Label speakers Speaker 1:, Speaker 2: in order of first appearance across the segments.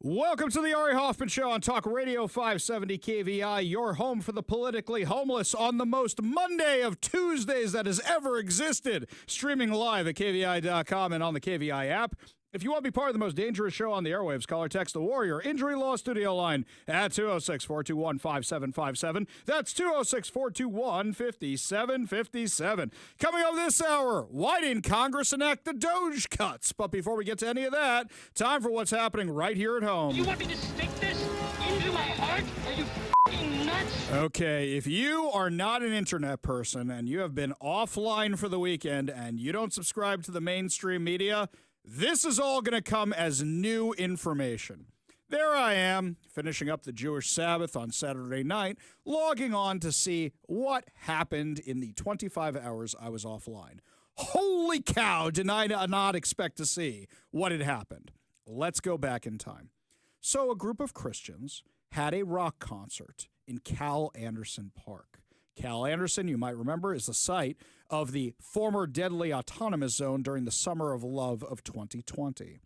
Speaker 1: Welcome to the Ari Hoffman Show on Talk Radio 570 KVI, your home for the politically homeless on the most Monday of Tuesdays that has ever existed. Streaming live at KVI.com and on the KVI app. If you want to be part of the most dangerous show on the airwaves, call or text the Warrior Injury Law Studio line at 206-421-5757. That's 206-421-5757. Coming up this hour, why didn't Congress enact the DOGE cuts? But before we get to any of that, time for what's happening right here at home.
Speaker 2: You want me to stick this into my heart? Are you f***ing nuts?
Speaker 1: Okay, if you are not an internet person and you have been offline for the weekend and you don't subscribe to the mainstream media, this is all going to come as new information. There I am, finishing up the Jewish Sabbath on Saturday night, logging on to see what happened in the 25 hours I was offline. Holy cow, did I not expect to see what had happened. Let's go back in time. So a group of Christians had a rock concert in Cal Anderson Park. Cal Anderson, you might remember, is the site of the former deadly autonomous zone during the Summer of Love of 2020.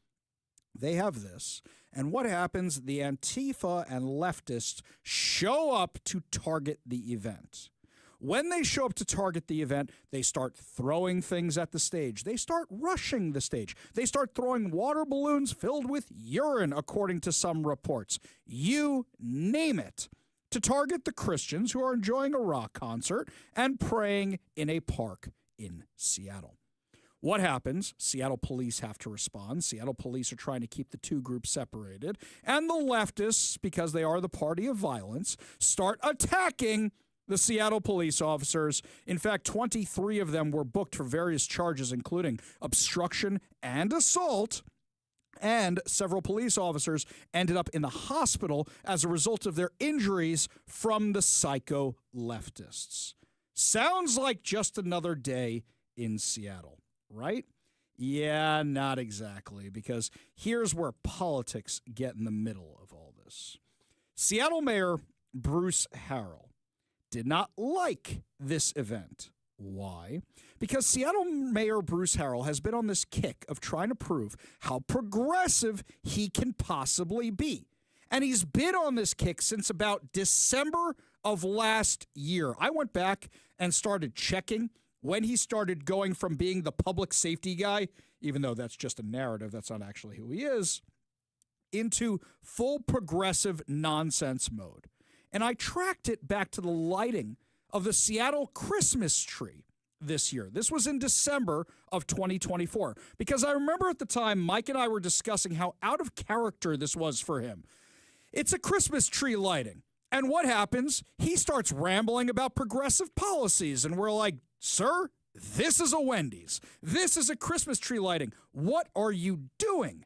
Speaker 1: They have this, and what happens? The Antifa and leftists show up to target the event. When they show up to target the event, they start throwing things at the stage. They start rushing the stage. They start throwing water balloons filled with urine, according to some reports. You name it. To target the Christians who are enjoying a rock concert and praying in a park in Seattle. What happens? Seattle police have to respond. Seattle police are trying to keep the two groups separated. And the leftists, because they are the party of violence, start attacking the Seattle police officers. In fact, 23 of them were booked for various charges, including obstruction and assault. And several police officers ended up in the hospital as a result of their injuries from the psycho leftists. Sounds like just another day in Seattle, right? Yeah, not exactly, because here's where politics get in the middle of all this. Seattle Mayor Bruce Harrell did not like this event. Why? Because Seattle Mayor Bruce Harrell has been on this kick of trying to prove how progressive he can possibly be. And he's been on this kick since about December of last year. I went back and started checking when he started going from being the public safety guy, even though that's just a narrative, that's not actually who he is, into full progressive nonsense mode. And I tracked it back to the lighting of the Seattle Christmas tree this year. This was in December of 2024, because I remember at the time Mike and I were discussing how out of character this was for him. It's a Christmas tree lighting. And what happens? He starts rambling about progressive policies, and we're like, sir, this is a Wendy's. This is a Christmas tree lighting. What are you doing?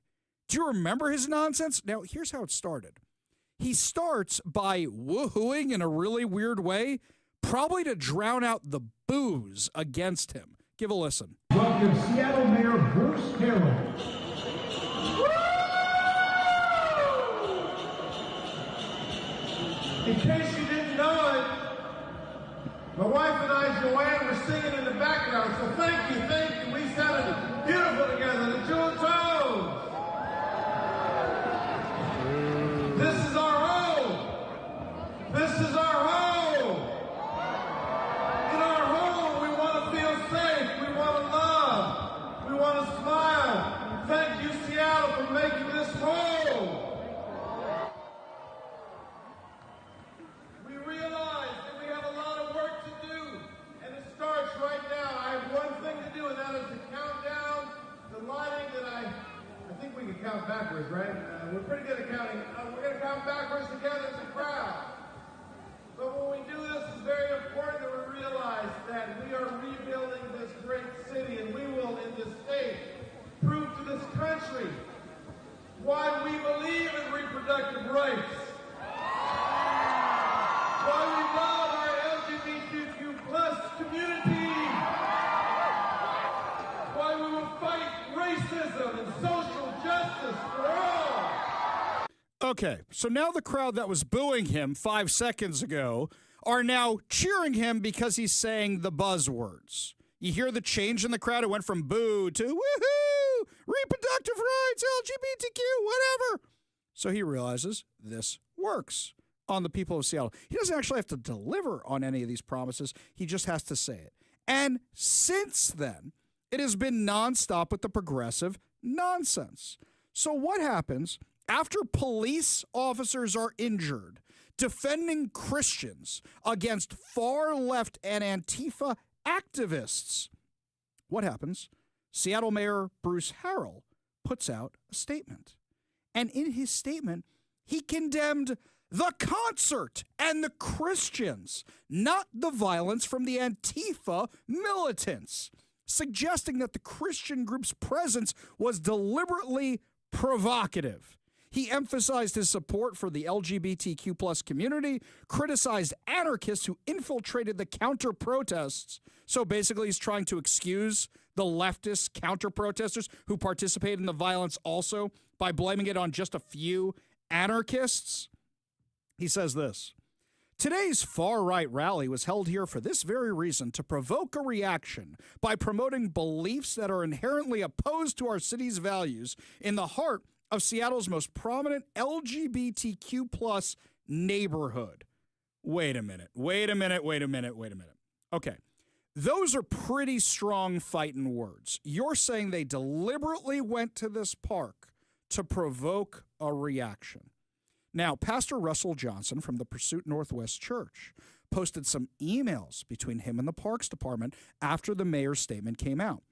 Speaker 1: Do you remember his nonsense? Now, here's how it started. He starts by woohooing in a really weird way, probably to drown out the boos against him. Give a listen.
Speaker 3: Welcome Seattle Mayor Bruce Harrell. In case you didn't know it, my wife and I, Joanne, were singing in the background, so thank you. We sounded beautiful together, the Jewel Toes. This is our home. This is our home. In our home, we want to feel safe. We want to love. We want to smile. Thank you, Seattle, for making this home. We realize that we have a lot of work to do, and it starts right now. I have one thing to do, and that is to count down the lighting that I think we can count backwards, right? We're pretty good at counting. We're going to count backwards together as a crowd. But when we do this, it's very important that we realize that we are rebuilding this great city, and we will, in this state, prove to this country why we believe in reproductive rights, why we love our LGBTQ plus community, why we will fight racism and social justice for all.
Speaker 1: Okay, so now the crowd that was booing him 5 seconds ago are now cheering him because he's saying the buzzwords. You hear the change in the crowd? It went from boo to woohoo, reproductive rights, LGBTQ, whatever. So he realizes this works on the people of Seattle. He doesn't actually have to deliver on any of these promises. He just has to say it. And since then, it has been nonstop with the progressive nonsense. So what happens after police officers are injured defending Christians against far left and Antifa activists? What happens? Seattle Mayor Bruce Harrell puts out a statement. And in his statement, he condemned the concert and the Christians, not the violence from the Antifa militants, suggesting that the Christian group's presence was deliberately provocative. He emphasized his support for the LGBTQ plus community, criticized anarchists who infiltrated the counter-protests. So basically, he's trying to excuse the leftist counter-protesters who participated in the violence also by blaming it on just a few anarchists. He says this: today's far-right rally was held here for this very reason, to provoke a reaction by promoting beliefs that are inherently opposed to our city's values in the heart of Seattle's most prominent LGBTQ plus neighborhood. Wait a minute. Okay. Those are pretty strong fighting words. You're saying they deliberately went to this park to provoke a reaction. Now, Pastor Russell Johnson from the Pursuit Northwest Church posted some emails between him and the Parks Department after the mayor's statement came out,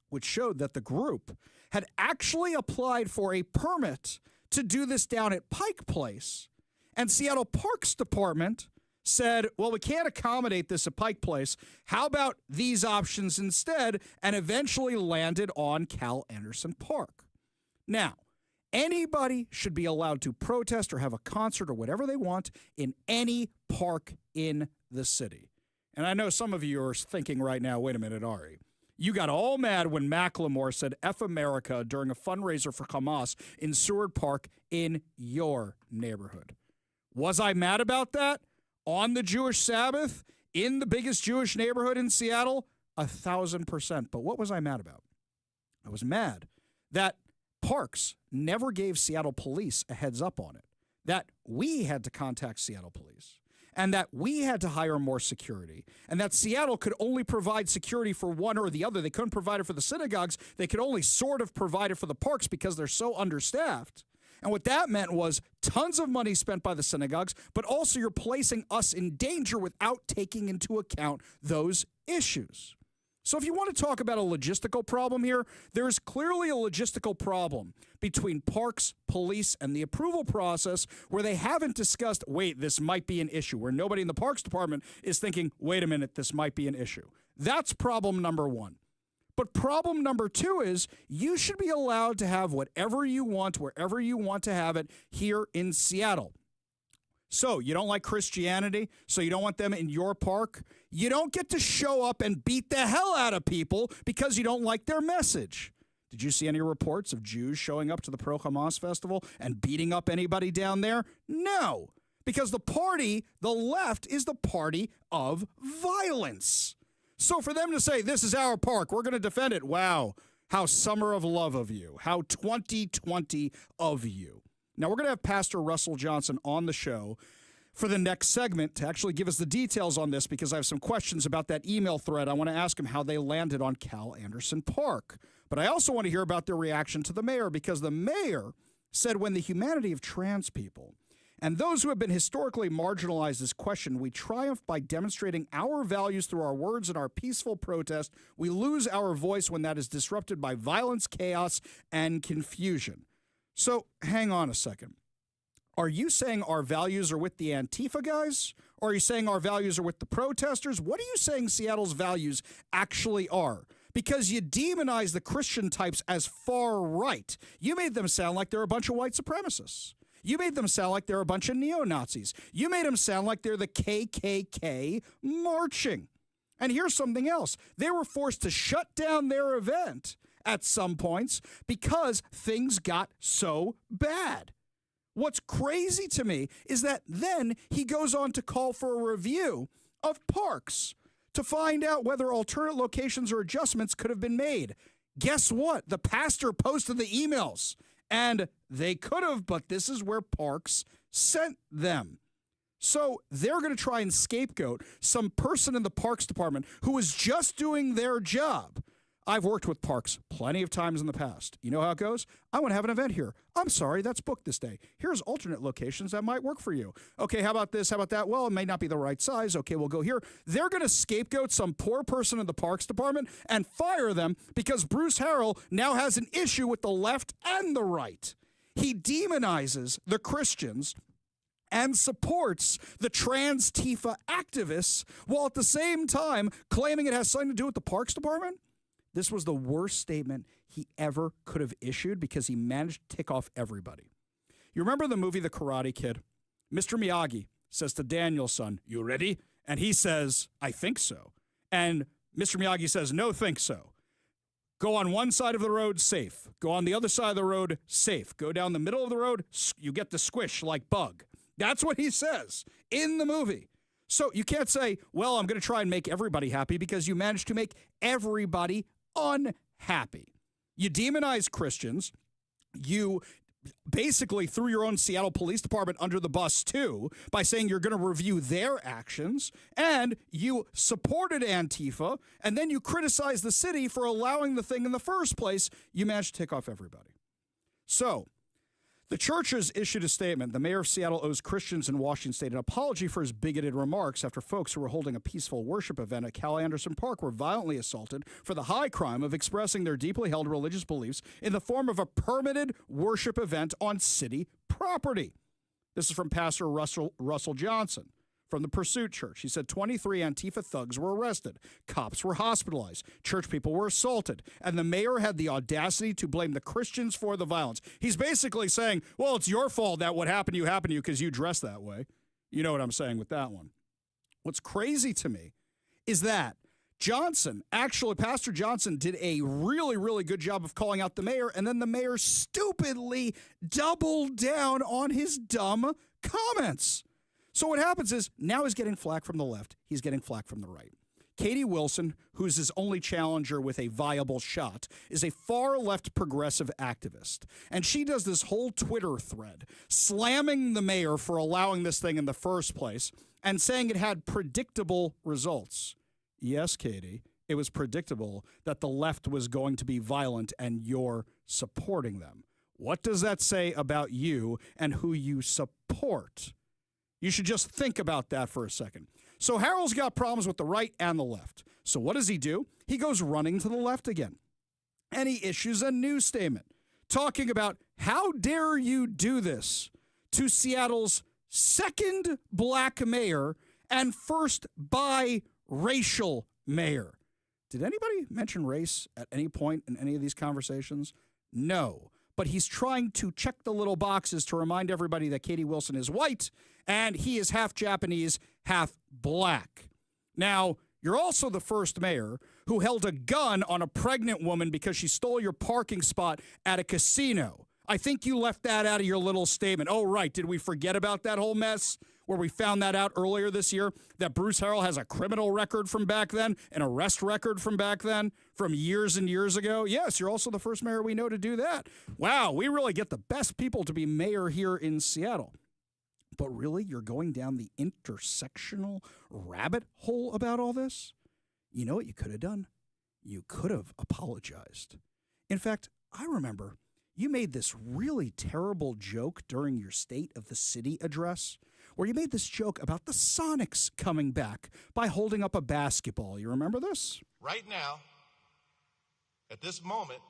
Speaker 1: which showed that the group had actually applied for a permit to do this down at Pike Place. And Seattle Parks Department said, well, we can't accommodate this at Pike Place. How about these options instead? And eventually landed on Cal Anderson Park. Now, anybody should be allowed to protest or have a concert or whatever they want in any park in the city. And I know some of you are thinking right now, wait a minute, Ari, you got all mad when Macklemore said F America during a fundraiser for Hamas in Seward Park in your neighborhood. Was I mad about that? On the Jewish Sabbath, in the biggest Jewish neighborhood in Seattle? 1,000%. But what was I mad about? I was mad that Parks never gave Seattle police a heads up on it, that we had to contact Seattle police, and that we had to hire more security, and that Seattle could only provide security for one or the other. They couldn't provide it for the synagogues. They could only sort of provide it for the parks because they're so understaffed. And what that meant was tons of money spent by the synagogues, but also you're placing us in danger without taking into account those issues. So if you want to talk about a logistical problem here, there is clearly a logistical problem between parks, police, and the approval process where they haven't discussed, wait, this might be an issue, where nobody in the Parks Department is thinking, wait a minute, this might be an issue. That's problem number one. But problem number two is you should be allowed to have whatever you want, wherever you want to have it here in Seattle. So you don't like Christianity, so you don't want them in your park? You don't get to show up and beat the hell out of people because you don't like their message. Did you see any reports of Jews showing up to the pro-Hamas festival and beating up anybody down there? No, because the party, the left, is the party of violence. So for them to say, this is our park, we're going to defend it, wow, how summer of love of you, how 2020 of you. Now, we're going to have Pastor Russell Johnson on the show for the next segment to actually give us the details on this because I have some questions about that email thread. I want to ask him how they landed on Cal Anderson Park. But I also want to hear about their reaction to the mayor because the mayor said when the humanity of trans people and those who have been historically marginalized is questioned, we triumph by demonstrating our values through our words and our peaceful protest. We lose our voice when that is disrupted by violence, chaos, and confusion. So hang on a second. Are you saying our values are with the Antifa guys? Or are you saying our values are with the protesters? What are you saying Seattle's values actually are? Because you demonize the Christian types as far right. You made them sound like they're a bunch of white supremacists. You made them sound like they're a bunch of neo-Nazis. You made them sound like they're the KKK marching. And here's something else. They were forced to shut down their event at some points because things got so bad. What's crazy to me is that then he goes on to call for a review of parks to find out whether alternate locations or adjustments could have been made. Guess what? The pastor posted the emails. And they could have, but this is where Parks sent them. So they're going to try and scapegoat some person in the Parks Department who was just doing their job. I've worked with Parks plenty of times in the past. You know how it goes? I want to have an event here. I'm sorry, that's booked this day. Here's alternate locations that might work for you. Okay, how about this? How about that? Well, it may not be the right size. Okay, we'll go here. They're going to scapegoat some poor person in the Parks Department and fire them because Bruce Harrell now has an issue with the left and the right. He demonizes the Christians and supports the Antifa activists while at the same time claiming it has something to do with the Parks Department. This was the worst statement he ever could have issued because he managed to tick off everybody. You remember the movie The Karate Kid? Mr. Miyagi says to Daniel's son, "You ready?" And he says, "I think so." And Mr. Miyagi says, "No, think so. Go on one side of the road, safe. Go on the other side of the road, safe. Go down the middle of the road, you get the squish like bug." That's what he says in the movie. So you can't say, well, I'm going to try and make everybody happy because you managed to make everybody unhappy. You demonize Christians. You basically threw your own Seattle Police Department under the bus, too, by saying you're going to review their actions. And you supported Antifa. And then you criticized the city for allowing the thing in the first place. You managed to tick off everybody. So the church has issued a statement. The mayor of Seattle owes Christians in Washington state an apology for his bigoted remarks after folks who were holding a peaceful worship event at Cal Anderson Park were violently assaulted for the high crime of expressing their deeply held religious beliefs in the form of a permitted worship event on city property. This is from Pastor Russell Johnson from the Pursuit Church. He said 23 Antifa thugs were arrested. Cops were hospitalized. Church people were assaulted. And the mayor had the audacity to blame the Christians for the violence. He's basically saying, well, it's your fault that what happened to you because you dressed that way. You know what I'm saying with that one. What's crazy to me is that Pastor Johnson did a really, really good job of calling out the mayor, and then the mayor stupidly doubled down on his dumb comments. So what happens is now he's getting flack from the left. He's getting flack from the right. Katie Wilson, who's his only challenger with a viable shot, is a far-left progressive activist. And she does this whole Twitter thread slamming the mayor for allowing this thing in the first place and saying it had predictable results. Yes, Katie, it was predictable that the left was going to be violent and you're supporting them. What does that say about you and who you support? You should just think about that for a second. So Harrell's got problems with the right and the left. So what does he do? He goes running to the left again. And he issues a news statement talking about how dare you do this to Seattle's second black mayor and first biracial mayor. Did anybody mention race at any point in any of these conversations? No. But he's trying to check the little boxes to remind everybody that Katie Wilson is white and he is half Japanese, half black. Now, you're also the first mayor who held a gun on a pregnant woman because she stole your parking spot at a casino. I think you left that out of your little statement. Oh, right. Did we forget about that whole mess where we found that out earlier this year, that Bruce Harrell has a criminal record from back then, an arrest record from back then, from years and years ago? Yes, you're also the first mayor we know to do that. Wow, we really get the best people to be mayor here in Seattle. But really, you're going down the intersectional rabbit hole about all this? You know what you could have done? You could have apologized. In fact, I remember you made this really terrible joke during your State of the City address, where you made this joke about the Sonics coming back by holding up a basketball. You remember this?
Speaker 4: Right now, at this moment,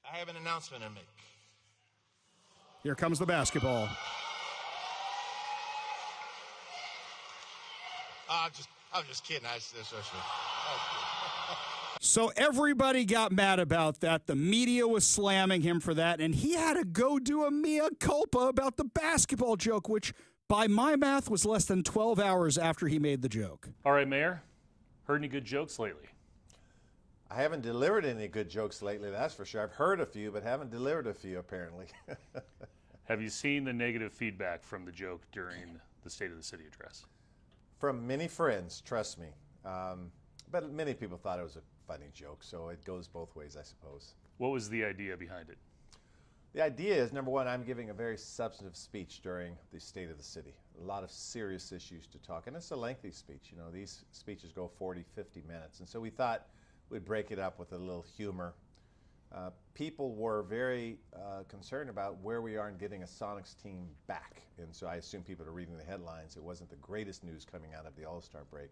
Speaker 4: I have an announcement to make.
Speaker 1: Here comes the basketball.
Speaker 4: I'm just kidding.
Speaker 1: So everybody got mad about that. The media was slamming him for that, and he had to go do a mea culpa about the basketball joke, which, by my math, was less than 12 hours after he made the joke.
Speaker 5: All right, Mayor. Heard any good jokes lately?
Speaker 6: I haven't delivered any good jokes lately, that's for sure. I've heard a few, but haven't delivered a few, apparently.
Speaker 5: Have you seen the negative feedback from the joke during the State of the City address?
Speaker 6: From many friends, trust me. But many people thought it was a funny joke, so it goes both ways, I suppose.
Speaker 5: What was the idea behind it?
Speaker 6: The idea is, number one, I'm giving a very substantive speech during the State of the City. A lot of serious issues to talk, and it's a lengthy speech. You know, these speeches go 40, 50 minutes, and so we thought we'd break it up with a little humor. People were very concerned about where we are in getting a Sonics team back, and so I assume people are reading the headlines. It wasn't the greatest news coming out of the All-Star break.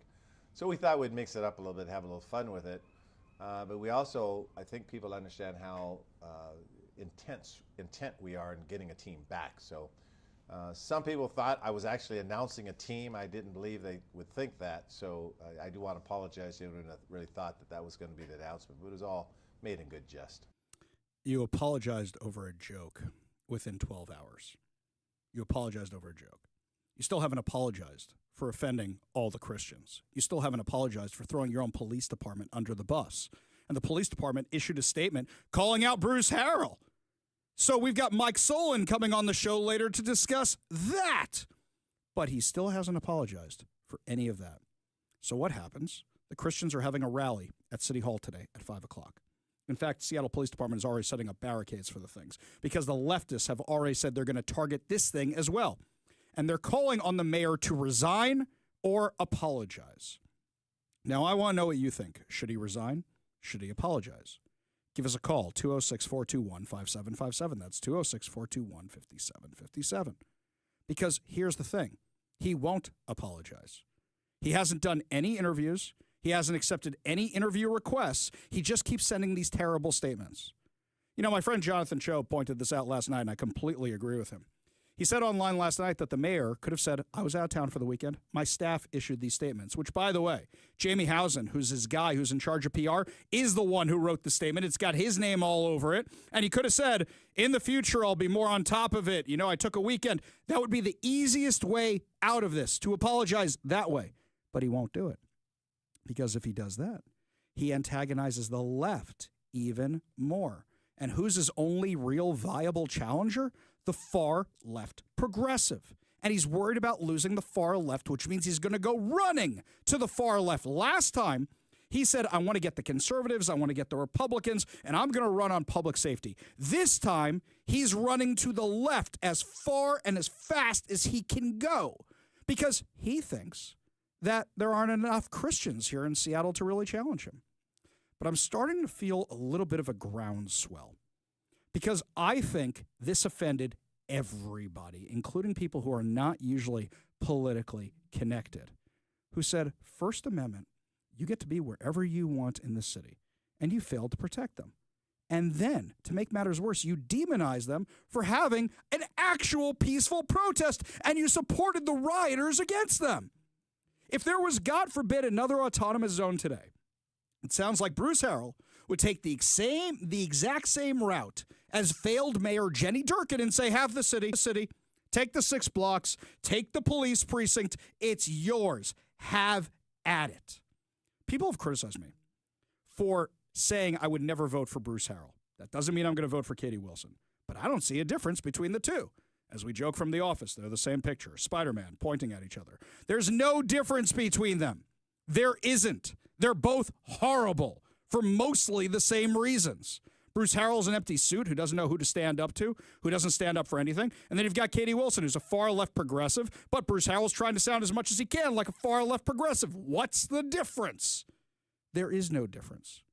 Speaker 6: So we thought we'd mix it up a little bit, have a little fun with it, but we also, I think people understand how intent we are in getting a team back. So some people thought I was actually announcing a team. I didn't believe they would think that, so I do want to apologize to anyone that really thought that was going to be the announcement, but it was all made in good jest.
Speaker 1: You apologized over a joke within 12 hours. You apologized over a joke. You still haven't apologized for offending all the Christians. You still haven't apologized for throwing your own police department under the bus. And the police department issued a statement calling out Bruce Harrell. So we've got Mike Solon coming on the show later to discuss that. But he still hasn't apologized for any of that. So what happens? The Christians are having a rally at City Hall today at 5 o'clock. In fact, Seattle Police Department is already setting up barricades for the things because the leftists have already said they're going to target this thing as well. And they're calling on the mayor to resign or apologize. Now, I want to know what you think. Should he resign? Should he apologize? Give us a call, 206-421-5757. That's 206-421-5757. Because here's the thing. He won't apologize. He hasn't done any interviews. He hasn't accepted any interview requests. He just keeps sending these terrible statements. You know, my friend Jonathan Cho pointed this out last night, and I completely agree with him. He said online last night that the mayor could have said, I was out of town for the weekend. My staff issued these statements, which, by the way, Jamie Housen, who's his guy who's in charge of PR, is the one who wrote the statement. It's got his name all over it. And he could have said, in the future, I'll be more on top of it. You know, I took a weekend. That would be the easiest way out of this, to apologize that way. But he won't do it. Because if he does that, he antagonizes the left even more. And who's his only real viable challenger? The far left progressive. And he's worried about losing the far left, which means he's going to go running to the far left. Last time, he said, I want to get the conservatives, I want to get the Republicans, and I'm going to run on public safety. This time, he's running to the left as far and as fast as he can go because he thinks that there aren't enough Christians here in Seattle to really challenge him. But I'm starting to feel a little bit of a groundswell because I think this offended everybody, including people who are not usually politically connected, who said, First Amendment, you get to be wherever you want in the city, and you failed to protect them. And then, to make matters worse, you demonize them for having an actual peaceful protest, and you supported the rioters against them. If there was, God forbid, another autonomous zone today, it sounds like Bruce Harrell would take the exact same route as failed Mayor Jenny Durkin and say, have the city, take the 6 blocks, take the police precinct, it's yours, have at it. People have criticized me for saying I would never vote for Bruce Harrell. That doesn't mean I'm going to vote for Katie Wilson, but I don't see a difference between the two. As we joke from The Office, they're the same picture, Spider-Man pointing at each other. There's no difference between them. There isn't. They're both horrible for mostly the same reasons. Bruce Harrell's an empty suit who doesn't know who to stand up to, who doesn't stand up for anything. And then you've got Katie Wilson, who's a far-left progressive, but Bruce Harrell's trying to sound as much as he can like a far-left progressive. What's the difference? There is no difference.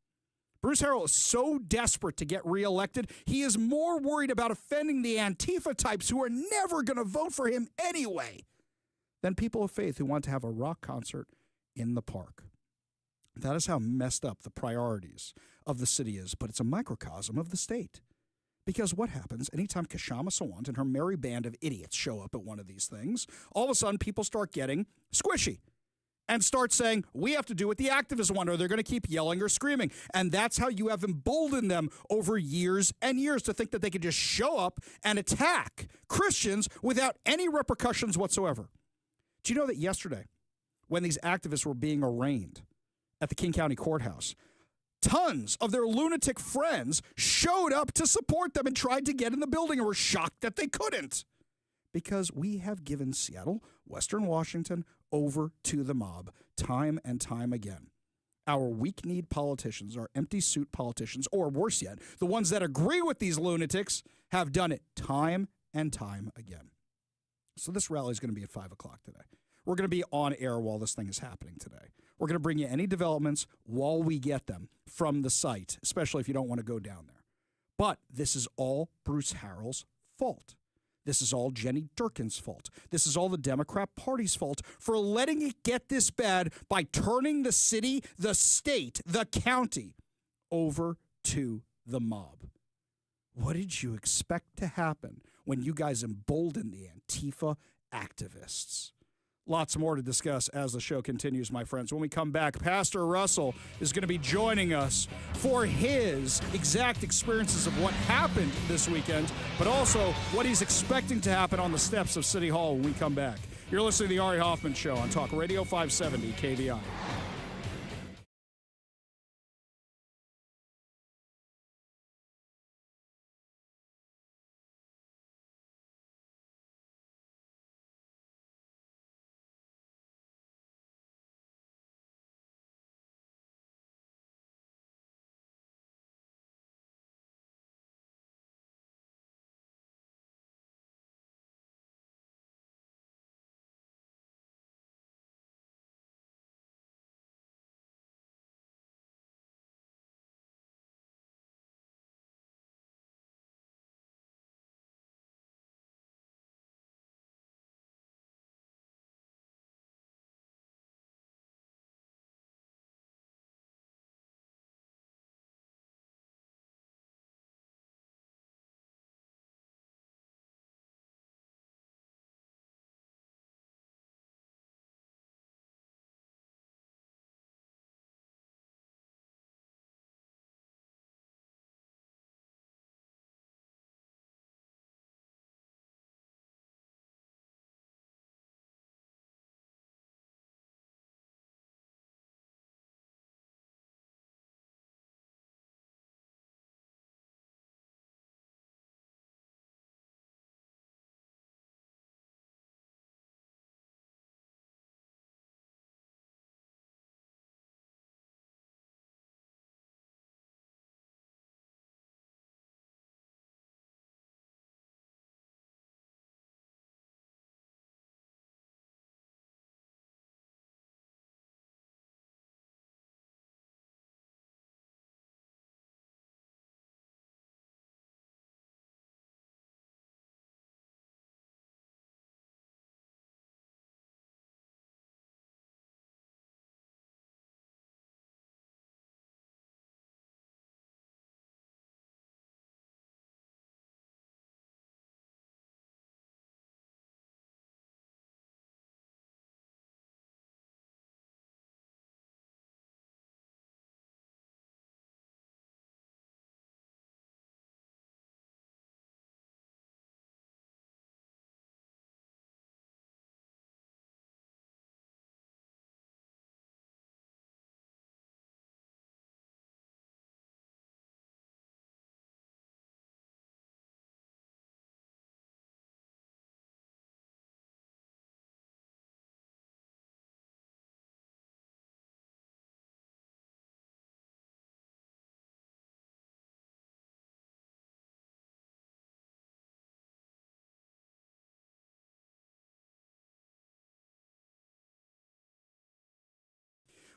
Speaker 1: Bruce Harrell is so desperate to get reelected, he is more worried about offending the Antifa types who are never going to vote for him anyway than people of faith who want to have a rock concert in the park. That is how messed up the priorities of the city is, but it's a microcosm of the state. Because what happens anytime Kashama Sawant and her merry band of idiots show up at one of these things, all of a sudden people start getting squishy and start saying, we have to do what the activists want, or they're going to keep yelling or screaming. And that's how you have emboldened them over years and years to think that they could just show up and attack Christians without any repercussions whatsoever. Do you know that yesterday, when these activists were being arraigned at the King County Courthouse, tons of their lunatic friends showed up to support them and tried to get in the building and were shocked that they couldn't? Because we have given Seattle, Western Washington, over to the mob time and time again. Our weak-kneed politicians, our empty-suit politicians, or worse yet, the ones that agree with these lunatics, have done it time and time again. So this rally is going to be at 5 o'clock today. We're going to be on air while this thing is happening today. We're going to bring you any developments while we get them from the site, especially if you don't want to go down there. But this is all Bruce Harrell's fault. This is all Jenny Durkin's fault. This is all the Democrat Party's fault for letting it get this bad by turning the city, the state, the county over to the mob. What did you expect to happen when you guys emboldened the Antifa activists? Lots more to discuss as the show continues, my friends. When we come back, Pastor Russell is going to be joining us for his exact experiences of what happened this weekend, but also what he's expecting to happen on the steps of City Hall when we come back. You're listening to the Ari Hoffman Show on Talk Radio 570 KVI.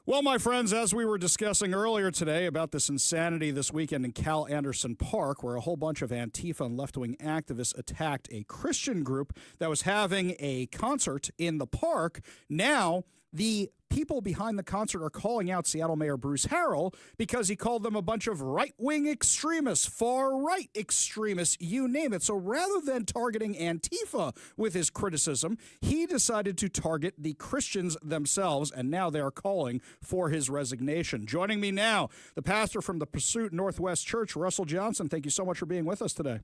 Speaker 1: Well, my friends, as we were discussing earlier today about this insanity this weekend in Cal Anderson Park, where a whole bunch of Antifa and left-wing activists attacked a Christian group that was having a concert in the park, now the people behind the concert are calling out Seattle Mayor Bruce Harrell because he called them a bunch of right-wing extremists, far-right extremists, you name it. So rather than targeting Antifa with his criticism, he decided to target the Christians themselves, and now they are calling for his resignation. Joining me now, the pastor from the Pursuit Northwest Church, Russell Johnson. Thank you so much for being with us today.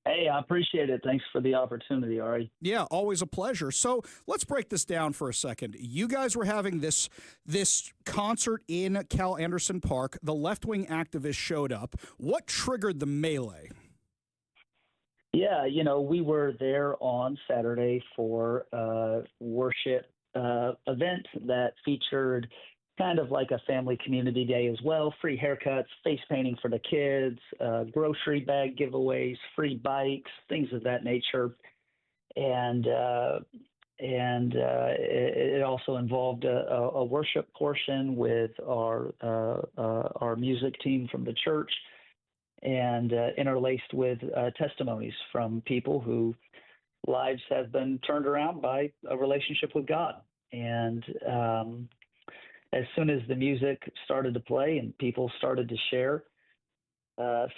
Speaker 7: Hey, I appreciate it. Thanks for the opportunity, Ari.
Speaker 1: Yeah, always a pleasure. So let's break this down for a second. You guys were having this concert in Cal Anderson Park. The left-wing activists showed up. What triggered the melee?
Speaker 7: Yeah, we were there on Saturday for a worship event that featured kind of like a family community day as well. Free haircuts, face painting for the kids, grocery bag giveaways, free bikes, things of that nature. And it also involved a worship portion with our music team from the church, and interlaced with testimonies from people whose lives have been turned around by a relationship with God. And as soon as the music started to play and people started to share,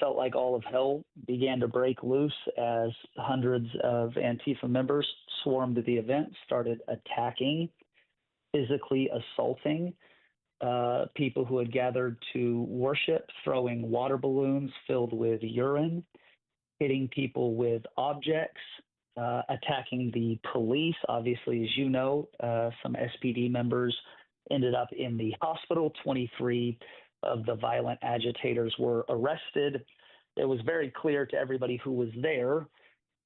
Speaker 7: felt like all of hell began to break loose as hundreds of Antifa members swarmed the event, started attacking, physically assaulting people who had gathered to worship, throwing water balloons filled with urine, hitting people with objects, attacking the police. Obviously, as you know, some SPD members ended up in the hospital. 23 of the violent agitators were arrested. It was very clear to everybody who was there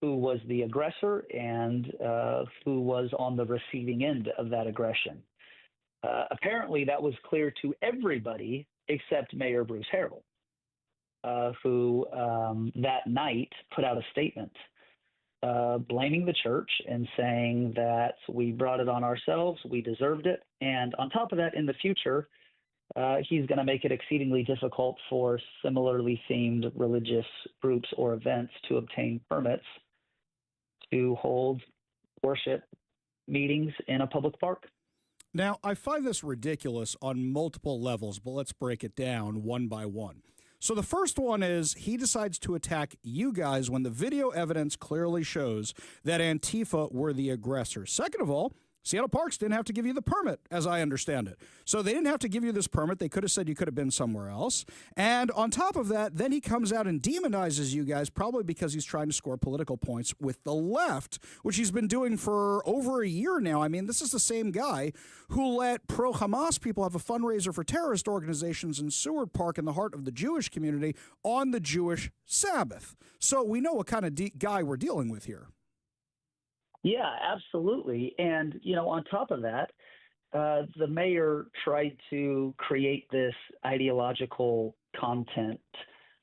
Speaker 7: who was the aggressor and who was on the receiving end of that aggression. Apparently, that was clear to everybody except Mayor Bruce Harrell, who that night put out a statement blaming the church and saying that we brought it on ourselves, we deserved it, and on top of that, in the future, he's going to make it exceedingly difficult for similarly themed religious groups or events to obtain permits to hold worship meetings in a public park.
Speaker 1: Now, I find this ridiculous on multiple levels, but let's break it down one by one. So the first one is he decides to attack you guys when the video evidence clearly shows that Antifa were the aggressor. Second of all, Seattle Parks didn't have to give you the permit, as I understand it. So they didn't have to give you this permit. They could have said you could have been somewhere else. And on top of that, then he comes out and demonizes you guys, probably because he's trying to score political points with the left, which he's been doing for over a year now. I mean, this is the same guy who let pro-Hamas people have a fundraiser for terrorist organizations in Seward Park in the heart of the Jewish community on the Jewish Sabbath. So we know what kind of guy we're dealing with here.
Speaker 7: Yeah, absolutely. And, you know, on top of that, the mayor tried to create this ideological content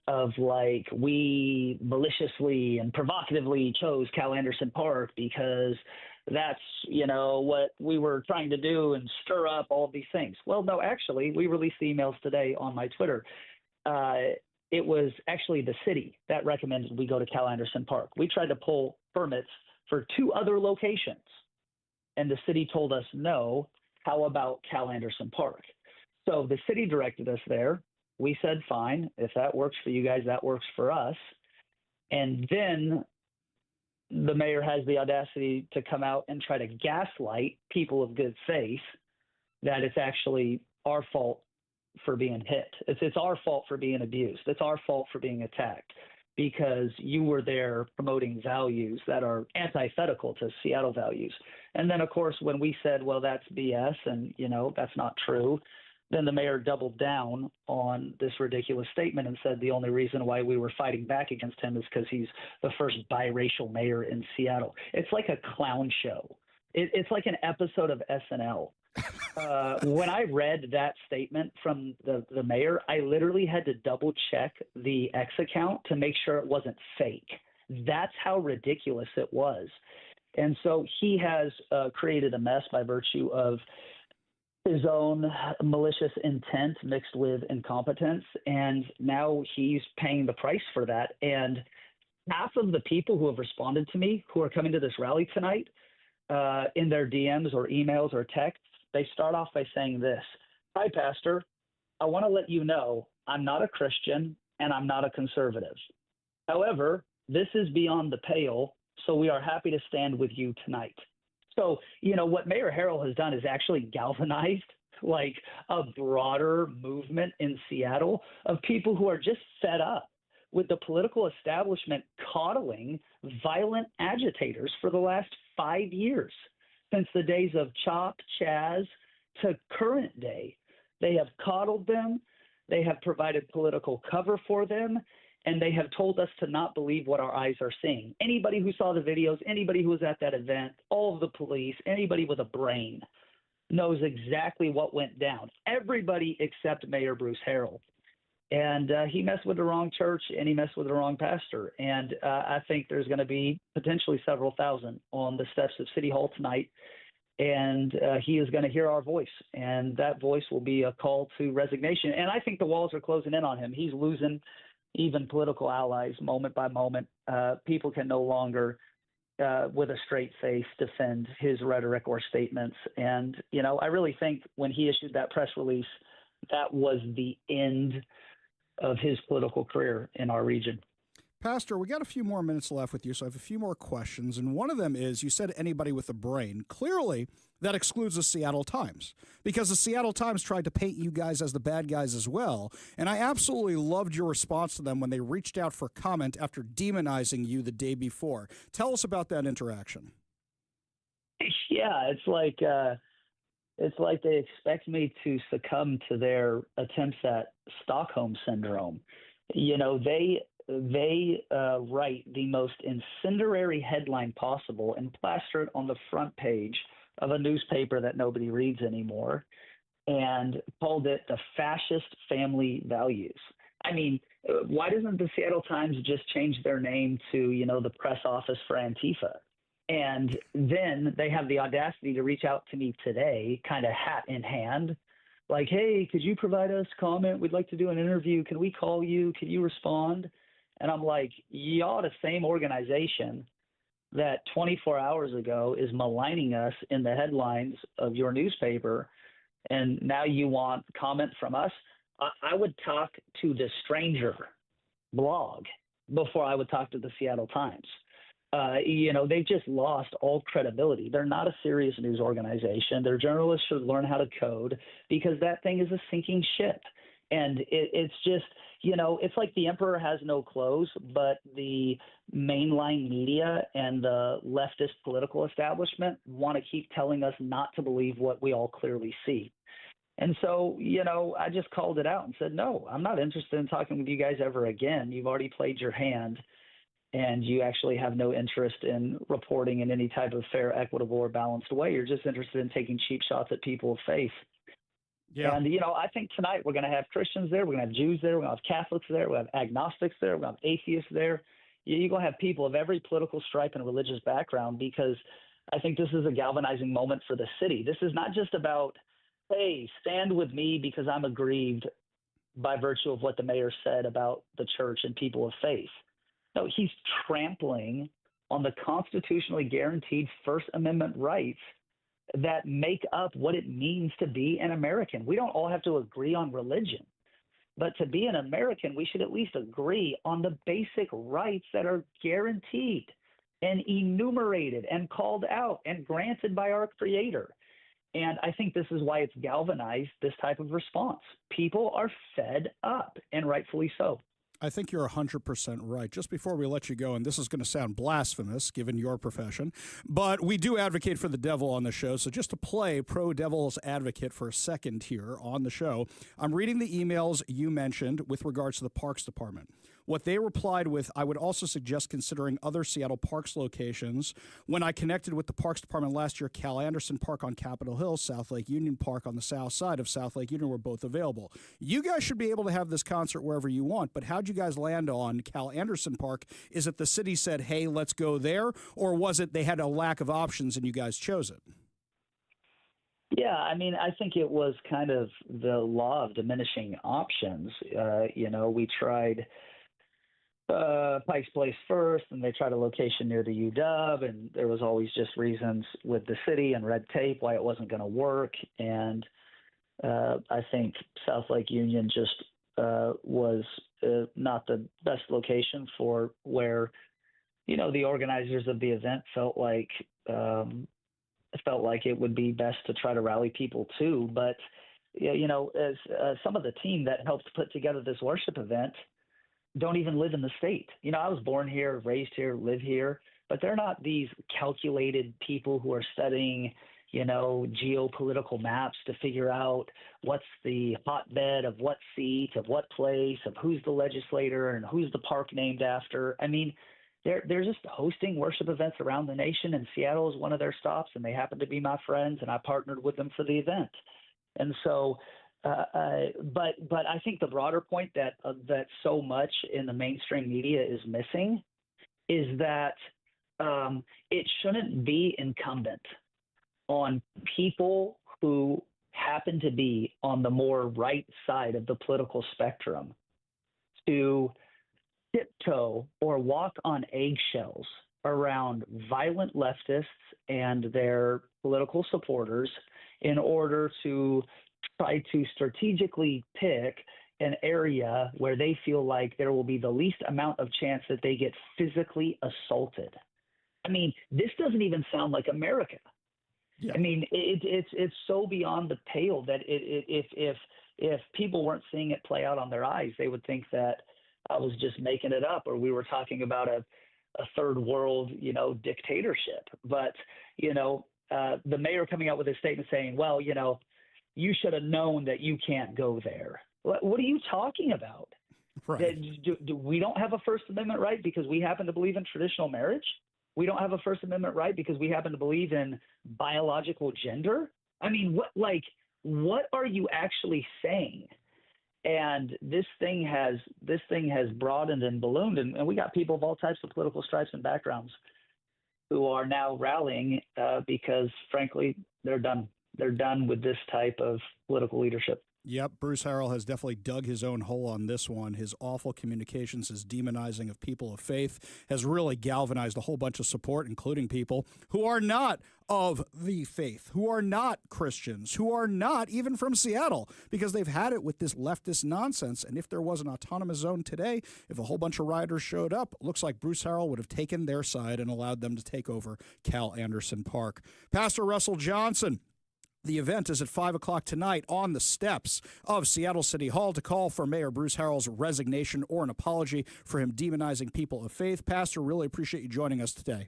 Speaker 7: of like, we maliciously and provocatively chose Cal Anderson Park because that's, you know, what we were trying to do and stir up all of these things. Well, no, actually, we released the emails today on my Twitter. It was actually the city that recommended we go to Cal Anderson Park. We tried to pull permits for 2 other locations, and the city told us no. How about Cal Anderson Park? So the city directed us there. We said, fine, if that works for you guys, that works for us. And then the mayor has the audacity to come out and try to gaslight people of good faith that it's actually our fault for being hit. It's our fault for being abused. It's our fault for being attacked, because you were there promoting values that are antithetical to Seattle values. And then, of course, when we said, well, that's BS and, you know, that's not true, then the mayor doubled down on this ridiculous statement and said the only reason why we were fighting back against him is because he's the first biracial mayor in Seattle. It's like a clown show. It's like an episode of SNL. When I read that statement from the mayor, I literally had to double check the X account to make sure it wasn't fake. That's how ridiculous it was. And so he has created a mess by virtue of his own malicious intent mixed with incompetence. And now he's paying the price for that. And half of the people who have responded to me who are coming to this rally tonight in their DMs or emails or texts, they start off by saying this: "Hi, Pastor. I want to let you know I'm not a Christian and I'm not a conservative. However, this is beyond the pale, so we are happy to stand with you tonight." So, you know, what Mayor Harrell has done is actually galvanized like a broader movement in Seattle of people who are just fed up with the political establishment coddling violent agitators for the last 5 years. Since the days of Chop, Chaz to current day, they have coddled them, they have provided political cover for them, and they have told us to not believe what our eyes are seeing. Anybody who saw the videos, anybody who was at that event, all of the police, anybody with a brain knows exactly what went down. Everybody except Mayor Bruce Harrell. And he messed with the wrong church and he messed with the wrong pastor. And I think there's going to be potentially several thousand on the steps of City Hall tonight. And he is going to hear our voice. And that voice will be a call to resignation. And I think the walls are closing in on him. He's losing even political allies moment by moment. People can no longer, with a straight face, defend his rhetoric or statements. And, you know, I really think when he issued that press release, that was the end of his political career in our region.
Speaker 1: Pastor, we got a few more minutes left with you, so I have a few more questions. And one of them is, you said anybody with a brain. Clearly, that excludes the Seattle Times, because the Seattle Times tried to paint you guys as the bad guys as well. And I absolutely loved your response to them when they reached out for comment after demonizing you the day before. Tell us about that interaction.
Speaker 7: Yeah, it's like they expect me to succumb to their attempts at Stockholm syndrome. You know, they write the most incendiary headline possible and plaster it on the front page of a newspaper that nobody reads anymore, and called it the fascist family values. I mean, why doesn't the Seattle Times just change their name to, you know, the press office for Antifa? And then they have the audacity to reach out to me today, kind of hat in hand, like, hey, could you provide us comment? We'd like to do an interview. Can we call you? Can you respond? And I'm like, y'all, the same organization that 24 hours ago is maligning us in the headlines of your newspaper, and now you want comment from us? I would talk to the Stranger blog before I would talk to the Seattle Times. You know, they've just lost all credibility. They're not a serious news organization. Their journalists should learn how to code, because that thing is a sinking ship. And it's just, you know, it's like the emperor has no clothes, but the mainline media and the leftist political establishment want to keep telling us not to believe what we all clearly see. And so, you know, I just called it out and said, no, I'm not interested in talking with you guys ever again. You've already played your hand, and you actually have no interest in reporting in any type of fair, equitable, or balanced way. You're just interested in taking cheap shots at people of faith.
Speaker 1: Yeah.
Speaker 7: And, you know, I think tonight we're going to have Christians there. We're going to have Jews there. We're going to have Catholics there. We're going to have agnostics there. We're going to have atheists there. You're going to have people of every political stripe and religious background, because I think this is a galvanizing moment for the city. This is not just about, hey, stand with me because I'm aggrieved by virtue of what the mayor said about the church and people of faith. No, he's trampling on the constitutionally guaranteed First Amendment rights that make up what it means to be an American. We don't all have to agree on religion, but to be an American, we should at least agree on the basic rights that are guaranteed and enumerated and called out and granted by our Creator. And I think this is why it's galvanized this type of response. People are fed up, and rightfully so.
Speaker 1: I think you're 100% right. Just before we let you go, and this is going to sound blasphemous given your profession, but we do advocate for the devil on the show. So just to play pro-devil's advocate for a second here on the show, I'm reading the emails you mentioned with regards to the Parks Department. What they replied with, I would also suggest considering other Seattle Parks locations. When I connected with the Parks Department last year, Cal Anderson Park on Capitol Hill, South Lake Union Park on the south side of South Lake Union were both available. You guys should be able to have this concert wherever you want, but how'd you guys land on Cal Anderson Park? Is it the city said, hey, let's go there, or was it they had a lack of options and you guys chose it?
Speaker 7: Yeah, I mean, I think it was kind of the law of diminishing options. You know, we tried Pike's Place first, and they tried a location near the UW, and there was always just reasons with the city and red tape why it wasn't going to work. And I think South Lake Union just was not the best location for where, you know, the organizers of the event felt like it would be best to try to rally people to. But, you know, as some of the team that helped put together this worship event don't even live in the state. You know, I was born here, raised here, live here, but they're not these calculated people who are studying, you know, geopolitical maps to figure out what's the hotbed of what seat, of what place, of who's the legislator and who's the park named after. I mean, they're just hosting worship events around the nation, and Seattle is one of their stops, and they happen to be my friends, and I partnered with them for the event. And so, but I think the broader point that so much in the mainstream media is missing is that it shouldn't be incumbent on people who happen to be on the more right side of the political spectrum to tiptoe or walk on eggshells around violent leftists and their political supporters in order to try to strategically pick an area where they feel like there will be the least amount of chance that they get physically assaulted. I mean, this doesn't even sound like America. Yeah. I mean, it's so beyond the pale that if people weren't seeing it play out on their eyes, they would think that I was just making it up, or we were talking about a third world, dictatorship. But, the mayor coming out with a statement saying, well, you should have known that you can't go there. What are you talking about?
Speaker 1: Right.
Speaker 7: Do we don't have a First Amendment right because we happen to believe in traditional marriage? We don't have a First Amendment right because we happen to believe in biological gender? I mean, what are you actually saying? And this thing has broadened and ballooned, and we got people of all types of political stripes and backgrounds who are now rallying because, frankly, they're done. They're done with this type of political leadership.
Speaker 1: Yep, Bruce Harrell has definitely dug his own hole on this one. His awful communications, his demonizing of people of faith has really galvanized a whole bunch of support, including people who are not of the faith, who are not Christians, who are not even from Seattle, because they've had it with this leftist nonsense. And if there was an autonomous zone today, if a whole bunch of rioters showed up, it looks like Bruce Harrell would have taken their side and allowed them to take over Cal Anderson Park. Pastor Russell Johnson. The event is at 5 o'clock tonight on the steps of Seattle City Hall to call for Mayor Bruce Harrell's resignation or an apology for him demonizing people of faith. Pastor, really appreciate you joining us today.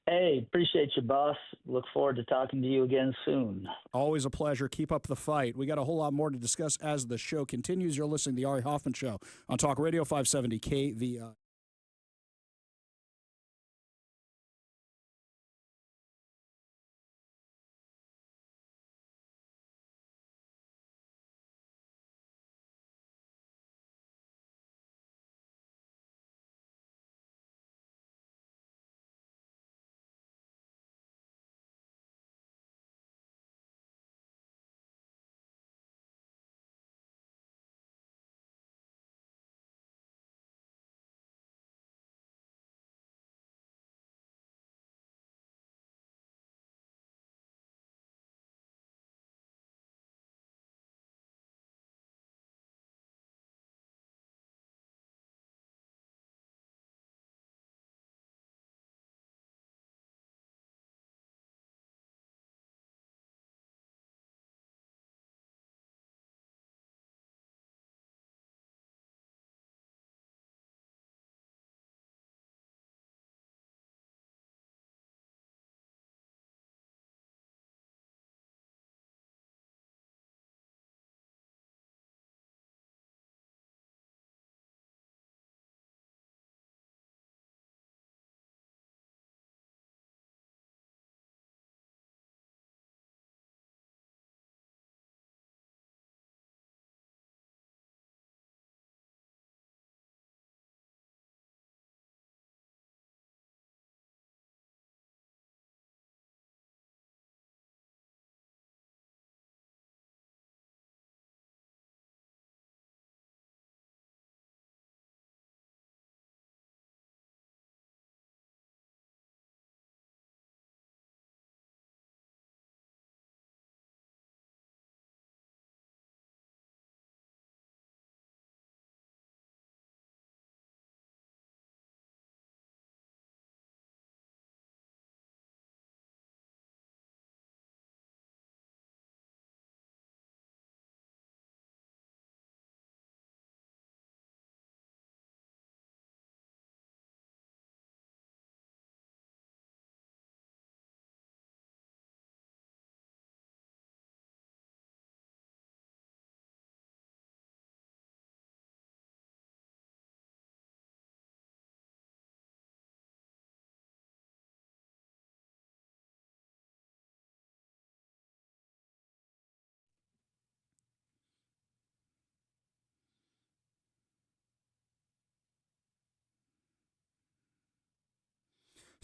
Speaker 7: Hey, appreciate you, boss. Look forward to talking to you again soon.
Speaker 1: Always a pleasure. Keep up the fight. We got a whole lot more to discuss as the show continues. You're listening to the Ari Hoffman Show on Talk Radio 570 KVI.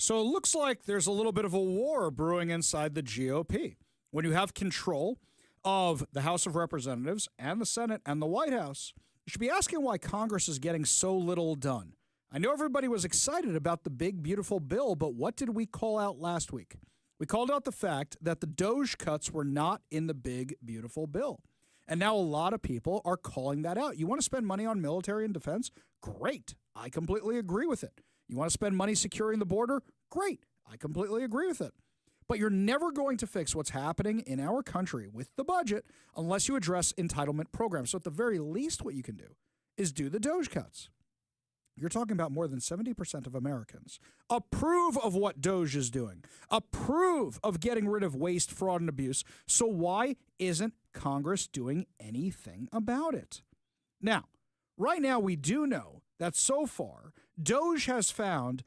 Speaker 1: So it looks like there's a little bit of a war brewing inside the GOP. When you have control of the House of Representatives and the Senate and the White House, you should be asking why Congress is getting so little done. I know everybody was excited about the big, beautiful bill, but what did we call out last week? We called out the fact that the DOGE cuts were not in the big, beautiful bill. And now a lot of people are calling that out. You want to spend money on military and defense? Great. I completely agree with it. You want to spend money securing the border? Great. I completely agree with it. But you're never going to fix what's happening in our country with the budget unless you address entitlement programs. So at the very least, what you can do is do the DOGE cuts. You're talking about more than 70% of Americans approve of what DOGE is doing, approve of getting rid of waste, fraud, and abuse. So why isn't Congress doing anything about it? Now, right now, we do know that so far, DOGE has found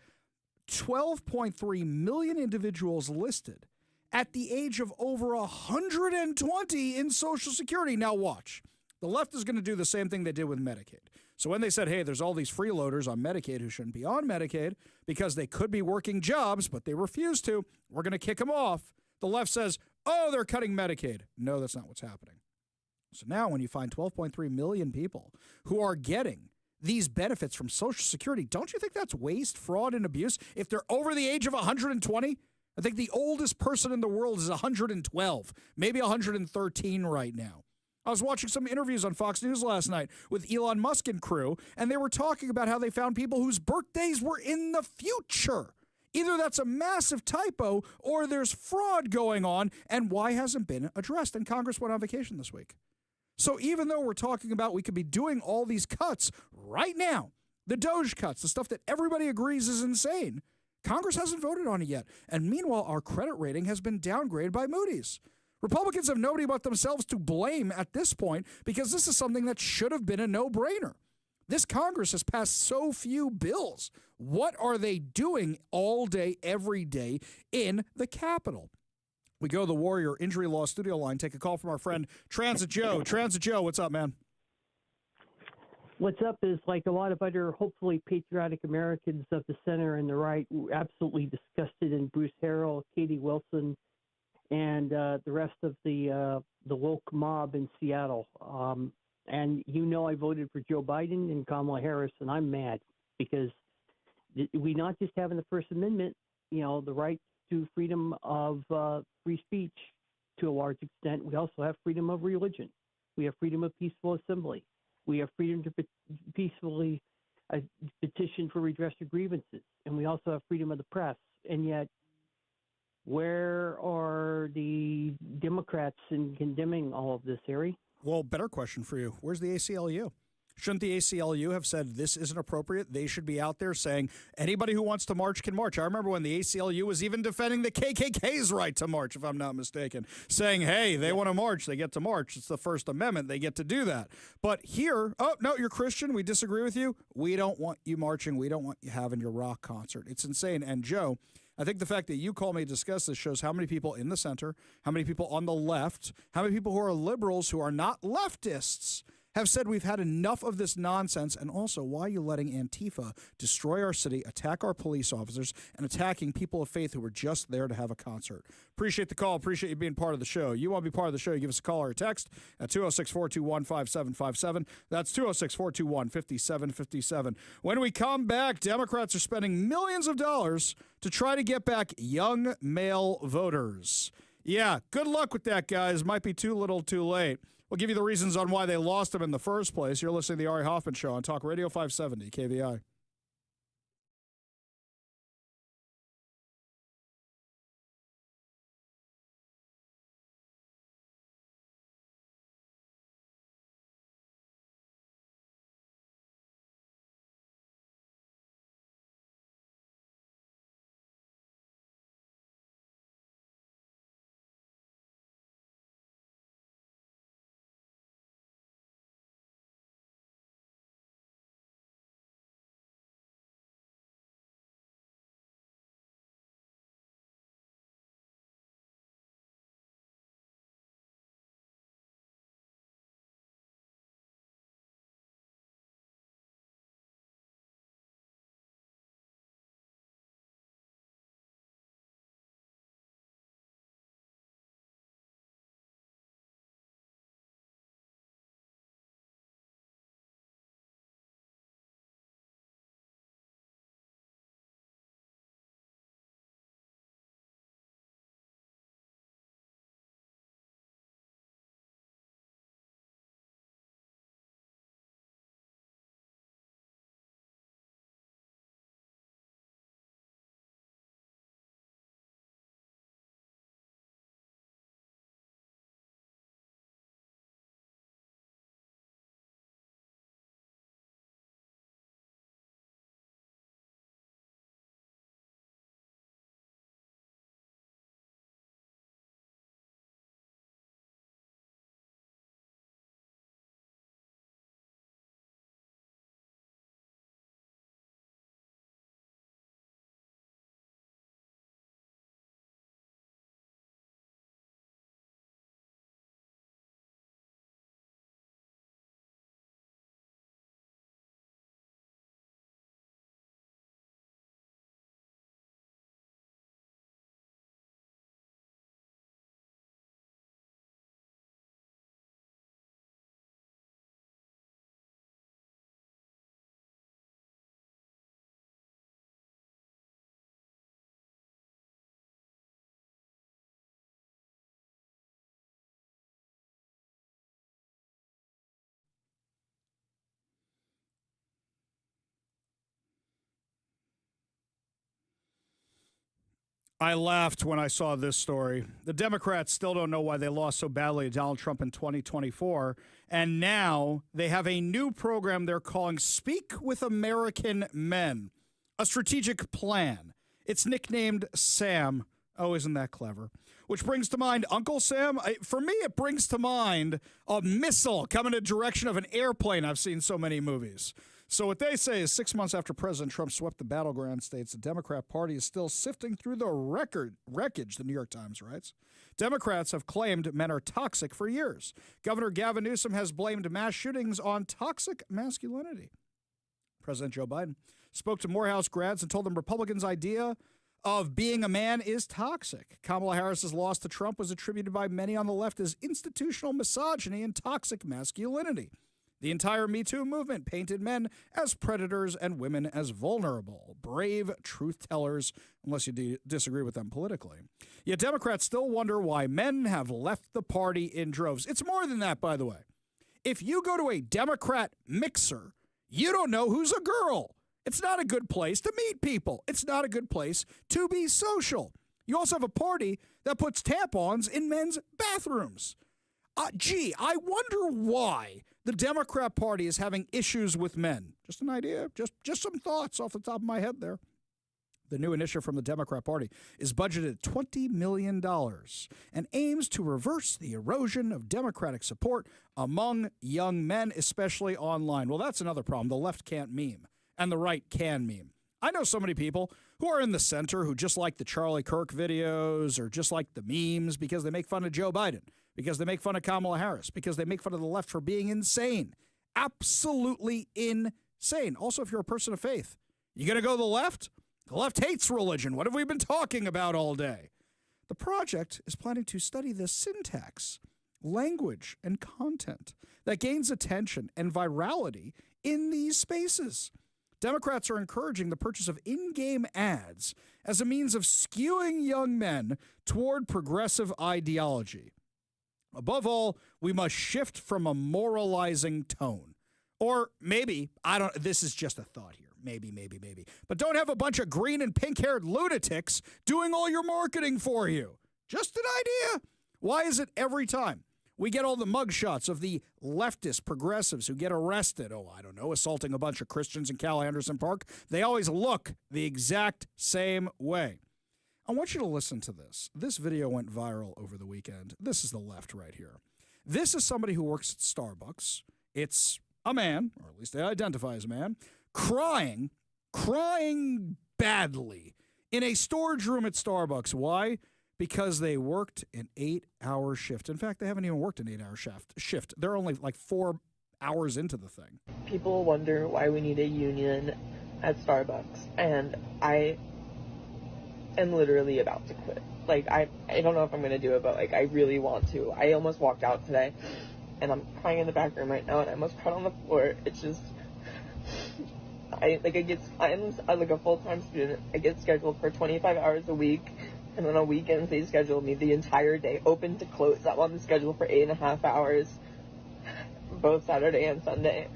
Speaker 1: 12.3 million individuals listed at the age of over 120 in Social Security. Now watch. The left is going to do the same thing they did with Medicaid. So when they said, hey, there's all these freeloaders on Medicaid who shouldn't be on Medicaid because they could be working jobs, but they refuse to, we're going to kick them off. The left says, oh, they're cutting Medicaid. No, that's not what's happening. So now when you find 12.3 million people who are getting these benefits from Social Security, don't you think that's waste, fraud, and abuse? If they're over the age of 120, I think the oldest person in the world is 112, maybe 113 right now. I was watching some interviews on Fox News last night with Elon Musk and crew, and they were talking about how they found people whose birthdays were in the future. Either that's a massive typo or there's fraud going on, and why hasn't been addressed? And Congress went on vacation this week. So even though we're talking about we could be doing all these cuts right now, the DOGE cuts, the stuff that everybody agrees is insane, Congress hasn't voted on it yet. And meanwhile, our credit rating has been downgraded by Moody's. Republicans have nobody but themselves to blame at this point because this is something that should have been a no-brainer. This Congress has passed so few bills. What are they doing all day, every day in the Capitol? We go to the Warrior Injury Law studio line, take a call from our friend Transit Joe. Transit Joe, what's up, man?
Speaker 8: What's up is like a lot of other hopefully patriotic Americans of the center and the right were absolutely disgusted in Bruce Harrell, Katie Wilson, and the rest of the woke mob in Seattle. And you know I voted for Joe Biden and Kamala Harris, and I'm mad because we not just have in the First Amendment, you know, the right to freedom of free speech to a large extent. We also have freedom of religion. We have freedom of peaceful assembly. We have freedom to peacefully petition for redress of grievances. And we also have freedom of the press. And yet, where are the Democrats in condemning all of this, Harry?
Speaker 1: Well, better question for you. Where's the ACLU? Shouldn't the ACLU have said this isn't appropriate? They should be out there saying anybody who wants to march can march. I remember when the ACLU was even defending the KKK's right to march, if I'm not mistaken, saying, hey, they want to march, they get to march. It's the First Amendment. They get to do that. But here, oh, no, you're Christian. We disagree with you. We don't want you marching. We don't want you having your rock concert. It's insane. And Joe, I think the fact that you called me to discuss this shows how many people in the center, how many people on the left, how many people who are liberals who are not leftists have said we've had enough of this nonsense, and also why are you letting Antifa destroy our city, attack our police officers, and attacking people of faith who were just there to have a concert? Appreciate the call. Appreciate you being part of the show. You want to be part of the show, you give us a call or a text at 206-421-5757. That's 206-421-5757. When we come back, Democrats are spending millions of dollars to try to get back young male voters. Yeah, good luck with that, guys. Might be too little too late. We'll give you the reasons on why they lost him in the first place. You're listening to the Ari Hoffman Show on Talk Radio 570 KVI. I laughed when I saw this story. The Democrats still don't know why they lost so badly to Donald Trump in 2024. And now they have a new program they're calling Speak with American Men, a strategic plan. It's nicknamed SAM. Oh, isn't that clever? Which brings to mind Uncle Sam. For me, it brings to mind a missile coming in the direction of an airplane. I've seen so many movies. So what they say is 6 months after President Trump swept the battleground states, the Democrat Party is still sifting through the wreckage, the New York Times writes. Democrats have claimed men are toxic for years. Governor Gavin Newsom has blamed mass shootings on toxic masculinity. President Joe Biden spoke to Morehouse grads and told them Republicans' idea of being a man is toxic. Kamala Harris's loss to Trump was attributed by many on the left as institutional misogyny and toxic masculinity. The entire Me Too movement painted men as predators and women as vulnerable, brave truth tellers, unless you disagree with them politically. Yet Democrats still wonder why men have left the party in droves. It's more than that, by the way. If you go to a Democrat mixer, you don't know who's a girl. It's not a good place to meet people. It's not a good place to be social. You also have a party that puts tampons in men's bathrooms. I wonder why the Democrat Party is having issues with men. Just an idea, just some thoughts off the top of my head there. The new initiative from the Democrat Party is budgeted at $20 million and aims to reverse the erosion of Democratic support among young men, especially online. Well, that's another problem. The left can't meme, and the right can meme. I know so many people who are in the center who just like the Charlie Kirk videos or just like the memes because they make fun of Joe Biden, because they make fun of Kamala Harris, because they make fun of the left for being insane. Absolutely insane. Also, if you're a person of faith, you going to go to the left? The left hates religion. What have we been talking about all day? The project is planning to study the syntax, language, and content that gains attention and virality in these spaces. Democrats are encouraging the purchase of in-game ads as a means of skewing young men toward progressive ideology. Above all, we must shift from a moralizing tone. Or maybe, this is just a thought here. Maybe. But don't have a bunch of green and pink-haired lunatics doing all your marketing for you. Just an idea. Why is it every time we get all the mugshots of the leftist progressives who get arrested, assaulting a bunch of Christians in Cal Anderson Park, they always look the exact same way? I want you to listen to this. This video went viral over the weekend. This is the left right here. This is somebody who works at Starbucks. It's a man, or at least they identify as a man, crying badly in a storage room at Starbucks. Why? Because they worked an 8-hour shift. In fact, they haven't even worked an 8-hour shift. They're only like 4 hours into the thing.
Speaker 9: People wonder why we need a union at Starbucks, and I am literally about to quit. I don't know if I'm going to do it, but I really want to. I almost walked out today, and I'm crying in the back room right now, and I almost cried on the floor. It's just, I'm a full-time student. I get scheduled for 25 hours a week, and then on weekends they schedule me the entire day, open to close. I'm on the schedule for 8.5 hours, both Saturday and Sunday.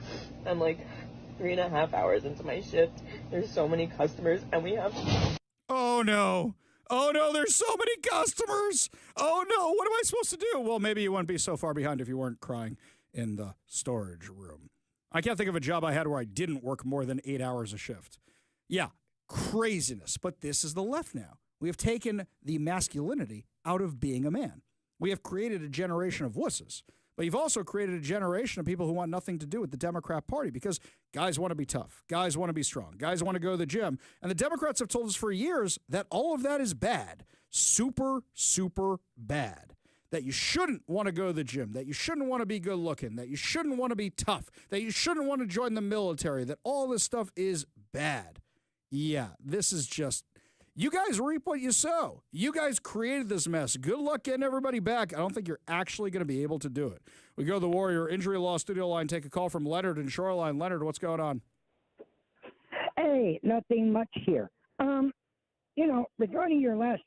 Speaker 9: I'm 3.5 hours into my shift. There's so many customers, and we have...
Speaker 1: Oh, no. Oh, no, there's so many customers. Oh, no, what am I supposed to do? Well, maybe you wouldn't be so far behind if you weren't crying in the storage room. I can't think of a job I had where I didn't work more than 8 hours a shift. Yeah, craziness. But this is the left now. We have taken the masculinity out of being a man. We have created a generation of wusses. But you've also created a generation of people who want nothing to do with the Democrat Party because guys want to be tough. Guys want to be strong. Guys want to go to the gym. And the Democrats have told us for years that all of that is bad. Super, super bad. That you shouldn't want to go to the gym. That you shouldn't want to be good looking. That you shouldn't want to be tough. That you shouldn't want to join the military. That all this stuff is bad. Yeah, this is just... You guys reap what you sow. You guys created this mess. Good luck getting everybody back. I don't think you're actually going to be able to do it. We go to the Warrior Injury Law Studio line, take a call from Leonard in Shoreline. Leonard, what's going on?
Speaker 10: Hey, nothing much here. Regarding your last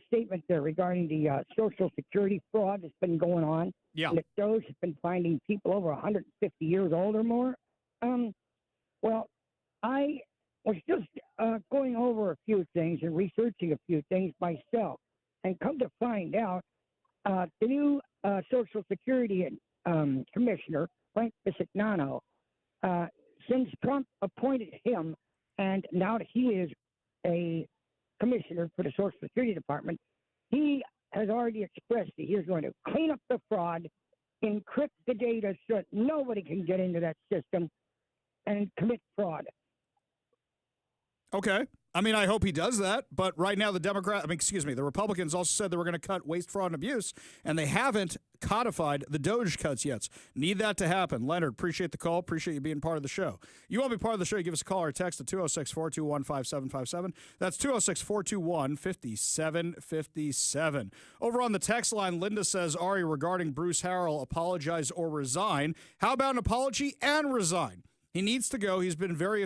Speaker 10: statement there regarding the Social Security fraud that's been going on, and the DOGE has been finding people over 150 years old or more. was just going over a few things and researching a few things myself, and come to find out, the new Social Security Commissioner, Frank Bisignano, since Trump appointed him, and now that he is a commissioner for the Social Security Department, he has already expressed that he is going to clean up the fraud, encrypt the data so that nobody can get into that system and commit fraud.
Speaker 1: Okay. I mean, I hope he does that. But right now, the Republicans also said they were going to cut waste, fraud, and abuse, and they haven't codified the DOGE cuts yet. Need that to happen. Leonard, appreciate the call. Appreciate you being part of the show. You want to be part of the show, you give us a call or text at 206-421-5757. That's 206-421-5757. Over on the text line, Linda says, Ari, regarding Bruce Harrell, apologize or resign. How about an apology and resign? He needs to go. He's been very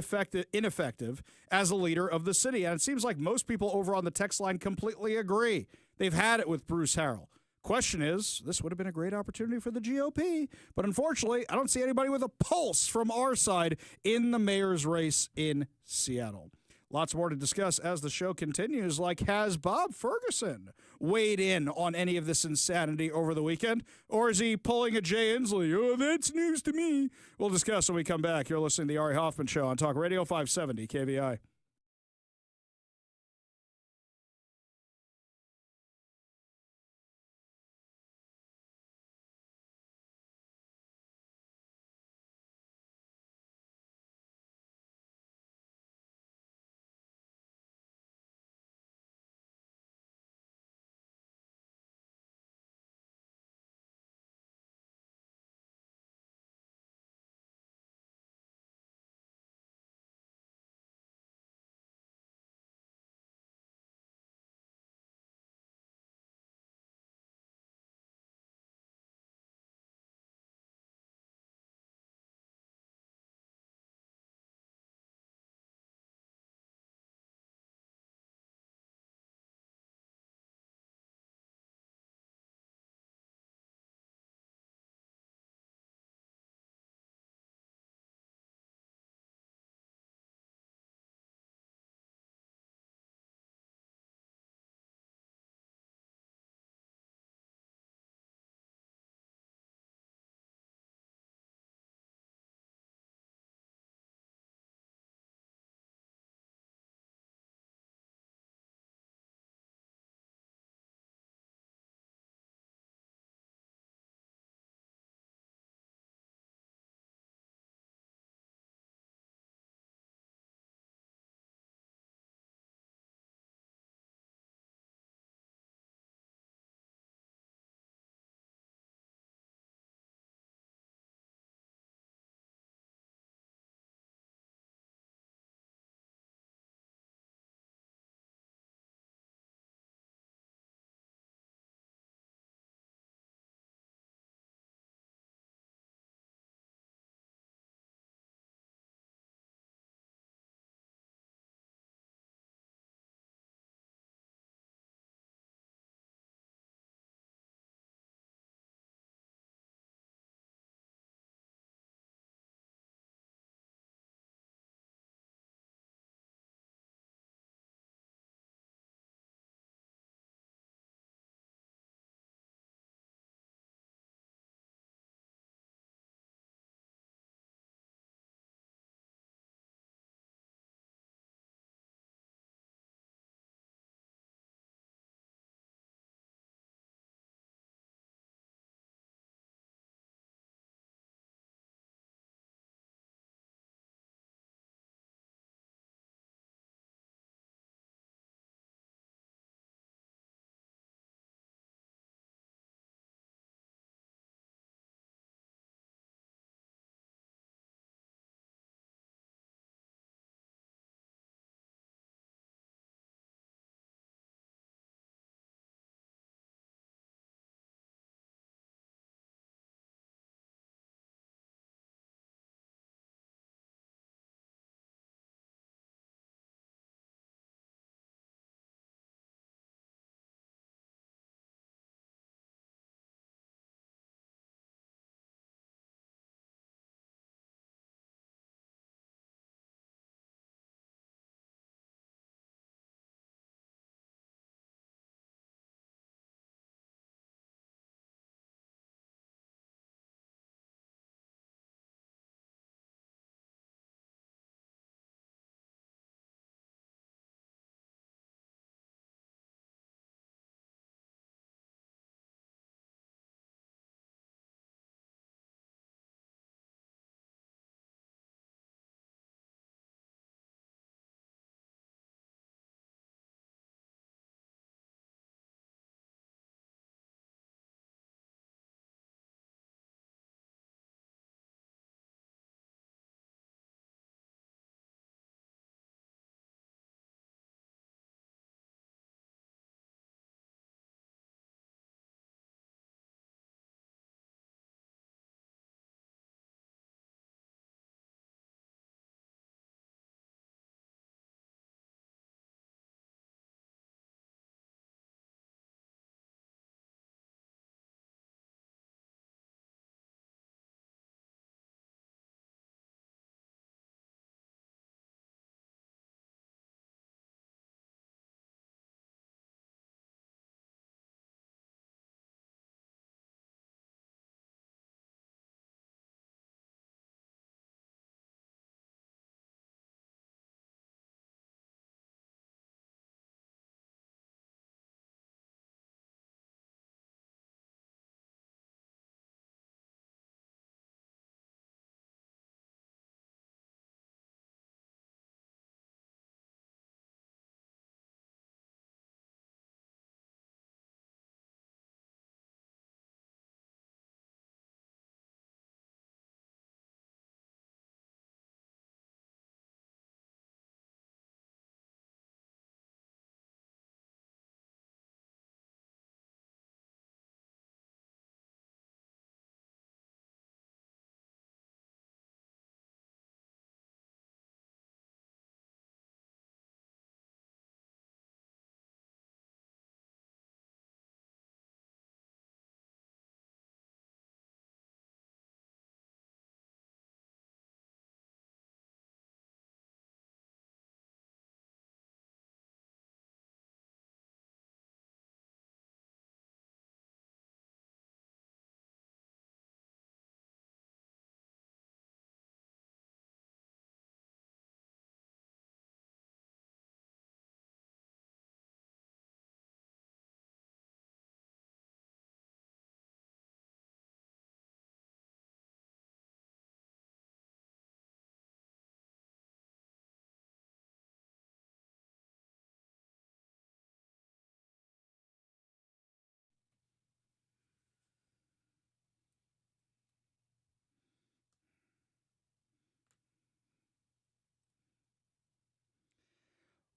Speaker 1: ineffective as a leader of the city. And it seems like most people over on the text line completely agree. They've had it with Bruce Harrell. Question is, this would have been a great opportunity for the GOP. But unfortunately, I don't see anybody with a pulse from our side in the mayor's race in Seattle. Lots more to discuss as the show continues, like has Bob Ferguson weighed in on any of this insanity over the weekend? Or is he pulling a Jay Inslee? Oh, that's news to me. We'll discuss when we come back. You're listening to The Ari Hoffman Show on Talk Radio 570 KVI.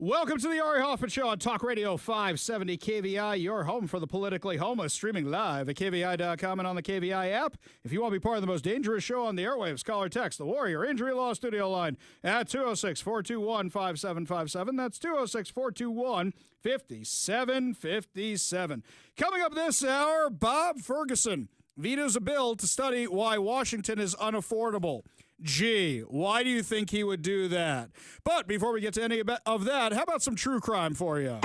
Speaker 1: Welcome to the Ari Hoffman Show on Talk Radio 570 KVI, your home for the politically homeless, streaming live at KVI.com and on the KVI app. If you want to be part of the most dangerous show on the airwaves, call or text the Warrior Injury Law Studio line at 206-421-5757. That's 206-421-5757. Coming up this hour, Bob Ferguson vetoes a bill to study why Washington is unaffordable. Gee, why do you think he would do that? But before we get to any of that, how about some true crime for you?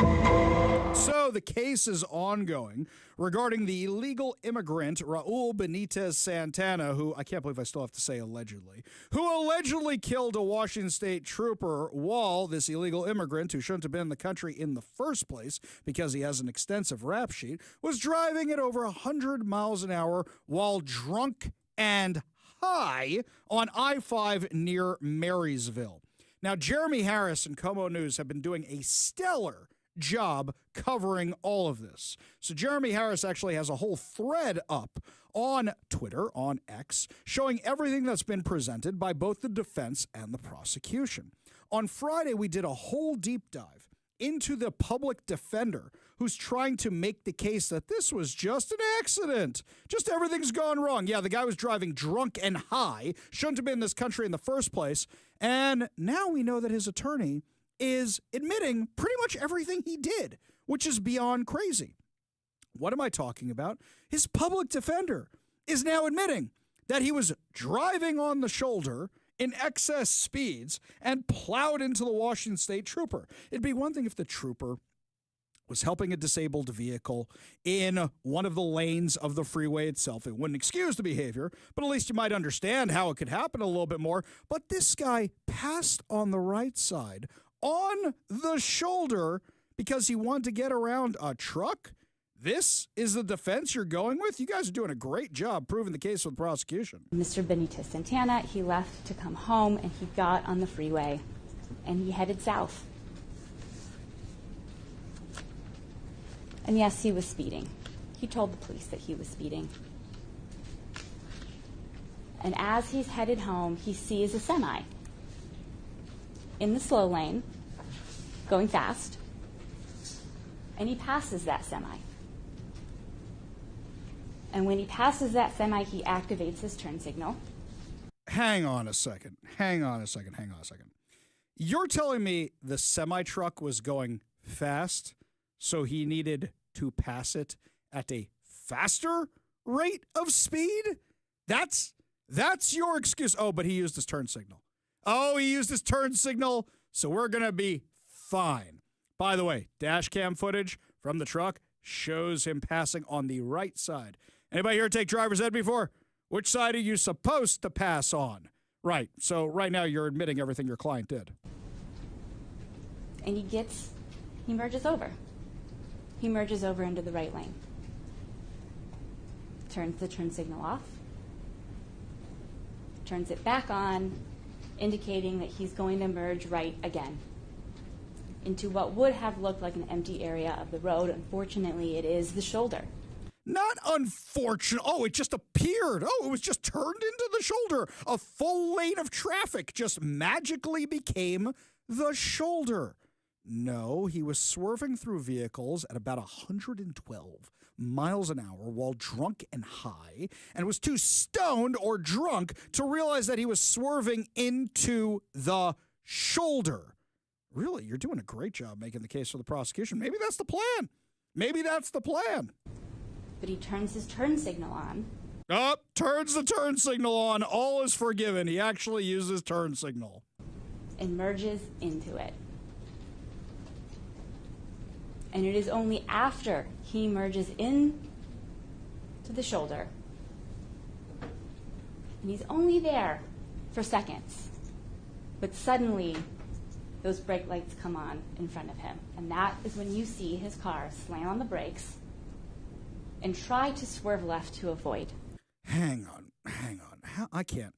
Speaker 1: So the case is ongoing regarding the illegal immigrant Raul Benitez Santana, who I can't believe I still have to say allegedly, who allegedly killed a Washington State trooper while this illegal immigrant, who shouldn't have been in the country in the first place because he has an extensive rap sheet, was driving at over 100 miles an hour while drunk and high on I-5 near Marysville. Now, Jeremy Harris and Como News have been doing a stellar job covering all of this. So Jeremy Harris actually has a whole thread up on Twitter, on X, showing everything that's been presented by both the defense and the prosecution. On Friday, we did a whole deep dive into the public defender who's trying to make the case that this was just an accident. Just everything's gone wrong. Yeah, the guy was driving drunk and high, shouldn't have been in this country in the first place. And now we know that his attorney is admitting pretty much everything he did, which is beyond crazy. What am I talking about? His public defender is now admitting that he was driving on the shoulder in excess speeds and plowed into the Washington State trooper. It'd be one thing if the trooper was helping a disabled vehicle in one of the lanes of the freeway itself. It wouldn't excuse the behavior, but at least you might understand how it could happen a little bit more. But this guy passed on the right side, on the shoulder, because he wanted to get around a truck. This is the defense you're going with? You guys are doing a great job proving the case with the prosecution.
Speaker 11: Mr. Benitez Santana, he left to come home, and he got on the freeway, and he headed south. And yes, he was speeding. He told the police that he was speeding. And as he's headed home, he sees a semi in the slow lane, going fast, and he passes that semi. And when he passes that semi, he activates his turn signal.
Speaker 1: Hang on a second. You're telling me the semi-truck was going fast, so he needed to pass it at a faster rate of speed? That's your excuse. Oh, but he used his turn signal. So we're going to be fine. By the way, dash cam footage from the truck shows him passing on the right side. Anybody here take driver's ed before? Which side are you supposed to pass on? Right. So right now you're admitting everything your client did.
Speaker 11: And he merges over. He merges over into the right lane. Turns the turn signal off. Turns it back on, indicating that he's going to merge right again into what would have looked like an empty area of the road. Unfortunately, it is the shoulder.
Speaker 1: Not unfortunate. Oh, it just appeared. Oh, it was just turned into the shoulder. A full lane of traffic just magically became the shoulder. No, he was swerving through vehicles at about 112 miles an hour while drunk and high, and was too stoned or drunk to realize that he was swerving into the shoulder. Really, you're doing a great job making the case for the prosecution. Maybe that's the plan.
Speaker 11: But he turns his turn signal on.
Speaker 1: Turns the turn signal on. All is forgiven. He actually uses turn signal.
Speaker 11: And merges into it. And it is only after he merges in to the shoulder, and he's only there for seconds, but suddenly those brake lights come on in front of him. And that is when you see his car slam on the brakes and try to swerve left to avoid.
Speaker 1: Hang on. I can't.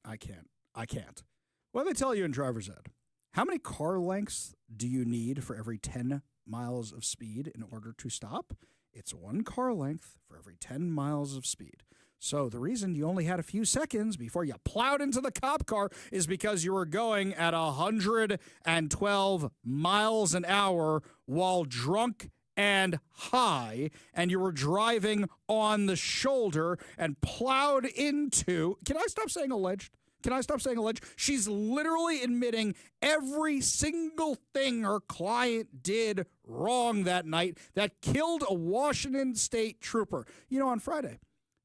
Speaker 1: What do they tell you in driver's ed? How many car lengths do you need for every 10 miles of speed in order to stop? It's 1 car length for every 10 miles of speed. So the reason you only had a few seconds before you plowed into the cop car is because you were going at 112 miles an hour while drunk and high, and you were driving on the shoulder and plowed into. Can I stop saying alleged? Can I stop saying alleged? She's literally admitting every single thing her client did wrong that night that killed a Washington State trooper. You know, on Friday,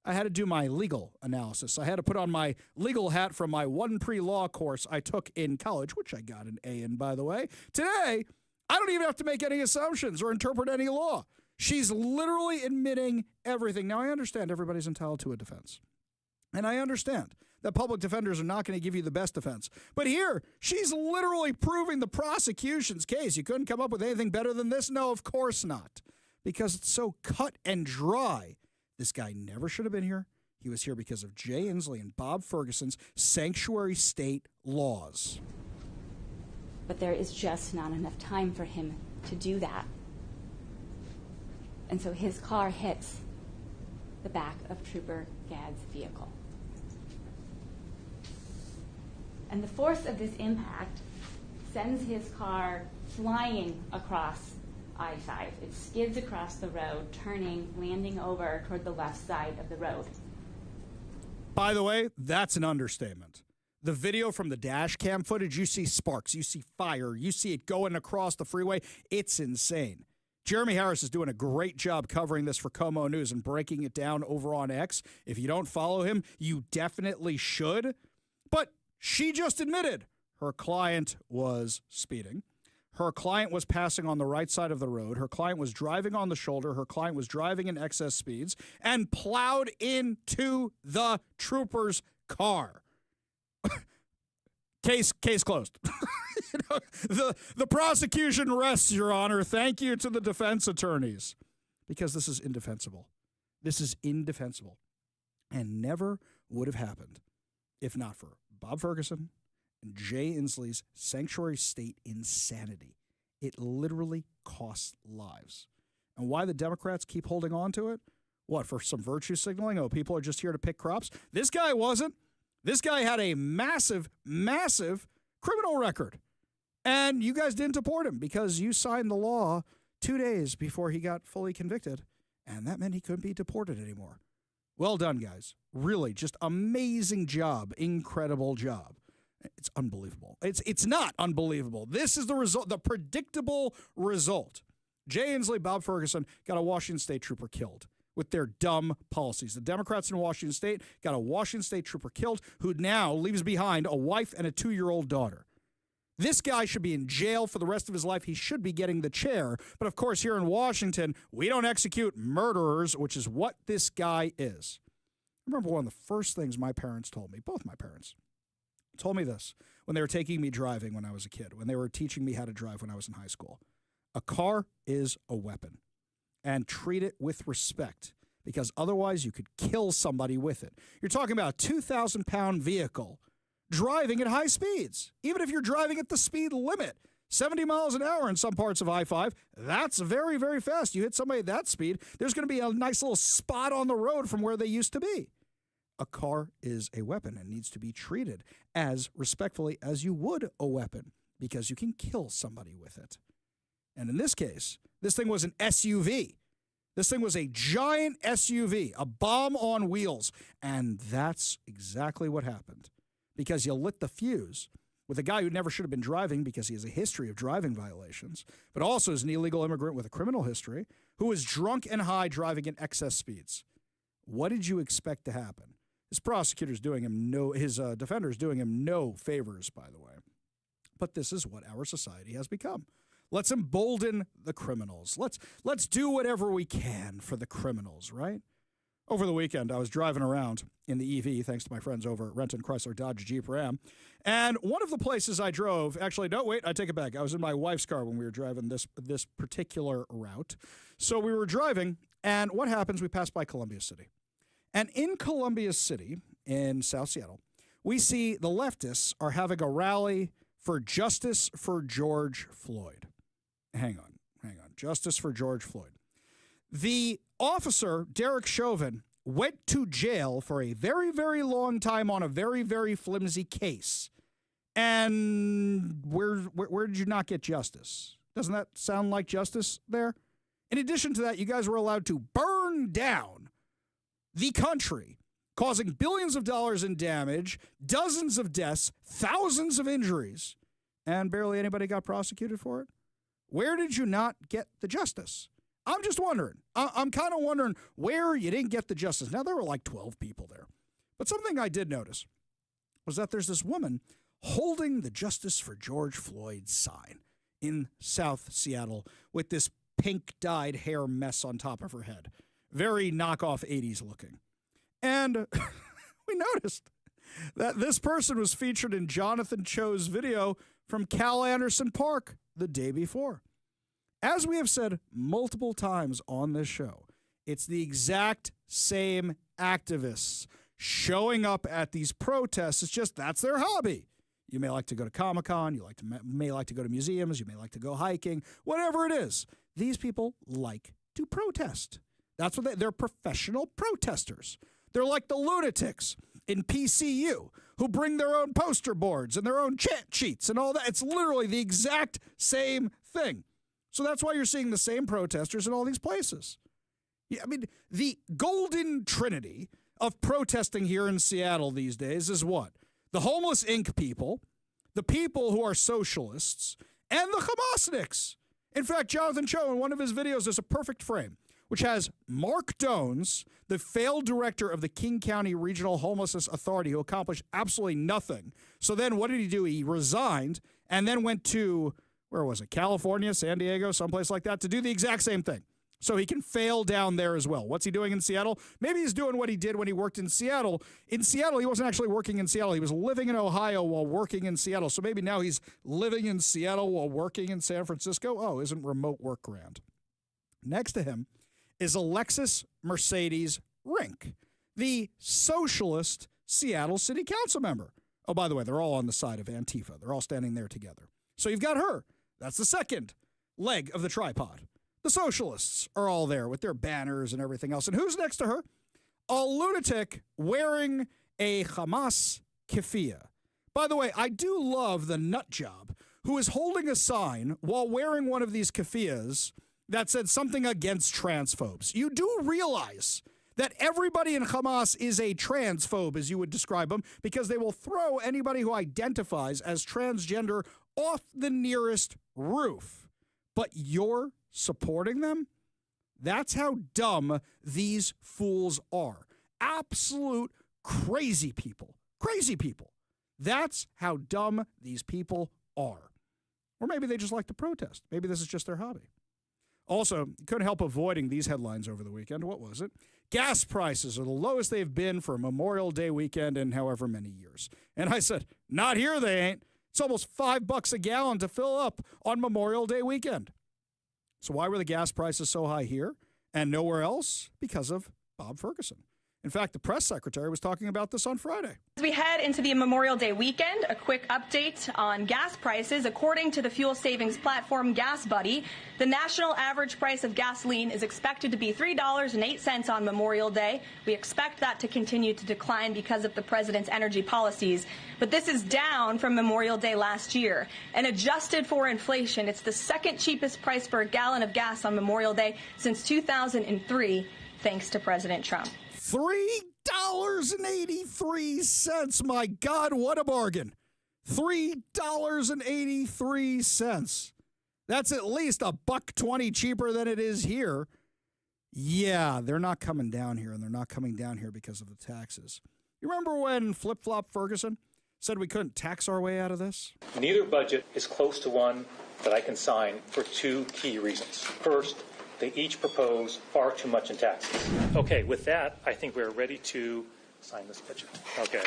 Speaker 1: I had to do my legal analysis. I had to put on my legal hat from my one pre-law course I took in college, which I got an A in, by the way. Today, I don't even have to make any assumptions or interpret any law. She's literally admitting everything. Now, I understand everybody's entitled to a defense. And I understand that public defenders are not going to give you the best defense. But here, she's literally proving the prosecution's case. You couldn't come up with anything better than this? No, of course not. Because it's so cut and dry. This guy never should have been here. He was here because of Jay Inslee and Bob Ferguson's sanctuary state laws.
Speaker 11: But there is just not enough time for him to do that. And so his car hits the back of Trooper Gadd's vehicle. And the force of this impact sends his car flying across I-5. It skids across the road, turning, landing over toward the left side of the road.
Speaker 1: By the way, that's an understatement. The video from the dash cam footage, you see sparks, you see fire, you see it going across the freeway. It's insane. Jeremy Harris is doing a great job covering this for Como News and breaking it down over on X. If you don't follow him, you definitely should. But she just admitted her client was speeding. Her client was passing on the right side of the road. Her client was driving on the shoulder. Her client was driving in excess speeds and plowed into the trooper's car. Case closed. You know, the prosecution rests, Your Honor. Thank you to the defense attorneys. Because this is indefensible. This is indefensible. And never would have happened if not for Bob Ferguson and Jay Inslee's sanctuary state insanity. It literally costs lives. And why the Democrats keep holding on to it? What, for some virtue signaling? Oh, people are just here to pick crops? This guy wasn't. This guy had a massive, massive criminal record. And you guys didn't deport him because you signed the law 2 days before he got fully convicted. And that meant he couldn't be deported anymore. Well done, guys. Really, just amazing job. Incredible job. It's unbelievable. It's not unbelievable. This is the result, the predictable result. Jay Inslee, Bob Ferguson got a Washington State trooper killed with their dumb policies. The Democrats in Washington State got a Washington State trooper killed who now leaves behind a wife and a 2-year-old daughter. This guy should be in jail for the rest of his life. He should be getting the chair. But of course, here in Washington, we don't execute murderers, which is what this guy is. I remember one of the first things my parents told me, both my parents, told me this when they were taking me driving when I was a kid, when they were teaching me how to drive when I was in high school. A car is a weapon, and treat it with respect, because otherwise you could kill somebody with it. You're talking about a 2,000-pound vehicle driving at high speeds, even if you're driving at the speed limit. 70 miles an hour in some parts of I-5, that's very, very fast. You hit somebody at that speed, there's going to be a nice little spot on the road from where they used to be. A car is a weapon and needs to be treated as respectfully as you would a weapon, because you can kill somebody with it. And in this case, this thing was an SUV. This thing was a giant SUV, a bomb on wheels. And that's exactly what happened, because you lit the fuse with a guy who never should have been driving because he has a history of driving violations, but also is an illegal immigrant with a criminal history who was drunk and high driving at excess speeds. What did you expect to happen? His prosecutor's doing him his defender's doing him no favors, by the way. But this is what our society has become. Let's embolden the criminals. Let's do whatever we can for the criminals, right? Over the weekend, I was driving around in the EV, thanks to my friends over at Renton Chrysler Dodge Jeep Ram. And one of the places I drove, actually, no, wait, I take it back. I was in my wife's car when we were driving this particular route. So we were driving, and what happens? We passed by Columbia City. And in Columbia City, in South Seattle, we see the leftists are having a rally for justice for George Floyd. Hang on. Justice for George Floyd. The officer, Derek Chauvin, went to jail for a very, very long time on a very, very flimsy case. And where did you not get justice? Doesn't that sound like justice there? In addition to that, you guys were allowed to burn down the country, causing billions of dollars in damage, dozens of deaths, thousands of injuries, and barely anybody got prosecuted for it. Where did you not get the justice? I'm just wondering. I'm kind of wondering where you didn't get the justice. Now, there were like 12 people there. But something I did notice was that there's this woman holding the Justice for George Floyd sign in South Seattle with this pink-dyed hair mess on top of her head. Very knockoff 80s looking. And we noticed that this person was featured in Jonathan Cho's video from Cal Anderson Park the day before. As we have said multiple times on this show, it's the exact same activists showing up at these protests. It's just that's their hobby. You may like to go to Comic-Con, may like to go to museums, you may like to go hiking, whatever it is. These people like to protest. That's what they're professional protesters. They're like the lunatics in PCU who bring their own poster boards and their own chant sheets and all that. It's literally the exact same thing. So that's why you're seeing the same protesters in all these places. Yeah, I mean, the golden trinity of protesting here in Seattle these days is what? The Homeless Inc. people, the people who are socialists, and the Hamasniks. In fact, Jonathan Cho, in one of his videos, there's a perfect frame, which has Mark Dones, the failed director of the King County Regional Homelessness Authority, who accomplished absolutely nothing. So then what did he do? He resigned and then went to, where was it, California, San Diego, someplace like that, to do the exact same thing. So he can fail down there as well. What's he doing in Seattle? Maybe he's doing what he did when he worked in Seattle. In Seattle, he wasn't actually working in Seattle. He was living in Ohio while working in Seattle. So maybe now he's living in Seattle while working in San Francisco. Oh, isn't remote work grand? Next to him is Alexis Mercedes Rink, the socialist Seattle City Council member. Oh, by the way, they're all on the side of Antifa. They're all standing there together. So you've got her. That's the second leg of the tripod. The socialists are all there with their banners and everything else. And who's next to her? A lunatic wearing a Hamas keffiyeh. By the way, I do love the nut job who is holding a sign while wearing one of these keffiyehs that said something against transphobes. You do realize that everybody in Hamas is a transphobe, as you would describe them, because they will throw anybody who identifies as transgender off the nearest roof. But you're supporting them? That's how dumb these fools are. Absolute crazy people. Crazy people. That's how dumb these people are. Or maybe they just like to protest. Maybe this is just their hobby. Also, you couldn't help avoiding these headlines over the weekend. What was it? Gas prices are the lowest they've been for Memorial Day weekend in however many years. And I said, not here they ain't. It's almost $5 a gallon to fill up on Memorial Day weekend. So why were the gas prices so high here and nowhere else? Because of Bob Ferguson. In fact, the press secretary was talking about this on Friday.
Speaker 12: As we head into the Memorial Day weekend, a quick update on gas prices. According to the fuel savings platform Gas Buddy, the national average price of gasoline is expected to be $3.08 on Memorial Day. We expect that to continue to decline because of the president's energy policies. But this is down from Memorial Day last year. And adjusted for inflation, it's the second cheapest price for a gallon of gas on Memorial Day since 2003, thanks to President Trump.
Speaker 1: $3.83. My God, what a bargain. $3.83. That's at least $1.20 cheaper than it is here. Yeah, they're not coming down here, and they're not coming down here because of the taxes. You remember when Flip-Flop Ferguson said we couldn't tax our way out of this?
Speaker 13: Neither budget is close to one that I can sign for two key reasons. First, they each propose far too much in taxes. Okay, with that, I think we're ready to sign this budget. Okay.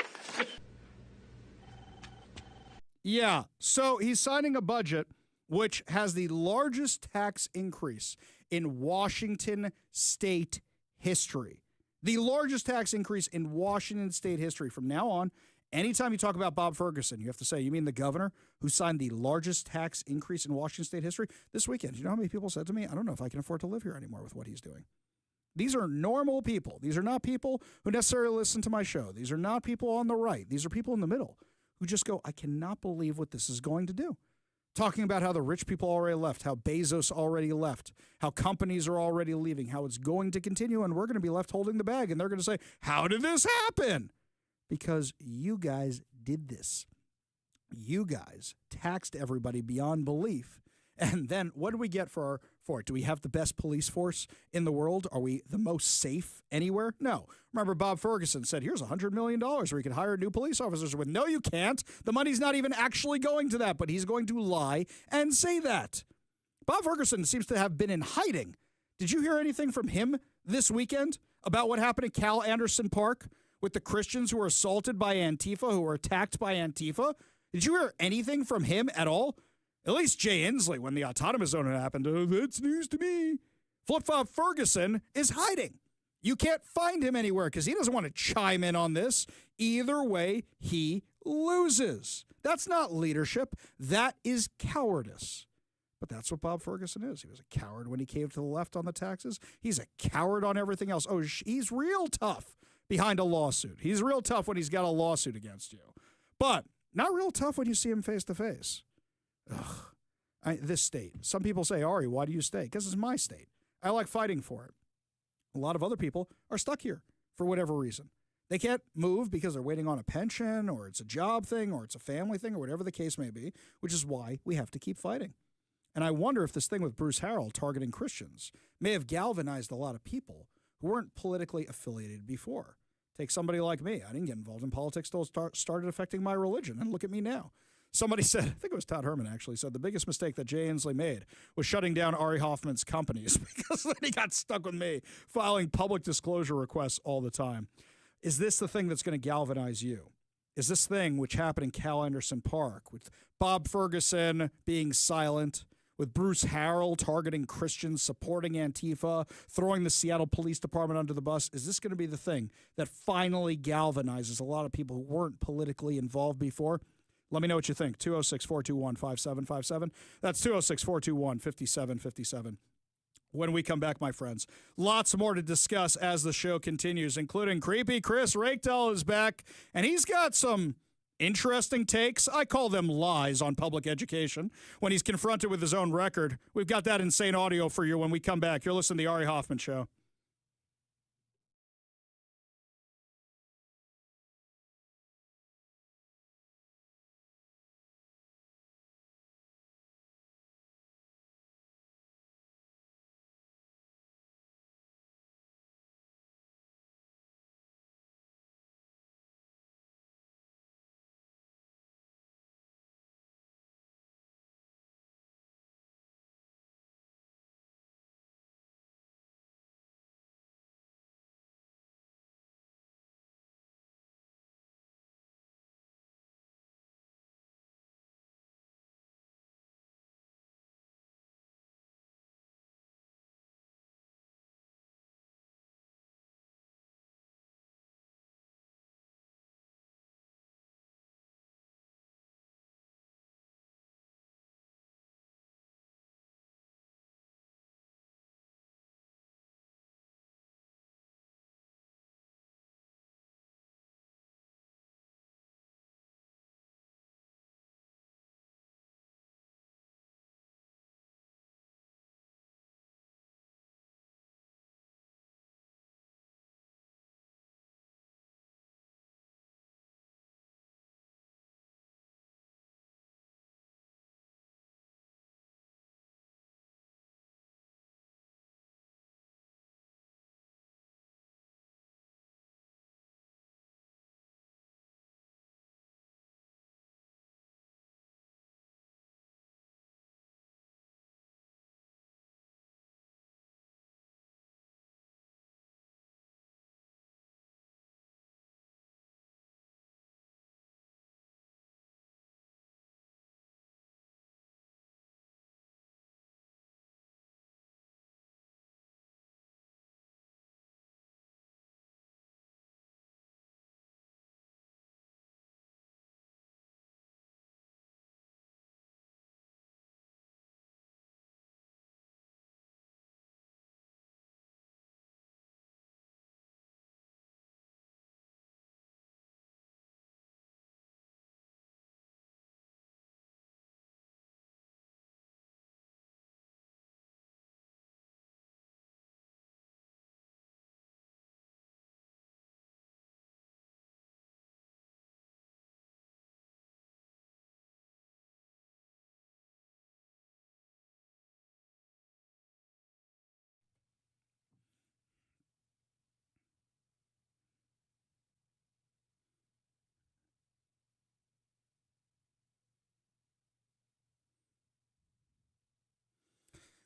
Speaker 1: Yeah, so he's signing a budget which has the largest tax increase in Washington state history. The largest tax increase in Washington state history. From now on, anytime you talk about Bob Ferguson, you have to say, you mean the governor who signed the largest tax increase in Washington state history? This weekend, you know how many people said to me, I don't know if I can afford to live here anymore with what he's doing. These are normal people. These are not people who necessarily listen to my show. These are not people on the right. These are people in the middle who just go, I cannot believe what this is going to do. Talking about how the rich people already left, how Bezos already left, how companies are already leaving, how it's going to continue, and we're going to be left holding the bag. And they're going to say, how did this happen? Because you guys did this. You guys taxed everybody beyond belief. And then what do we get for it? Do we have the best police force in the world? Are we the most safe anywhere? No. Remember, Bob Ferguson said, here's $100 million where you can hire new police officers with. No, you can't. The money's not even actually going to that, but he's going to lie and say that. Bob Ferguson seems to have been in hiding. Did you hear anything from him this weekend about what happened at Cal Anderson Park with the Christians who were assaulted by Antifa, who were attacked by Antifa? Did you hear anything from him at all? At least Jay Inslee, when the autonomous zone happened, that's news to me. Flip-Flop Ferguson is hiding. You can't find him anywhere because he doesn't want to chime in on this. Either way, he loses. That's not leadership. That is cowardice. But that's what Bob Ferguson is. He was a coward when he caved to the left on the taxes. He's a coward on everything else. Oh, he's real tough behind a lawsuit. He's real tough when he's got a lawsuit against you. But not real tough when you see him face to face. This state. Some people say, Ari, why do you stay? Because it's my state. I like fighting for it. A lot of other people are stuck here for whatever reason. They can't move because they're waiting on a pension, or it's a job thing, or it's a family thing, or whatever the case may be, which is why we have to keep fighting. And I wonder if this thing with Bruce Harrell targeting Christians may have galvanized a lot of people who weren't politically affiliated before. Take somebody like me. I didn't get involved in politics until it started affecting my religion, and look at me now. Somebody said, I think it was Todd Herman actually, said the biggest mistake that Jay Inslee made was shutting down Ari Hoffman's companies because then he got stuck with me filing public disclosure requests all the time. Is this the thing that's going to galvanize you? Is this thing which happened in Cal Anderson Park with Bob Ferguson being silent, with Bruce Harrell targeting Christians, supporting Antifa, throwing the Seattle Police Department under the bus, is this going to be the thing that finally galvanizes a lot of people who weren't politically involved before? Let me know what you think. 206-421-5757. That's 206-421-5757. When we come back, my friends, lots more to discuss as the show continues, including Creepy Chris Rakedell is back, and he's got some interesting takes. I call them lies on public education when he's confronted with his own record. We've got that insane audio for you when we come back. You're listening to the Ari Hoffman Show.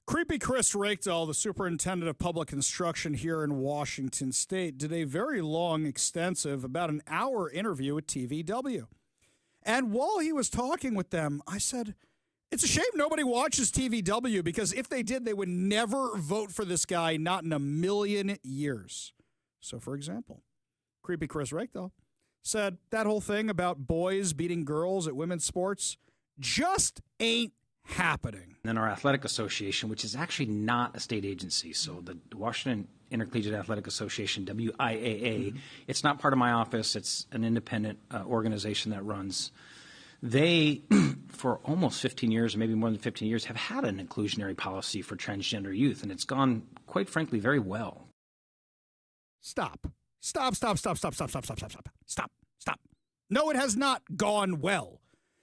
Speaker 1: Creepy Chris Rakedahl, the superintendent of public instruction here in Washington State, did a very long, extensive, about an hour interview with TVW. And while he was talking with them, I said, it's a shame nobody watches TVW, because if they did, they would never vote for this guy, not in a million years. So, for example, Creepy Chris Rakedahl said that whole thing about boys beating girls at women's sports just ain't happening.
Speaker 14: And our athletic association, which is actually not a state agency, so the Washington Intercollegiate Athletic Association, WIAA, it's not part of my office. It's an independent organization that runs. They, for almost 15 years, or maybe more than 15 years, have had an inclusionary policy for transgender youth, and it's gone, quite frankly, very well.
Speaker 1: Stop. No, it has not gone well.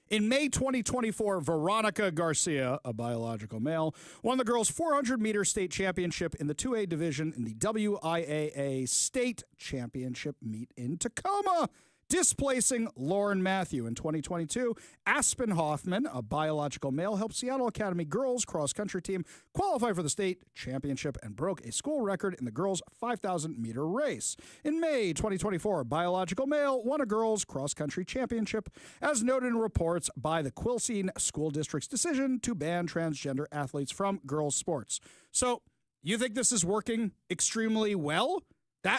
Speaker 1: In May 2024, Veronica Garcia, a biological male, won the girls' 400-meter state championship in the 2A division in the WIAA state championship meet in Tacoma, displacing Lauren Matthew. In 2022, Aspen Hoffman, a biological male, helped Seattle Academy girls cross-country team qualify for the state championship and broke a school record in the girls' 5,000-meter race. In May 2024, biological male won a girls' cross-country championship, as noted in reports by the Quilcene School District's decision to ban transgender athletes from girls' sports. So, you think this is working extremely well?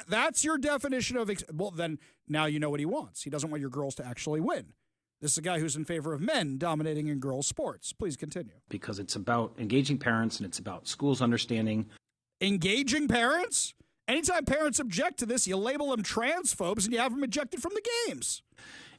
Speaker 1: That's your definition of, well, then now you know what he wants. He doesn't want your girls to actually win. This is a guy who's in favor of men dominating in girls' sports. Please continue.
Speaker 14: Because it's about engaging parents and it's about schools understanding.
Speaker 1: Engaging parents? Anytime parents object to this, you label them transphobes and you have them ejected from the games.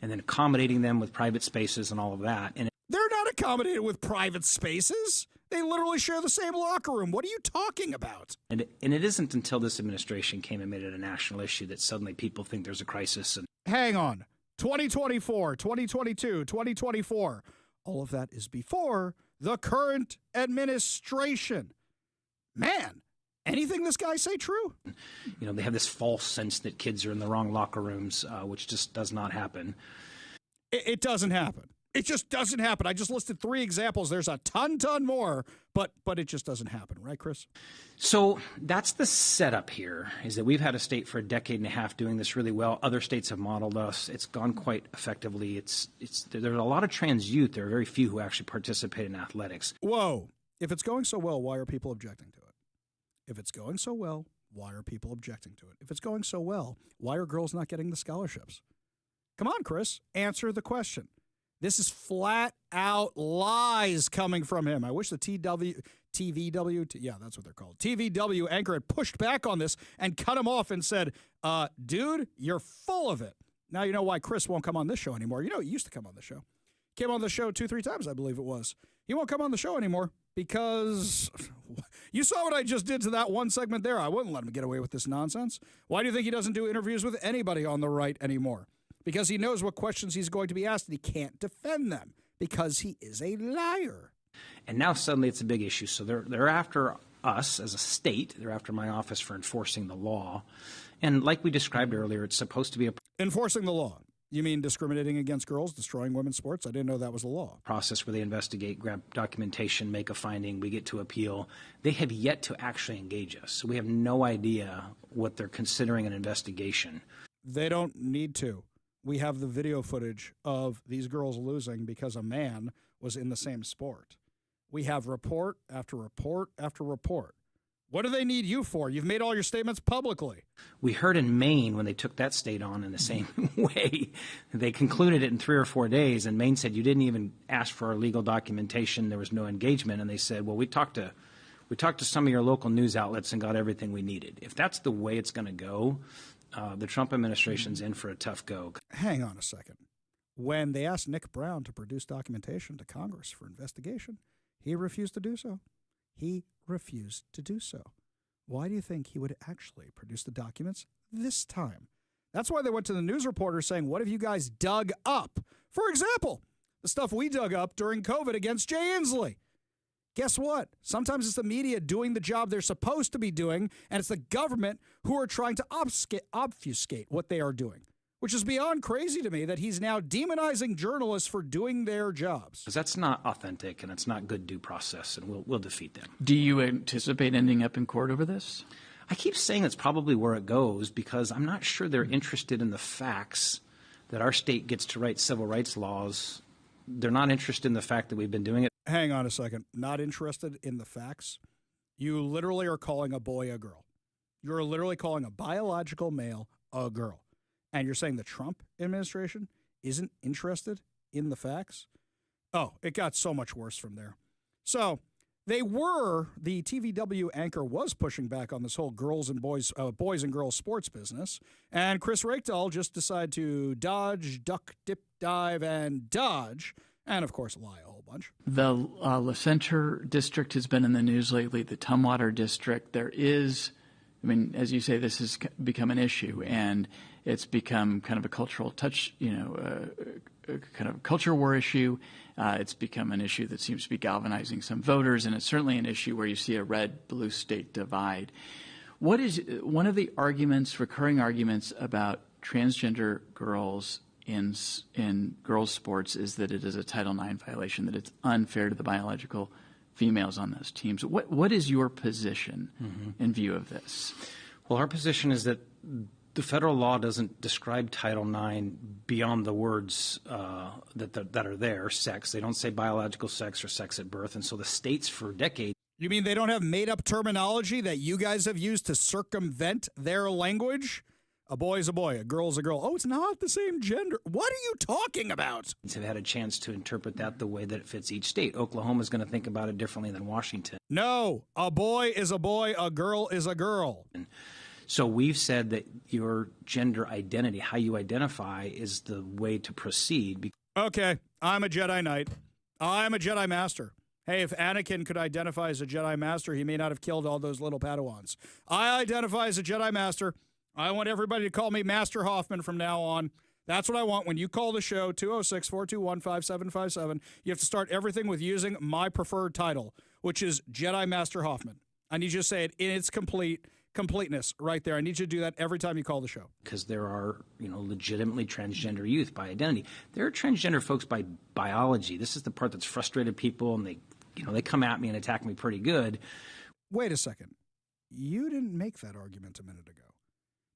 Speaker 14: And then accommodating them with private spaces and all of that. And
Speaker 1: they're not accommodated with private spaces. They literally share the same locker room. What are you talking about?
Speaker 14: And it isn't until this administration came and made it a national issue that suddenly people think there's a crisis. And
Speaker 1: hang on. 2024, 2022, 2024. All of that is before the current administration. Man, anything this guy say true?
Speaker 14: You know, they have this false sense that kids are in the wrong locker rooms, which just does not happen.
Speaker 1: It doesn't happen. It just doesn't happen. I just listed 3 examples. There's a ton more, but it just doesn't happen. Right, Chris?
Speaker 14: So that's the setup here, is that we've had a state for a decade and a half doing this really well. Other states have modeled us. It's gone quite effectively. There's a lot of trans youth. There are very few who actually participate in athletics.
Speaker 1: Whoa. If it's going so well, why are people objecting to it? If it's going so well, why are people objecting to it? If it's going so well, why are girls not getting the scholarships? Come on, Chris. Answer the question. This is flat out lies coming from him. I wish the TVW, yeah, that's what they're called. TVW anchor had pushed back on this and cut him off and said, dude, you're full of it. Now you know why Chris won't come on this show anymore. You know, he used to come on the show. Came on the show 2-3 times, I believe it was. He won't come on the show anymore because you saw what I just did to that one segment there. I wouldn't let him get away with this nonsense. Why do you think he doesn't do interviews with anybody on the right anymore? Because he knows what questions he's going to be asked and he can't defend them because he is a liar.
Speaker 14: And now suddenly it's a big issue. So they're after us as a state. They're after my office for enforcing the law. And like we described earlier, it's supposed to be a
Speaker 1: enforcing the law. You mean discriminating against girls, destroying women's sports? I didn't know that was the law.
Speaker 14: Process where they investigate, grab documentation, make a finding, we get to appeal. They have yet to actually engage us. So we have no idea what they're considering an investigation.
Speaker 1: They don't need to. We have the video footage of these girls losing because a man was in the same sport. We have report after report after report. What do they need you for? You've made all your statements publicly.
Speaker 14: We heard in Maine when they took that state on in the same way. They concluded it in 3 or 4 days, and Maine said, you didn't even ask for our legal documentation. There was no engagement. And they said, well, we talked to some of your local news outlets and got everything we needed. If that's the way it's going to go, the Trump administration's in for a tough go.
Speaker 1: Hang on a second. When they asked Nick Brown to produce documentation to Congress for investigation, he refused to do so. He refused to do so. Why do you think he would actually produce the documents this time? That's why they went to the news reporter saying, what have you guys dug up? For example, the stuff we dug up during COVID against Jay Inslee. Guess what? Sometimes it's the media doing the job they're supposed to be doing, and it's the government who are trying to obfuscate what they are doing. which is beyond crazy to me that he's now demonizing journalists for doing their jobs.
Speaker 14: Because that's not authentic and it's not good due process, and we'll defeat them.
Speaker 15: Do you anticipate ending up in court over this?
Speaker 14: I keep saying that's probably where it goes because I'm not sure they're interested in the facts that our state gets to write civil rights laws. They're not interested in the fact that we've been doing it.
Speaker 1: Hang on a second. Not interested in the facts? You literally are calling a boy a girl. You're literally calling a biological male a girl. And you're saying the Trump administration isn't interested in the facts? Oh, it got so much worse from there. So the TVW anchor was pushing back on this whole boys and girls sports business. And Chris Rakedahl just decided to dodge, duck, dip, dive, and dodge. And, of course, lie a whole bunch.
Speaker 15: The La Center district has been in the news lately, the Tumwater district. There is, as you say, this has become an issue, and it's become kind of a cultural touch, kind of culture war issue. It's become an issue that seems to be galvanizing some voters, and it's certainly an issue where you see a red-blue state divide. What is one of the recurring arguments about transgender girls in girls' sports is that it is a Title IX violation, that it's unfair to the biological females on those teams. What is your position in view of this?
Speaker 14: Well, our position is that the federal law doesn't describe Title IX beyond the words that are there, sex. They don't say biological sex or sex at birth. And so the states for decades.
Speaker 1: You mean they don't have made-up terminology that you guys have used to circumvent their language? A boy is a boy, a girl is a girl. Oh, it's not the same gender. What are you talking about?
Speaker 14: Have had a chance to interpret that the way that it fits each state. Oklahoma is going to think about it differently than Washington.
Speaker 1: No, a boy is a boy, a girl is a girl.
Speaker 14: So we've said that your gender identity, how you identify, is the way to proceed.
Speaker 1: Okay, I'm a Jedi Knight. I'm a Jedi Master. Hey, if Anakin could identify as a Jedi Master, he may not have killed all those little Padawans. I identify as a Jedi Master. I want everybody to call me Master Hoffman from now on. That's what I want. When you call the show, 206-421-5757, you have to start everything with using my preferred title, which is Jedi Master Hoffman. I need you to say it in its completeness right there. I need you to do that every time you call the show.
Speaker 14: Because there are, legitimately transgender youth by identity. There are transgender folks by biology. This is the part that's frustrated people, and they come at me and attack me pretty good.
Speaker 1: Wait a second. You didn't make that argument a minute ago.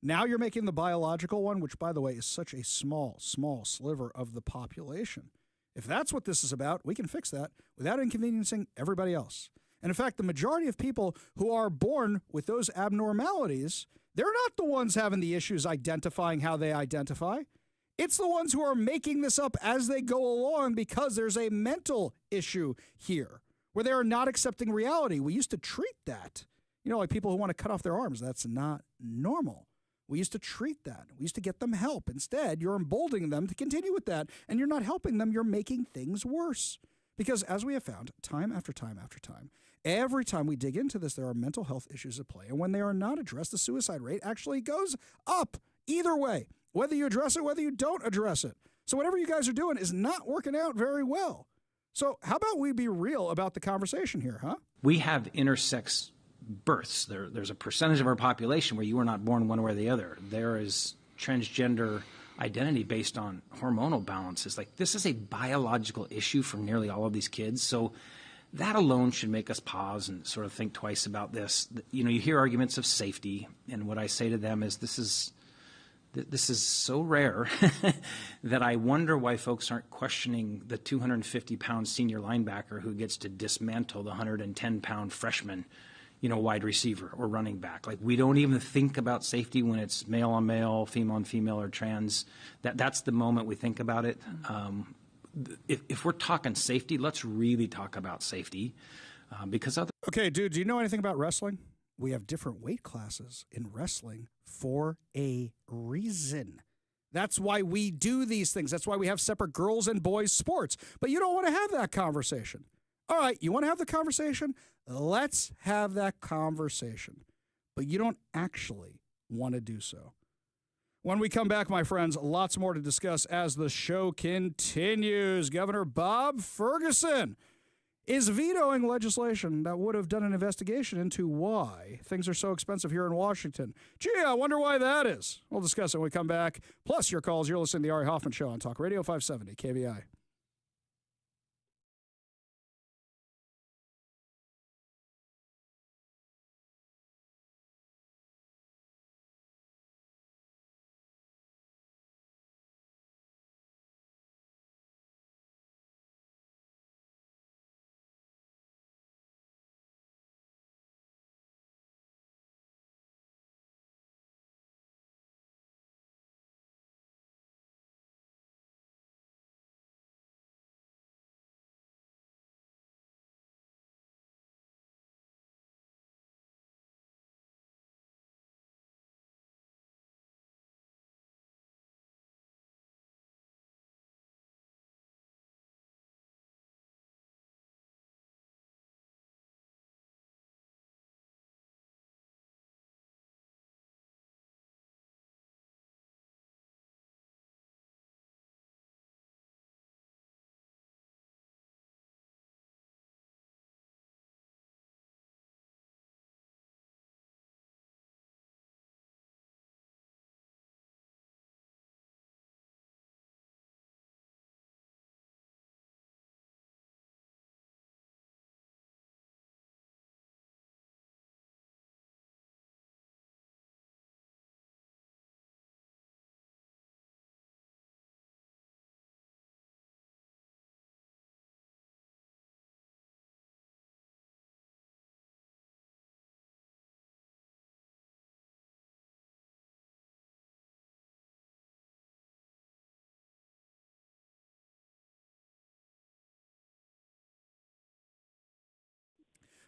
Speaker 1: Now you're making the biological one, which, by the way, is such a small sliver of the population. If that's what this is about, we can fix that without inconveniencing everybody else. And in fact, the majority of people who are born with those abnormalities, they're not the ones having the issues identifying how they identify. It's the ones who are making this up as they go along because there's a mental issue here where they are not accepting reality. We used to treat that, like people who want to cut off their arms. That's not normal. We used to treat that. We used to get them help. Instead, you're emboldening them to continue with that, and you're not helping them. You're making things worse. Because as we have found time after time after time, every time we dig into this, there are mental health issues at play. And when they are not addressed, the suicide rate actually goes up either way, whether you address it, whether you don't address it. So whatever you guys are doing is not working out very well. So how about we be real about the conversation here, huh?
Speaker 14: We have intersex births. There's a percentage of our population where you are not born one way or the other. There is transgender identity based on hormonal balances. This is a biological issue for nearly all of these kids. So that alone should make us pause and sort of think twice about this. You hear arguments of safety, and what I say to them is this is so rare that I wonder why folks aren't questioning the 250-pound senior linebacker who gets to dismantle the 110-pound freshman wide receiver or running back. We don't even think about safety when it's male on male, female on female, or trans. That's the moment we think about it. If we're talking safety, let's really talk about safety because other.
Speaker 1: Okay, dude, do you know anything about wrestling? We have different weight classes in wrestling for a reason. That's why we do these things. That's why we have separate girls and boys sports. But you don't want to have that conversation. All right, you want to have the conversation? Let's have that conversation. But you don't actually want to do so. When we come back, my friends, lots more to discuss as the show continues. Governor Bob Ferguson, is vetoing legislation that would have done an investigation into why things are so expensive here in Washington. Gee, I wonder why that is. We'll discuss it when we come back. Plus your calls. You're listening to the Ari Hoffman Show on Talk Radio 570 KBI.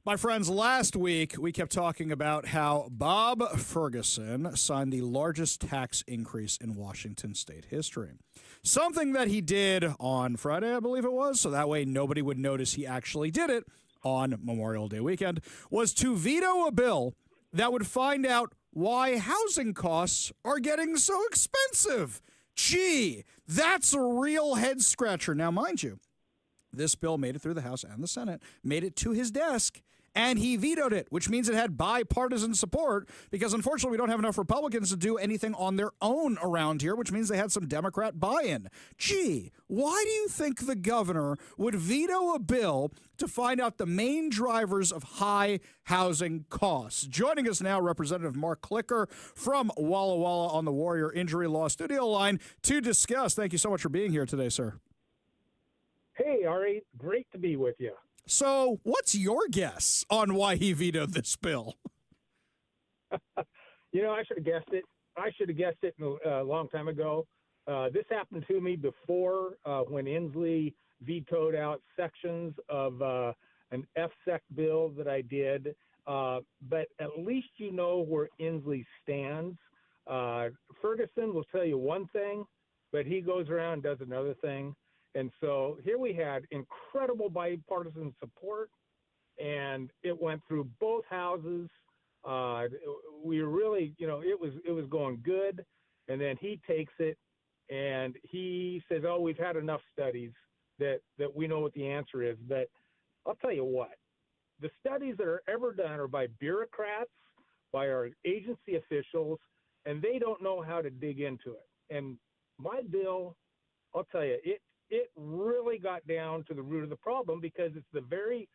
Speaker 1: My friends, last week we kept talking about how Bob Ferguson signed the largest tax increase in Washington state history. Something that he did on Friday, I believe it was, so that way nobody would notice he actually did it on Memorial Day weekend, was to veto a bill that would find out why housing costs are getting so expensive. Gee, that's a real head scratcher. Now, mind you, this bill made it through the House and the Senate, made it to his desk, and he vetoed it, which means it had bipartisan support because, unfortunately, we don't have enough Republicans to do anything on their own around here, which means they had some Democrat buy-in. Gee, why do you think the governor would veto a bill to find out the main drivers of high housing costs? Joining us now, Representative Mark Clicker from Walla Walla on the Warrior Injury Law Studio line to discuss. Thank you so much for being here today, sir.
Speaker 16: Hey, Ari, great to be with you.
Speaker 1: So what's your guess on why he vetoed this bill?
Speaker 16: You know, I should have guessed it. I should have guessed it a long time ago. This happened to me before when Inslee vetoed out sections of an FSEC bill that I did. But at least you know where Inslee stands. Ferguson will tell you one thing, but he goes around and does another thing. And so here we had incredible bipartisan support, and it went through both houses. We really, you know, it was going good. And then he takes it and he says, oh, we've had enough studies that we know what the answer is. But I'll tell you what, the studies that are ever done are by bureaucrats, by our agency officials, and they don't know how to dig into it. And my bill, I'll tell you, it really got down to the root of the problem because it's the very,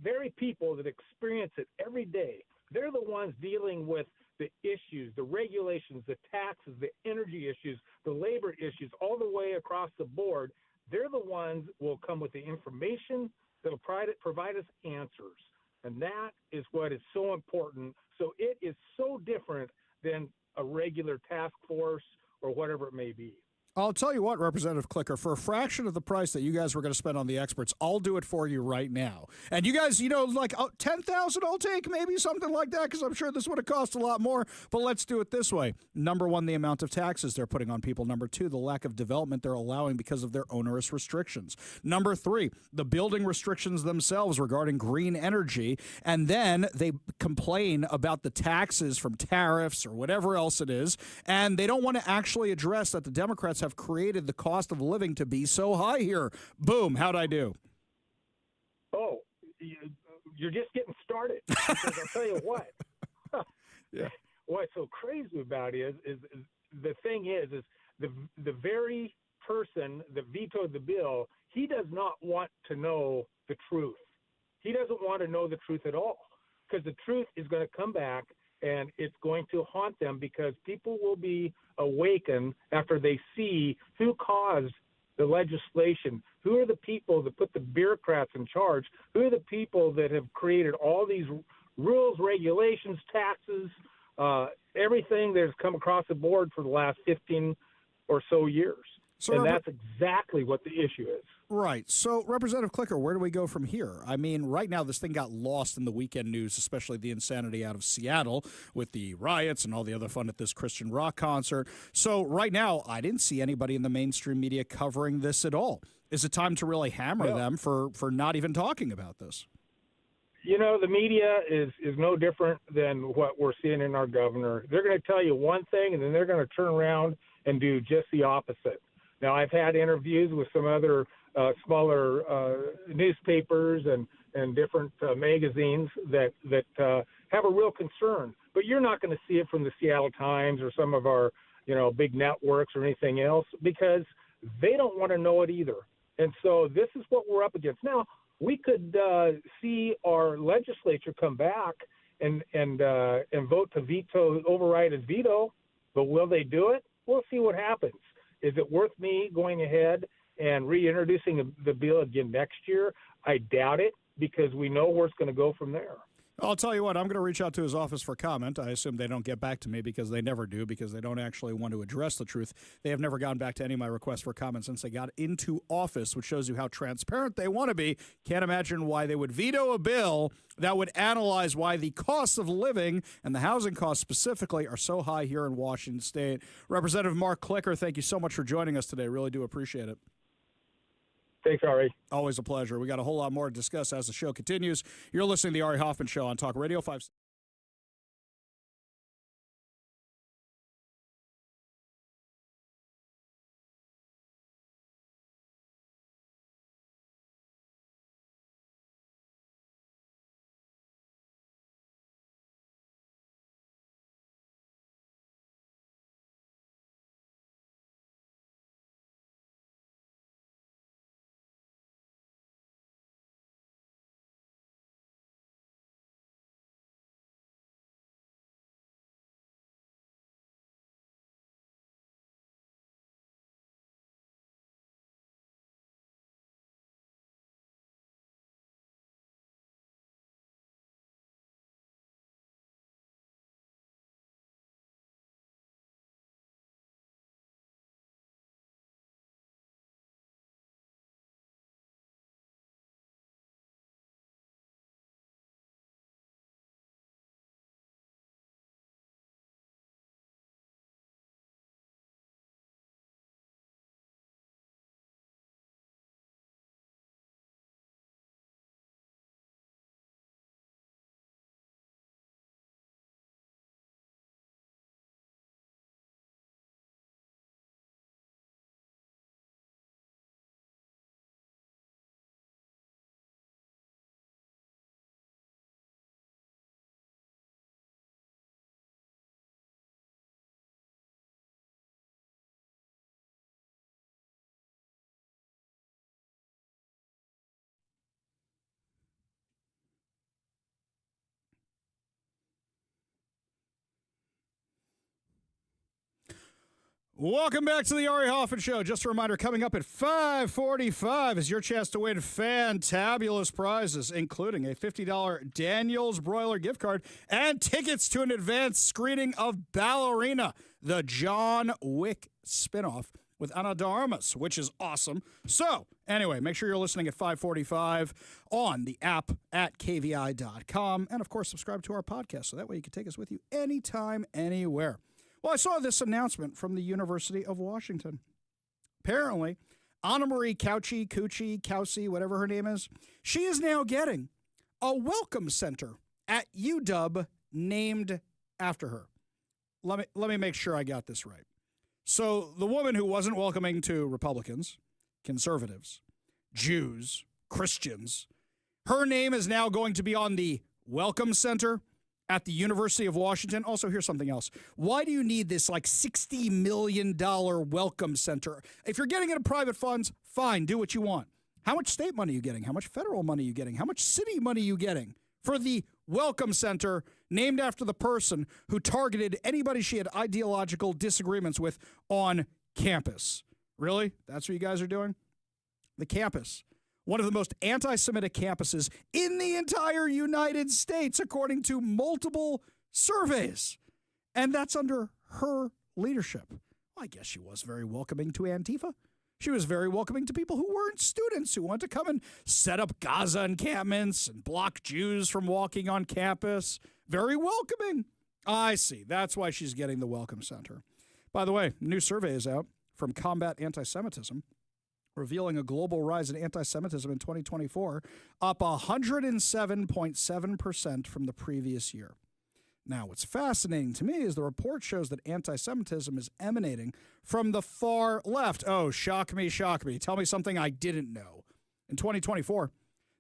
Speaker 16: very people that experience it every day. They're the ones dealing with the issues, the regulations, the taxes, the energy issues, the labor issues, all the way across the board. They're the ones who will come with the information that will provide us answers. And that is what is so important. So it is so different than a regular task force or whatever it may be.
Speaker 1: I'll tell you what, Representative Clicker, for a fraction of the price that you guys were going to spend on the experts, I'll do it for you right now. And you guys, you know, like $10,000 I'll take, maybe something like that, because I'm sure this would have cost a lot more. But let's do it this way. Number one, the amount of taxes they're putting on people. Number two, the lack of development they're allowing because of their onerous restrictions. Number three, the building restrictions themselves regarding green energy. And then they complain about the taxes from tariffs or whatever else it is. And they don't want to actually address that the Democrats have created the cost of living to be so high here. Boom. How'd I do?
Speaker 16: Oh, you're just getting started. Because I'll tell you what.
Speaker 1: Yeah.
Speaker 16: What's so crazy about it is the thing is the very person that vetoed the bill, he does not want to know the truth. He doesn't want to know the truth at all, because the truth is going to come back and it's going to haunt them, because people will be awakened after they see who caused the legislation, who are the people that put the bureaucrats in charge, who are the people that have created all these rules, regulations, taxes, everything that has come across the board for the last 15 or so years. And that's exactly what the issue is.
Speaker 1: Right. So, Representative Clicker, where do we go from here? I mean, right now, this thing got lost in the weekend news, especially the insanity out of Seattle with the riots and all the other fun at this Christian rock concert. So, right now, I didn't see anybody in the mainstream media covering this at all. Is it time to really hammer them for not even talking about this?
Speaker 16: You know, the media is no different than what we're seeing in our governor. They're going to tell you one thing, and then they're going to turn around and do just the opposite. Now, I've had interviews with some other smaller newspapers and different magazines that have a real concern. But you're not going to see it from the Seattle Times or some of our, big networks or anything else, because they don't want to know it either. And so this is what we're up against. Now, we could see our legislature come back and vote to override his veto, but will they do it? We'll see what happens. Is it worth me going ahead and reintroducing the bill again next year? I doubt it, because we know where it's going to go from there.
Speaker 1: I'll tell you what, I'm going to reach out to his office for comment. I assume they don't get back to me, because they never do, because they don't actually want to address the truth. They have never gone back to any of my requests for comment since they got into office, which shows you how transparent they want to be. Can't imagine why they would veto a bill that would analyze why the costs of living, and the housing costs specifically, are so high here in Washington State. Representative Mark Clicker, thank you so much for joining us today. Really do appreciate it.
Speaker 16: Thanks, Ari.
Speaker 1: Always a pleasure. We got a whole lot more to discuss as the show continues. You're listening to the Ari Hoffman Show on Talk Radio 5. Welcome back to the Ari Hoffman Show. Just a reminder, coming up at 5:45 is your chance to win fantabulous prizes, including a $50 Daniel's Broiler gift card and tickets to an advanced screening of Ballerina, the John Wick spinoff with Ana de Armas, which is awesome. So, anyway, make sure you're listening at 5:45 on the app at kvi.com. And, of course, subscribe to our podcast so that way you can take us with you anytime, anywhere. Well, I saw this announcement from the University of Washington. Apparently, Anna Marie Cauci, whatever her name is, she is now getting a welcome center at UW named after her. Let me make sure I got this right. So the woman who wasn't welcoming to Republicans, conservatives, Jews, Christians, Her name is now going to be on the Welcome Center at the University of Washington. Also, here's something else. Why do you need this like $60 million Welcome Center? If you're getting it in private funds, fine, do what you want. How much state money are you getting? How much federal money are you getting? How much city money are you getting for the Welcome Center named after the person who targeted anybody she had ideological disagreements with on campus? Really? That's what you guys are doing? The campus. One of the most anti-Semitic campuses in the entire United States, according to multiple surveys. And that's under her leadership. Well, I guess she was very welcoming to Antifa. She was very welcoming to people who weren't students, who wanted to come and set up Gaza encampments and block Jews from walking on campus. Very welcoming. I see. That's why she's getting the Welcome Center. By the way, new survey is out from Combat Anti-Semitism, revealing a global rise in anti-Semitism in 2024, up 107.7% from the previous year. Now, what's fascinating to me is the report shows that anti-Semitism is emanating from the far left. Oh, shock me, shock me. Tell me something I didn't know. In 2024,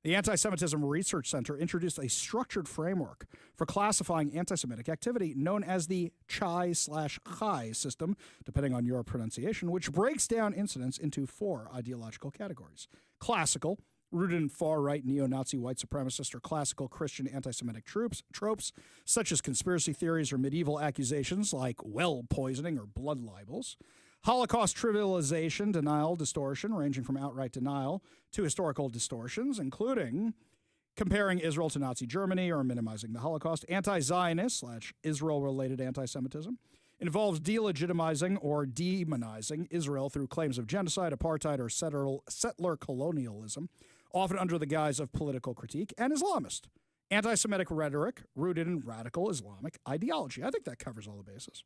Speaker 1: the Anti-Semitism Research Center introduced a structured framework for classifying anti-Semitic activity known as the CHI/CHI system, depending on your pronunciation, which breaks down incidents into 4 ideological categories. Classical, rooted in far-right neo-Nazi white supremacist or classical Christian anti-Semitic tropes, such as conspiracy theories or medieval accusations like well poisoning or blood libels. Holocaust trivialization, denial, distortion, ranging from outright denial to historical distortions, including comparing Israel to Nazi Germany or minimizing the Holocaust. Anti-Zionist/Israel-related anti-Semitism involves delegitimizing or demonizing Israel through claims of genocide, apartheid, or settler colonialism, often under the guise of political critique. And Islamist, anti-Semitic rhetoric rooted in radical Islamic ideology. I think that covers all the bases.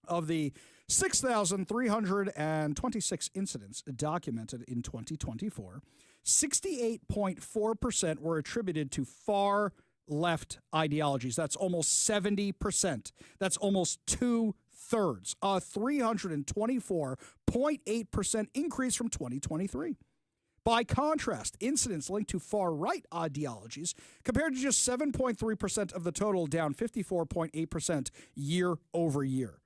Speaker 1: Of the 6,326 incidents documented in 2024, 68.4% were attributed to far left ideologies. That's almost 70%. That's almost 2/3, a 324.8% increase from 2023. By contrast, incidents linked to far-right ideologies compared to just 7.3% of the total, down 54.8% year over year.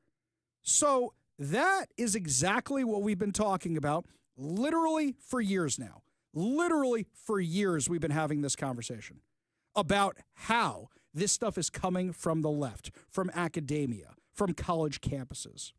Speaker 1: So that is exactly what we've been talking about literally for years now. Literally for years we've been having this conversation about how this stuff is coming from the left, from academia, from college campuses.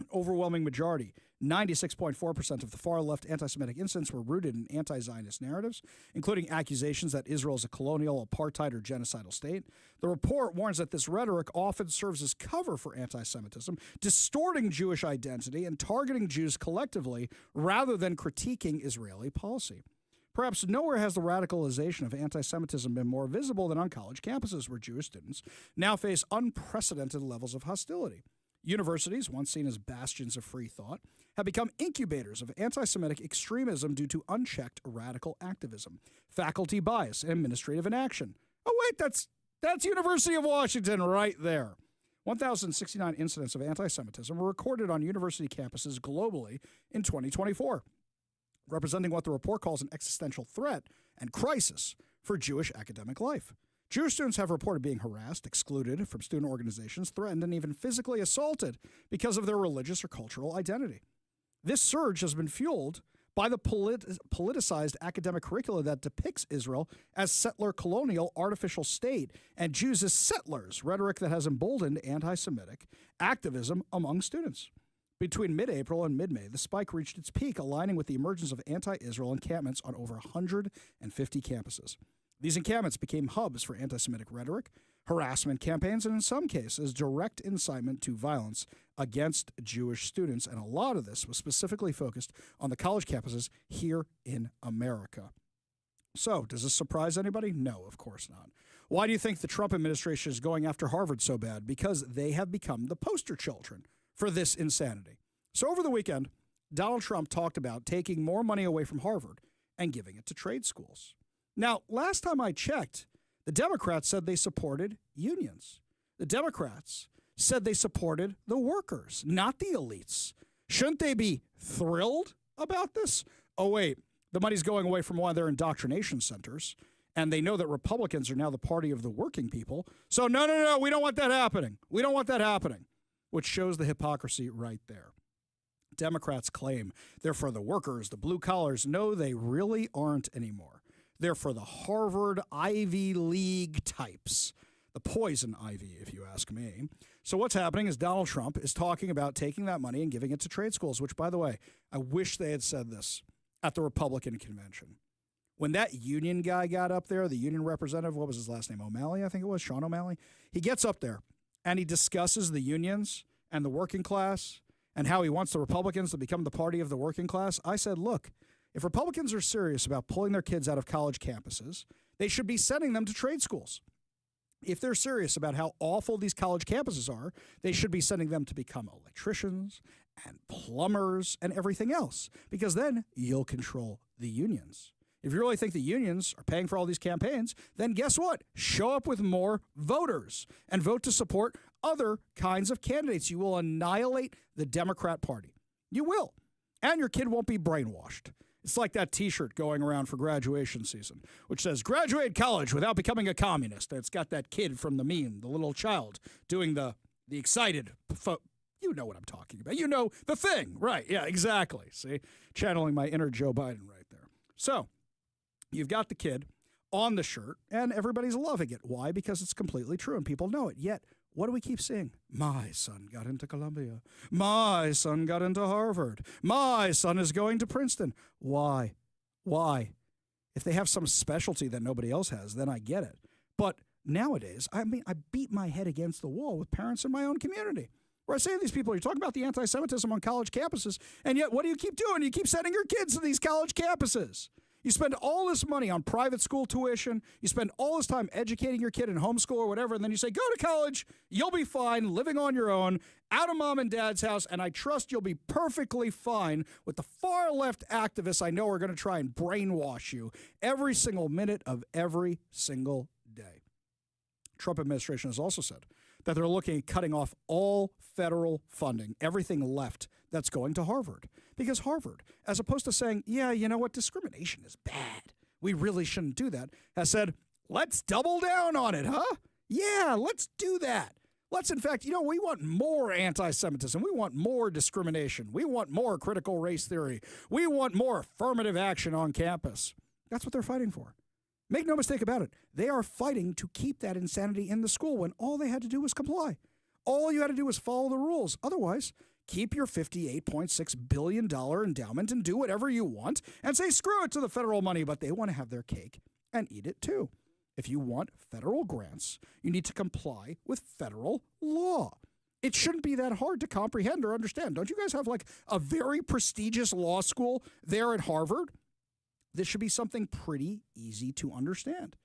Speaker 1: An overwhelming majority, 96.4% of the far-left anti-Semitic incidents were rooted in anti-Zionist narratives, including accusations that Israel is a colonial, apartheid, or genocidal state. The report warns that this rhetoric often serves as cover for anti-Semitism, distorting Jewish identity and targeting Jews collectively rather than critiquing Israeli policy. Perhaps nowhere has the radicalization of anti-Semitism been more visible than on college campuses, where Jewish students now face unprecedented levels of hostility. Universities, once seen as bastions of free thought, have become incubators of anti-Semitic extremism due to unchecked radical activism, faculty bias, and administrative inaction. Oh, wait, that's University of Washington right there. 1,069 incidents of anti-Semitism were recorded on university campuses globally in 2024, representing what the report calls an existential threat and crisis for Jewish academic life. Jewish students have reported being harassed, excluded from student organizations, threatened, and even physically assaulted because of their religious or cultural identity. This surge has been fueled by the politicized academic curricula that depicts Israel as settler colonial artificial state and Jews as settlers, rhetoric that has emboldened anti-Semitic activism among students. Between mid-April and mid-May, the spike reached its peak, aligning with the emergence of anti-Israel encampments on over 150 campuses. These encampments became hubs for anti-Semitic rhetoric, harassment campaigns, and in some cases, direct incitement to violence against Jewish students. And a lot of this was specifically focused on the college campuses here in America. So, does this surprise anybody? No, of course not. Why do you think the Trump administration is going after Harvard so bad? Because they have become the poster children for this insanity. So over the weekend, Donald Trump talked about taking more money away from Harvard and giving it to trade schools. Now, last time I checked, the Democrats said they supported unions. The Democrats said they supported the workers, not the elites. Shouldn't they be thrilled about this? Oh, wait, The money's going away from one of their indoctrination centers, and they know that Republicans are now the party of the working people. So no, we don't want that happening. We don't want that happening, which shows the hypocrisy right there. Democrats claim they're for the workers, the blue collars. No, they really aren't anymore. They're for the Harvard Ivy League types. The poison ivy, if you ask me. So what's happening is Donald Trump is talking about taking that money and giving it to trade schools, which, by the way, I wish they had said this at the Republican convention. When that union guy got up there, the union representative, what was his last name? O'Malley, I think it was, Sean O'Malley. He gets up there and he discusses the unions and the working class and how he wants the Republicans to become the party of the working class. I said, look, if Republicans are serious about pulling their kids out of college campuses, they should be sending them to trade schools. If they're serious about how awful these college campuses are, they should be sending them to become electricians and plumbers and everything else, because then you'll control the unions. If you really think the unions are paying for all these campaigns, then guess what? Show up with more voters and vote to support other kinds of candidates. You will annihilate the Democrat Party. You will. And your kid won't be brainwashed. It's like that T-shirt going around for graduation season, which says, graduate college without becoming a communist. And it's got that kid from the meme, the little child, doing the excited. You know what I'm talking about. You know the thing. Right. Yeah, exactly. See, channeling my inner Joe Biden right there. So you've got the kid on the shirt, and everybody's loving it. Why? Because it's completely true, and people know it. Yet, what do we keep seeing? My son got into Columbia. My son got into Harvard. My son is going to Princeton. Why? Why? If they have some specialty that nobody else has, then I get it. But nowadays, I beat my head against the wall with parents in my own community, where I say to these people, you're talking about the anti-Semitism on college campuses, and yet what do you keep doing? You keep sending your kids to these college campuses. You spend all this money on private school tuition. You spend all this time educating your kid in homeschool or whatever, and then you say, go to college, you'll be fine, living on your own, out of mom and dad's house, and I trust you'll be perfectly fine with the far left activists I know are going to try and brainwash you every single minute of every single day. Trump administration has also said that they're looking at cutting off all federal funding, everything left that's going to Harvard. Because Harvard, as opposed to saying, yeah, you know what, discrimination is bad, we really shouldn't do that, has said, let's double down on it, huh? Yeah, let's do that. Let's, in fact, we want more anti-Semitism. We want more discrimination. We want more critical race theory. We want more affirmative action on campus. That's what they're fighting for. Make no mistake about it. They are fighting to keep that insanity in the school when all they had to do was comply. All you had to do was follow the rules. Otherwise, keep your $58.6 billion endowment and do whatever you want and say screw it to the federal money, but they want to have their cake and eat it too. If you want federal grants, you need to comply with federal law. It shouldn't be that hard to comprehend or understand. Don't you guys have like a very prestigious law school there at Harvard? This should be something pretty easy to understand.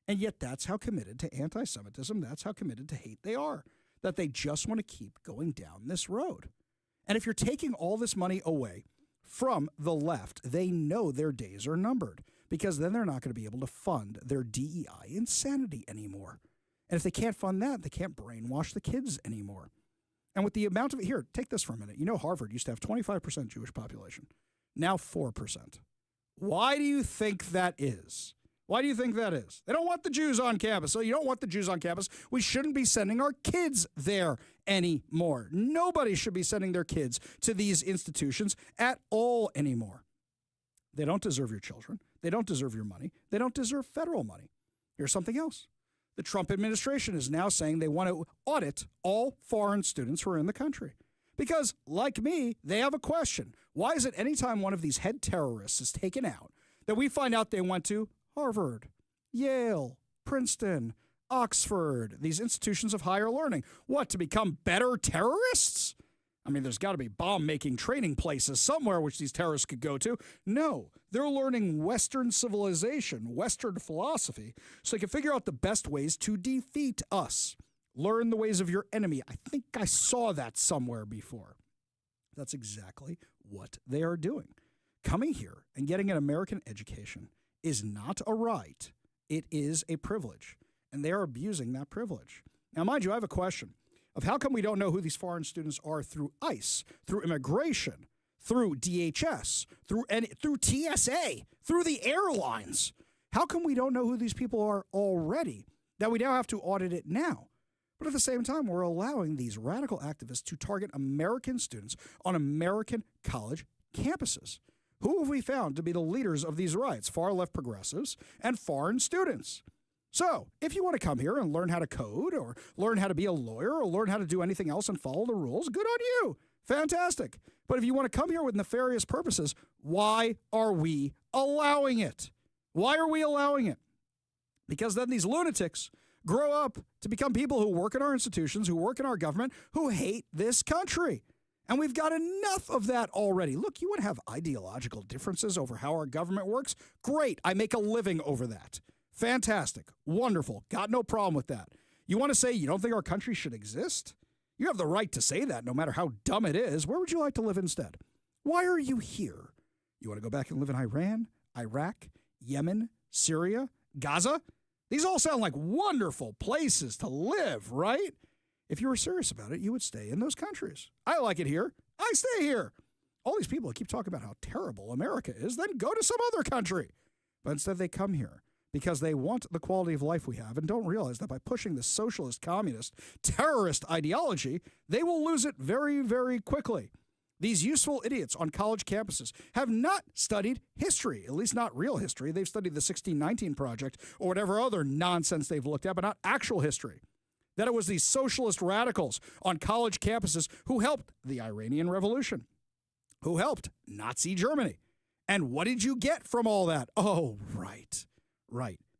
Speaker 1: And yet that's how committed to anti-Semitism, that's how committed to hate they are, that they just want to keep going down this road. And if you're taking all this money away from the left, they know their days are numbered, because then they're not going to be able to fund their DEI insanity anymore. And if they can't fund that, they can't brainwash the kids anymore. And with the amount of it, here, take this for a minute. Harvard used to have 25% Jewish population, now 4%. Why do you think that is? Why do you think that is? They don't want the Jews on campus. So you don't want the Jews on campus. We shouldn't be sending our kids there anymore. Nobody should be sending their kids to these institutions at all anymore. They don't deserve your children. They don't deserve your money. They don't deserve federal money. Here's something else. The Trump administration is now saying they want to audit all foreign students who are in the country. Because, like me, they have a question. Why is it anytime one of these head terrorists is taken out that we find out they went to Harvard, Yale, Princeton, Oxford, these institutions of higher learning? What, to become better terrorists? I mean, there's got to be bomb-making training places somewhere which these terrorists could go to. No, they're learning Western civilization, Western philosophy, so they can figure out the best ways to defeat us. Learn the ways of your enemy. I think I saw that somewhere before. That's exactly what they are doing. Coming here and getting an American education is not a right. It is a privilege, and they are abusing that privilege. Now, mind you, I have a question of how come we don't know who these foreign students are through ICE, through immigration, through DHS, through TSA, through the airlines. How come we don't know who these people are already, that we now have to audit it now? But at the same time, we're allowing these radical activists to target American students on American college campuses. Who have we found to be the leaders of these riots? Far-left progressives and foreign students. So, if you want to come here and learn how to code or learn how to be a lawyer or learn how to do anything else and follow the rules, good on you. Fantastic. But if you want to come here with nefarious purposes, why are we allowing it? Why are we allowing it? Because then these lunatics grow up to become people who work in our institutions, who work in our government, who hate this country. And we've got enough of that already. Look, you want to have ideological differences over how our government works? Great. I make a living over that. Fantastic. Wonderful. Got no problem with that. You want to say you don't think our country should exist? You have the right to say that no matter how dumb it is. Where would you like to live instead? Why are you here? You want to go back and live in Iran, Iraq, Yemen, Syria, Gaza? These all sound like wonderful places to live, right? If you were serious about it, you would stay in those countries. I like it here. I stay here. All these people that keep talking about how terrible America is, then go to some other country. But instead they come here because they want the quality of life we have and don't realize that by pushing the socialist, communist, terrorist ideology, they will lose it very, very quickly. These useful idiots on college campuses have not studied history, at least not real history. They've studied the 1619 Project or whatever other nonsense they've looked at, but not actual history. That it was these socialist radicals on college campuses who helped the Iranian Revolution, who helped Nazi Germany. And what did you get from all that? Oh, right.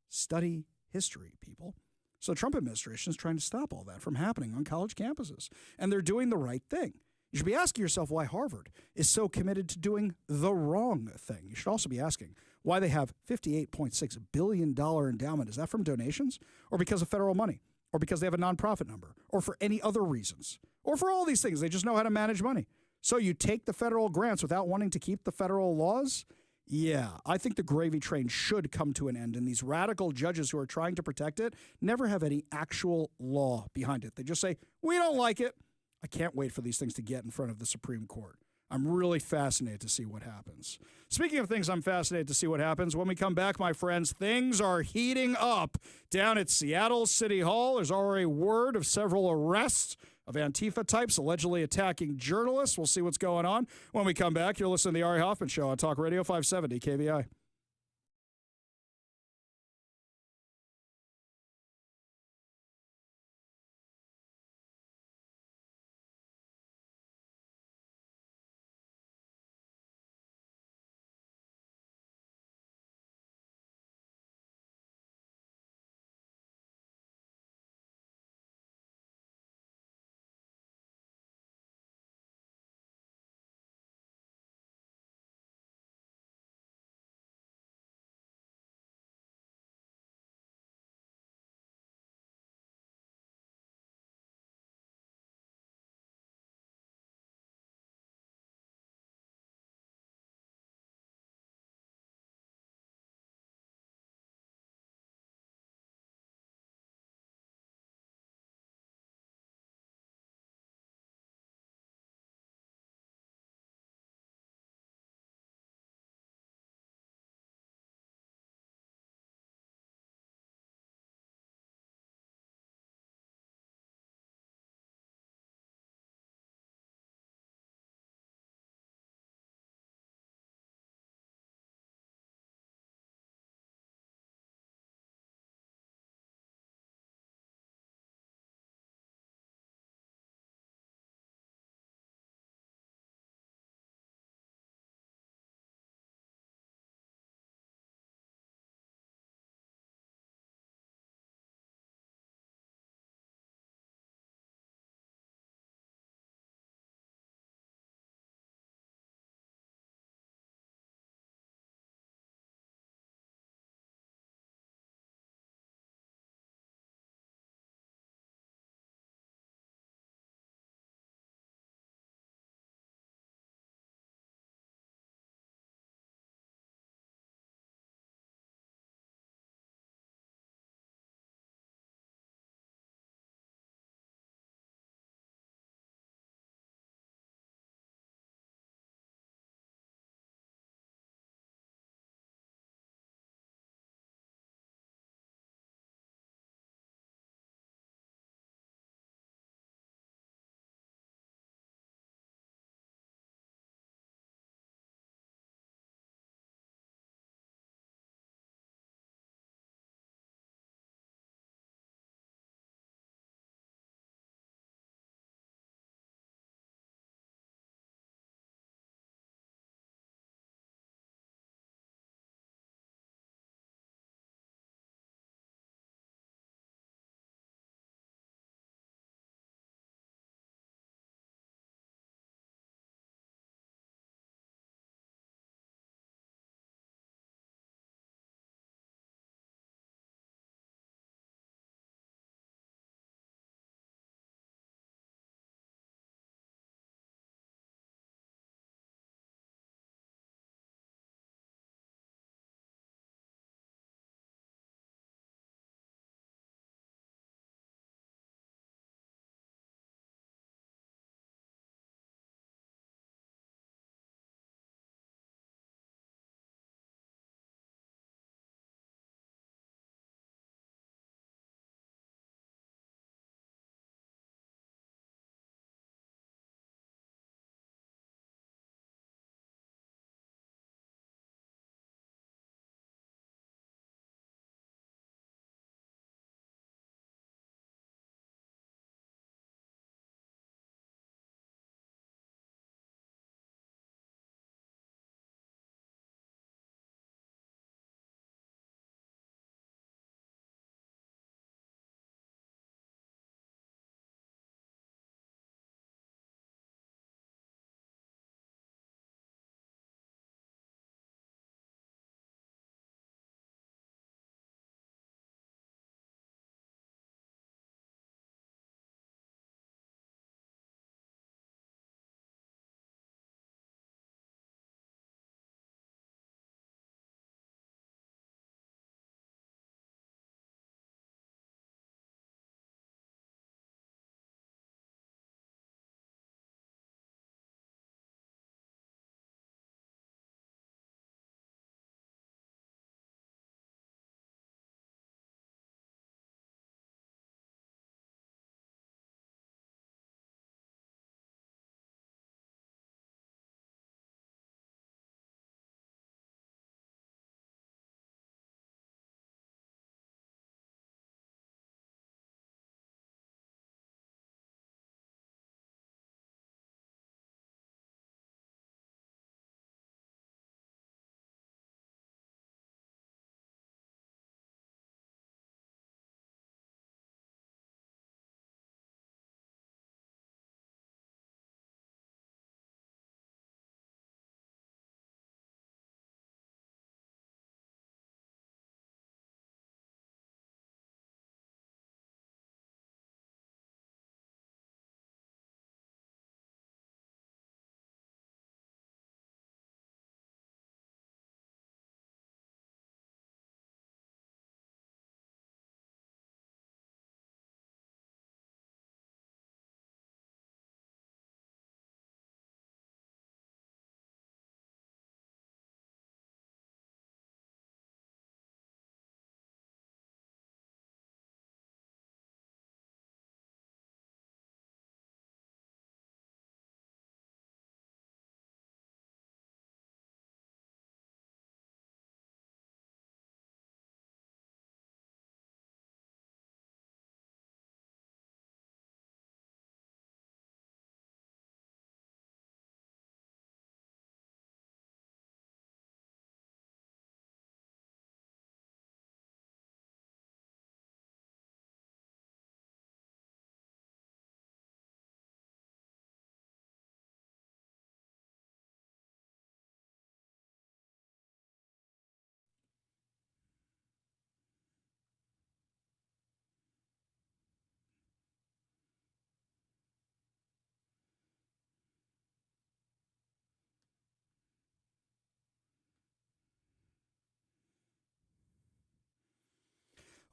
Speaker 1: Study history, people. So Trump administration is trying to stop all that from happening on college campuses. And they're doing the right thing. You should be asking yourself why Harvard is so committed to doing the wrong thing. You should also be asking why they have $58.6 billion endowment. Is that from donations or because of federal money or because they have a nonprofit number or for any other reasons or for all these things? They just know how to manage money. So you take the federal grants without wanting to keep the federal laws? Yeah, I think the gravy train should come to an end, and these radical judges who are trying to protect it never have any actual law behind it. They just say, we don't like it. I can't wait for these things to get in front of the Supreme Court. I'm really fascinated to see what happens. Speaking of things I'm fascinated to see what happens, when we come back, my friends, things are heating up down at Seattle City Hall. There's already word of several arrests of Antifa types allegedly attacking journalists. We'll see what's going on. When we come back, you're listening to The Ari Hoffman Show on Talk Radio 570 KVI.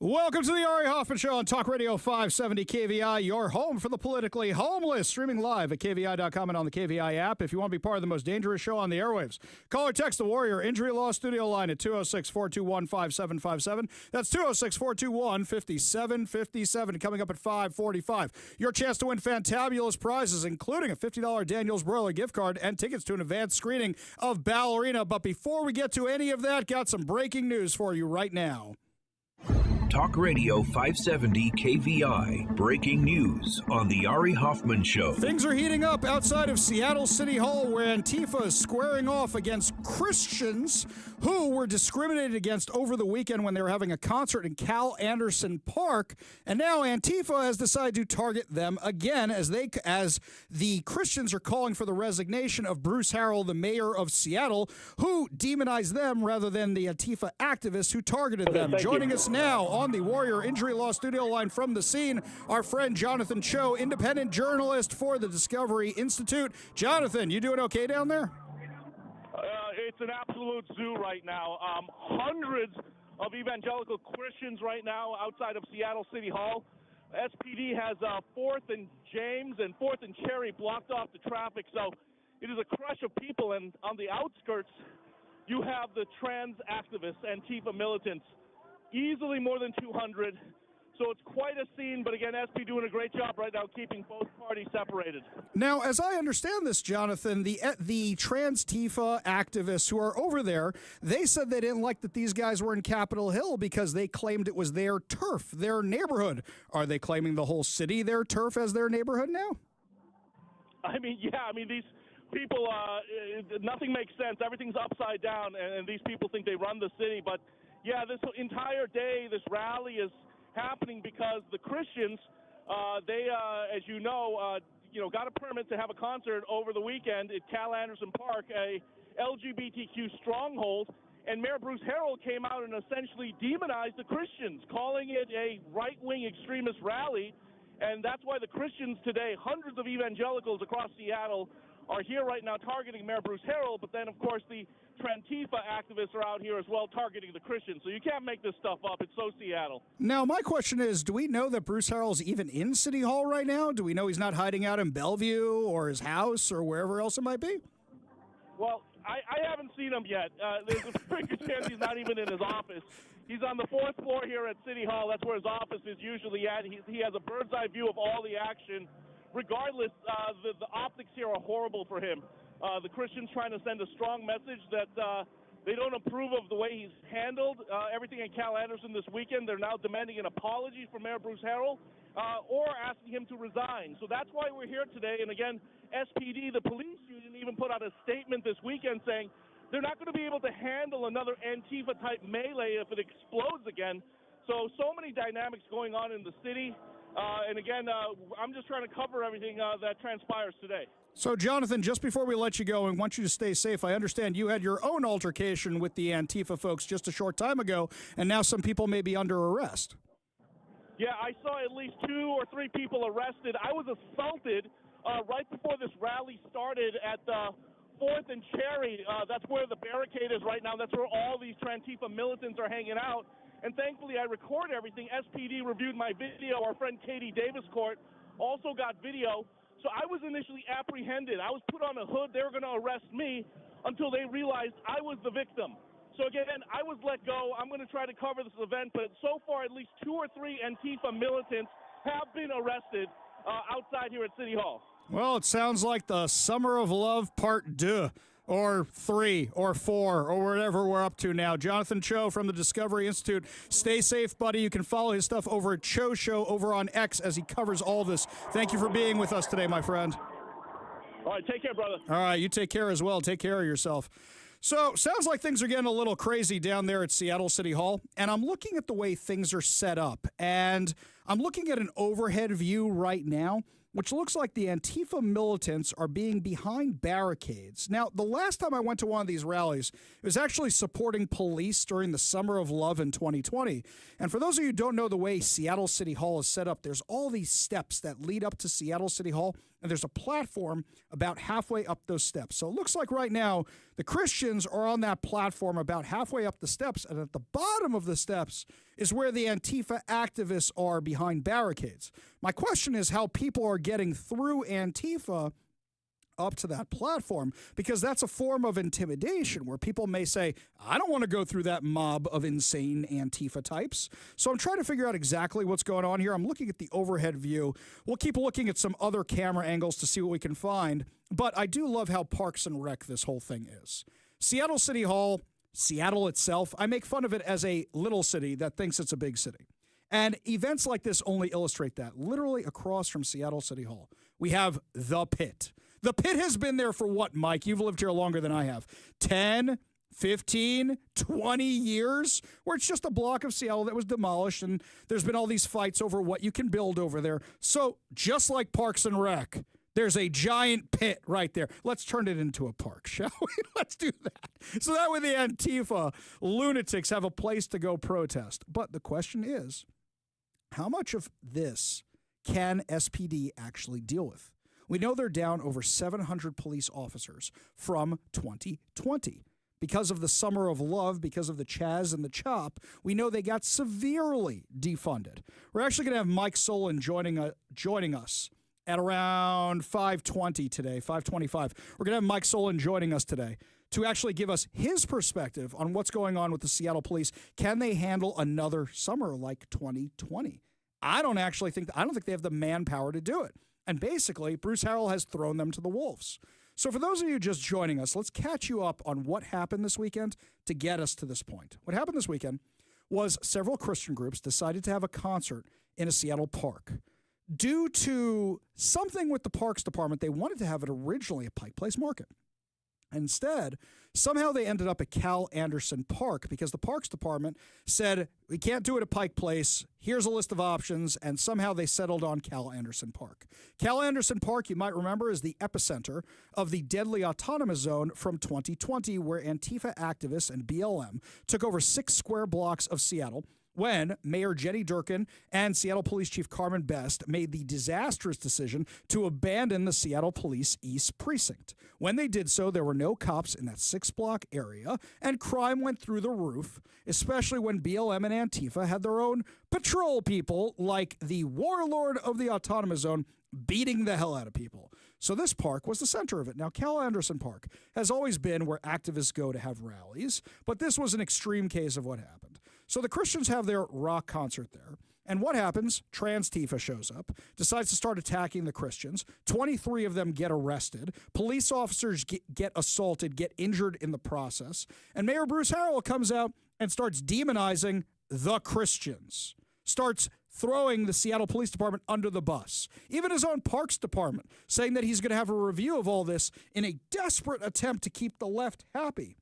Speaker 1: Welcome to the Ari Hoffman Show on Talk Radio 570 KVI, your home for the politically homeless. Streaming live at KVI.com and on the KVI app. If you want to be part of the most dangerous show on the airwaves, call or text the Warrior Injury Law Studio line at 206-421-5757. That's 206-421-5757. Coming up at 5:45, your chance to win fantabulous prizes, including a $50 Daniel's Broiler gift card and tickets to an advanced screening of Ballerina. But before we get to any of that, got some breaking news for you right now.
Speaker 17: Talk Radio 570 KVI. Breaking news on the Ari Hoffman Show.
Speaker 1: Things are heating up outside of Seattle City Hall, where Antifa is squaring off against Christians who were discriminated against over the weekend when they were having a concert in Cal Anderson Park. And now Antifa has decided to target them again as the Christians are calling for the resignation of Bruce Harrell, the mayor of Seattle, who demonized them rather than the Antifa activists who targeted them. Joining us now on the Warrior Injury Law Studio line from the scene, our friend Jonathan Cho, independent journalist for the Discovery Institute. Jonathan, you doing okay down there?
Speaker 18: It's an absolute zoo right now. Hundreds of evangelical Christians right now outside of Seattle City Hall. SPD has 4th and James and 4th and Cherry blocked off the traffic, so it is a crush of people. And on the outskirts, you have the trans activists, Antifa militants, easily more than 200. So it's quite a scene, but again, SP doing a great job right now keeping both parties separated.
Speaker 1: Now, as I understand this, Jonathan, the trans Tifa activists who are over there, they said they didn't like that these guys were in Capitol Hill because they claimed it was their turf, their neighborhood. Are they claiming the whole city their turf as their neighborhood now?
Speaker 18: I mean, yeah, these people, nothing makes sense. Everything's upside down, and these people think they run the city. But yeah, this entire day, this rally is happening because the Christians, they, as you know, got a permit to have a concert over the weekend at Cal Anderson Park, a LGBTQ stronghold, and Mayor Bruce Harrell came out and essentially demonized the Christians, calling it a right-wing extremist rally, and that's why the Christians today, hundreds of evangelicals across Seattle, are here right now targeting Mayor Bruce Harrell, but then, of course, the Antifa activists are out here as well targeting the Christians. So you can't make this stuff up. It's so Seattle.
Speaker 1: Now, my question is, do we know that Bruce Harrell's even in City Hall right now? Do we know he's not hiding out in Bellevue or his house or wherever else it might be?
Speaker 18: Well, I haven't seen him yet. There's a pretty good chance he's not even in his office. He's on the 4th floor here at City Hall. That's where his office is usually at. He has a bird's eye view of all the action. Regardless, the optics here are horrible for him. The Christians trying to send a strong message that they don't approve of the way he's handled everything in Cal Anderson this weekend. They're now demanding an apology from Mayor Bruce Harrell or asking him to resign. So that's why we're here today. And again, SPD, the police union, even put out a statement this weekend saying they're not going to be able to handle another Antifa-type melee if it explodes again. So many dynamics going on in the city. And again, I'm just trying to cover everything that transpires today.
Speaker 1: So, Jonathan, just before we let you go and want you to stay safe, I understand you had your own altercation with the Antifa folks just a short time ago, and now some people may be under arrest.
Speaker 18: Yeah, I saw at least 2 or 3 people arrested. I was assaulted right before this rally started at 4th and Cherry. That's where the barricade is right now. That's where all these Antifa militants are hanging out. And thankfully, I record everything. SPD reviewed my video. Our friend Katie Daviscourt also got video. So I was initially apprehended. I was put on a hood. They were going to arrest me until they realized I was the victim. So again, I was let go. I'm going to try to cover this event. But so far, at least 2 or 3 Antifa militants have been arrested outside here at City Hall.
Speaker 1: Well, it sounds like the Summer of Love Part 2. Or 3 or 4 or whatever we're up to now. Jonathan Cho from the Discovery Institute. Stay safe, buddy. You can follow his stuff over at Cho Show over on X as he covers all this. Thank you for being with us today, my friend.
Speaker 18: All right, take care, brother.
Speaker 1: All right, you take care as well. Take care of yourself. So, sounds like things are getting a little crazy down there at Seattle City Hall, and I'm looking at the way things are set up, and I'm looking at an overhead view right now, which looks like the Antifa militants are being behind barricades. Now, the last time I went to one of these rallies, it was actually supporting police during the Summer of Love in 2020. And for those of you who don't know the way Seattle City Hall is set up, there's all these steps that lead up to Seattle City Hall, and there's a platform about halfway up those steps. So it looks like right now the Christians are on that platform about halfway up the steps, and at the bottom of the steps is where the Antifa activists are behind barricades. My question is how people are getting through Antifa up to that platform, because that's a form of intimidation where people may say, I don't want to go through that mob of insane Antifa types. So I'm trying to figure out exactly what's going on here. I'm looking at the overhead view. We'll keep looking at some other camera angles to see what we can find. But I do love how Parks and Rec this whole thing is. Seattle City Hall, Seattle itself, I make fun of it as a little city that thinks it's a big city. And events like this only illustrate that. Literally across from Seattle City Hall, we have the Pit. The Pit has been there for what, Mike? You've lived here longer than I have. 10, 15, 20 years, where it's just a block of Seattle that was demolished, and there's been all these fights over what you can build over there. So just like Parks and Rec, there's a giant pit right there. Let's turn it into a park, shall we? Let's do that. So that way the Antifa lunatics have a place to go protest. But the question is, how much of this can SPD actually deal with? We know they're down over 700 police officers from 2020. Because of the Summer of Love, because of the Chaz and the Chop, we know they got severely defunded. We're actually going to have Mike Solon joining us at around 5:20 today, 5:25. We're going to have Mike Solon joining us today to actually give us his perspective on what's going on with the Seattle police. Can they handle another summer like 2020? I don't think they have the manpower to do it. And basically, Bruce Harrell has thrown them to the wolves. So for those of you just joining us, let's catch you up on what happened this weekend to get us to this point. What happened this weekend was several Christian groups decided to have a concert in a Seattle park. Due to something with the Parks Department, they wanted to have it originally at Pike Place Market. Instead, somehow they ended up at Cal Anderson Park because the Parks Department said, we can't do it at Pike Place. Here's a list of options. And somehow they settled on Cal Anderson Park. Cal Anderson Park, you might remember, is the epicenter of the deadly autonomous zone from 2020, where Antifa activists and BLM took over 6 square blocks of Seattle when Mayor Jenny Durkin and Seattle Police Chief Carmen Best made the disastrous decision to abandon the Seattle Police East Precinct. When they did so, there were no cops in that 6-block area, and crime went through the roof, especially when BLM and Antifa had their own patrol people, like the warlord of the autonomous zone, beating the hell out of people. So this park was the center of it. Now, Cal Anderson Park has always been where activists go to have rallies, but this was an extreme case of what happened. So the Christians have their rock concert there. And what happens? Trans-Tifa shows up, decides to start attacking the Christians. 23 of them get arrested. Police officers get assaulted, get injured in the process. And Mayor Bruce Harrell comes out and starts demonizing the Christians, starts throwing the Seattle Police Department under the bus. Even his own Parks Department saying that he's going to have a review of all this in a desperate attempt to keep the left happy.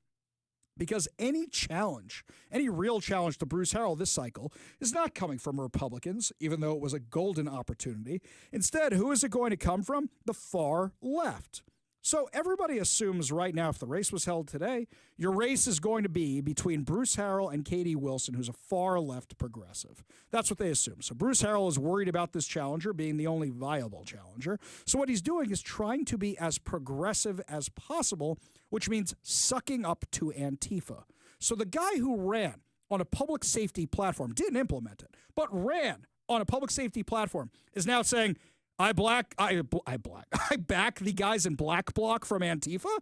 Speaker 1: Because any challenge, any real challenge to Bruce Harrell this cycle is not coming from Republicans, even though it was a golden opportunity. Instead, who is it going to come from? The far left. So everybody assumes right now, if the race was held today, your race is going to be between Bruce Harrell and Katie Wilson, who's a far left progressive. That's what they assume. So Bruce Harrell is worried about this challenger being the only viable challenger. So what he's doing is trying to be as progressive as possible, which means sucking up to Antifa. So the guy who ran on a public safety platform, didn't implement it, but ran on a public safety platform, is now saying, I back the guys in Black Bloc from Antifa.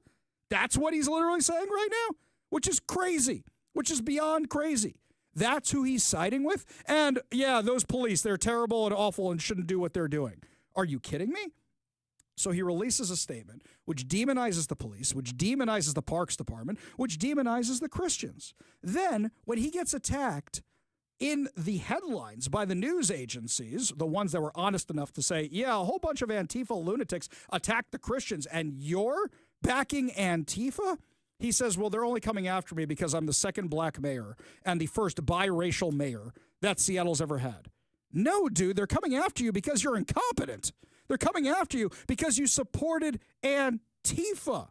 Speaker 1: That's what he's literally saying right now, which is crazy, which is beyond crazy. That's who he's siding with. And yeah, those police, they're terrible and awful and shouldn't do what they're doing. Are you kidding me? So he releases a statement which demonizes the police, which demonizes the Parks Department, which demonizes the Christians. Then when he gets attacked in the headlines by the news agencies, the ones that were honest enough to say, yeah, a whole bunch of Antifa lunatics attacked the Christians and you're backing Antifa? He says, well, they're only coming after me because I'm the second black mayor and the first biracial mayor that Seattle's ever had. No, dude, they're coming after you because you're incompetent. They're coming after you because you supported Antifa.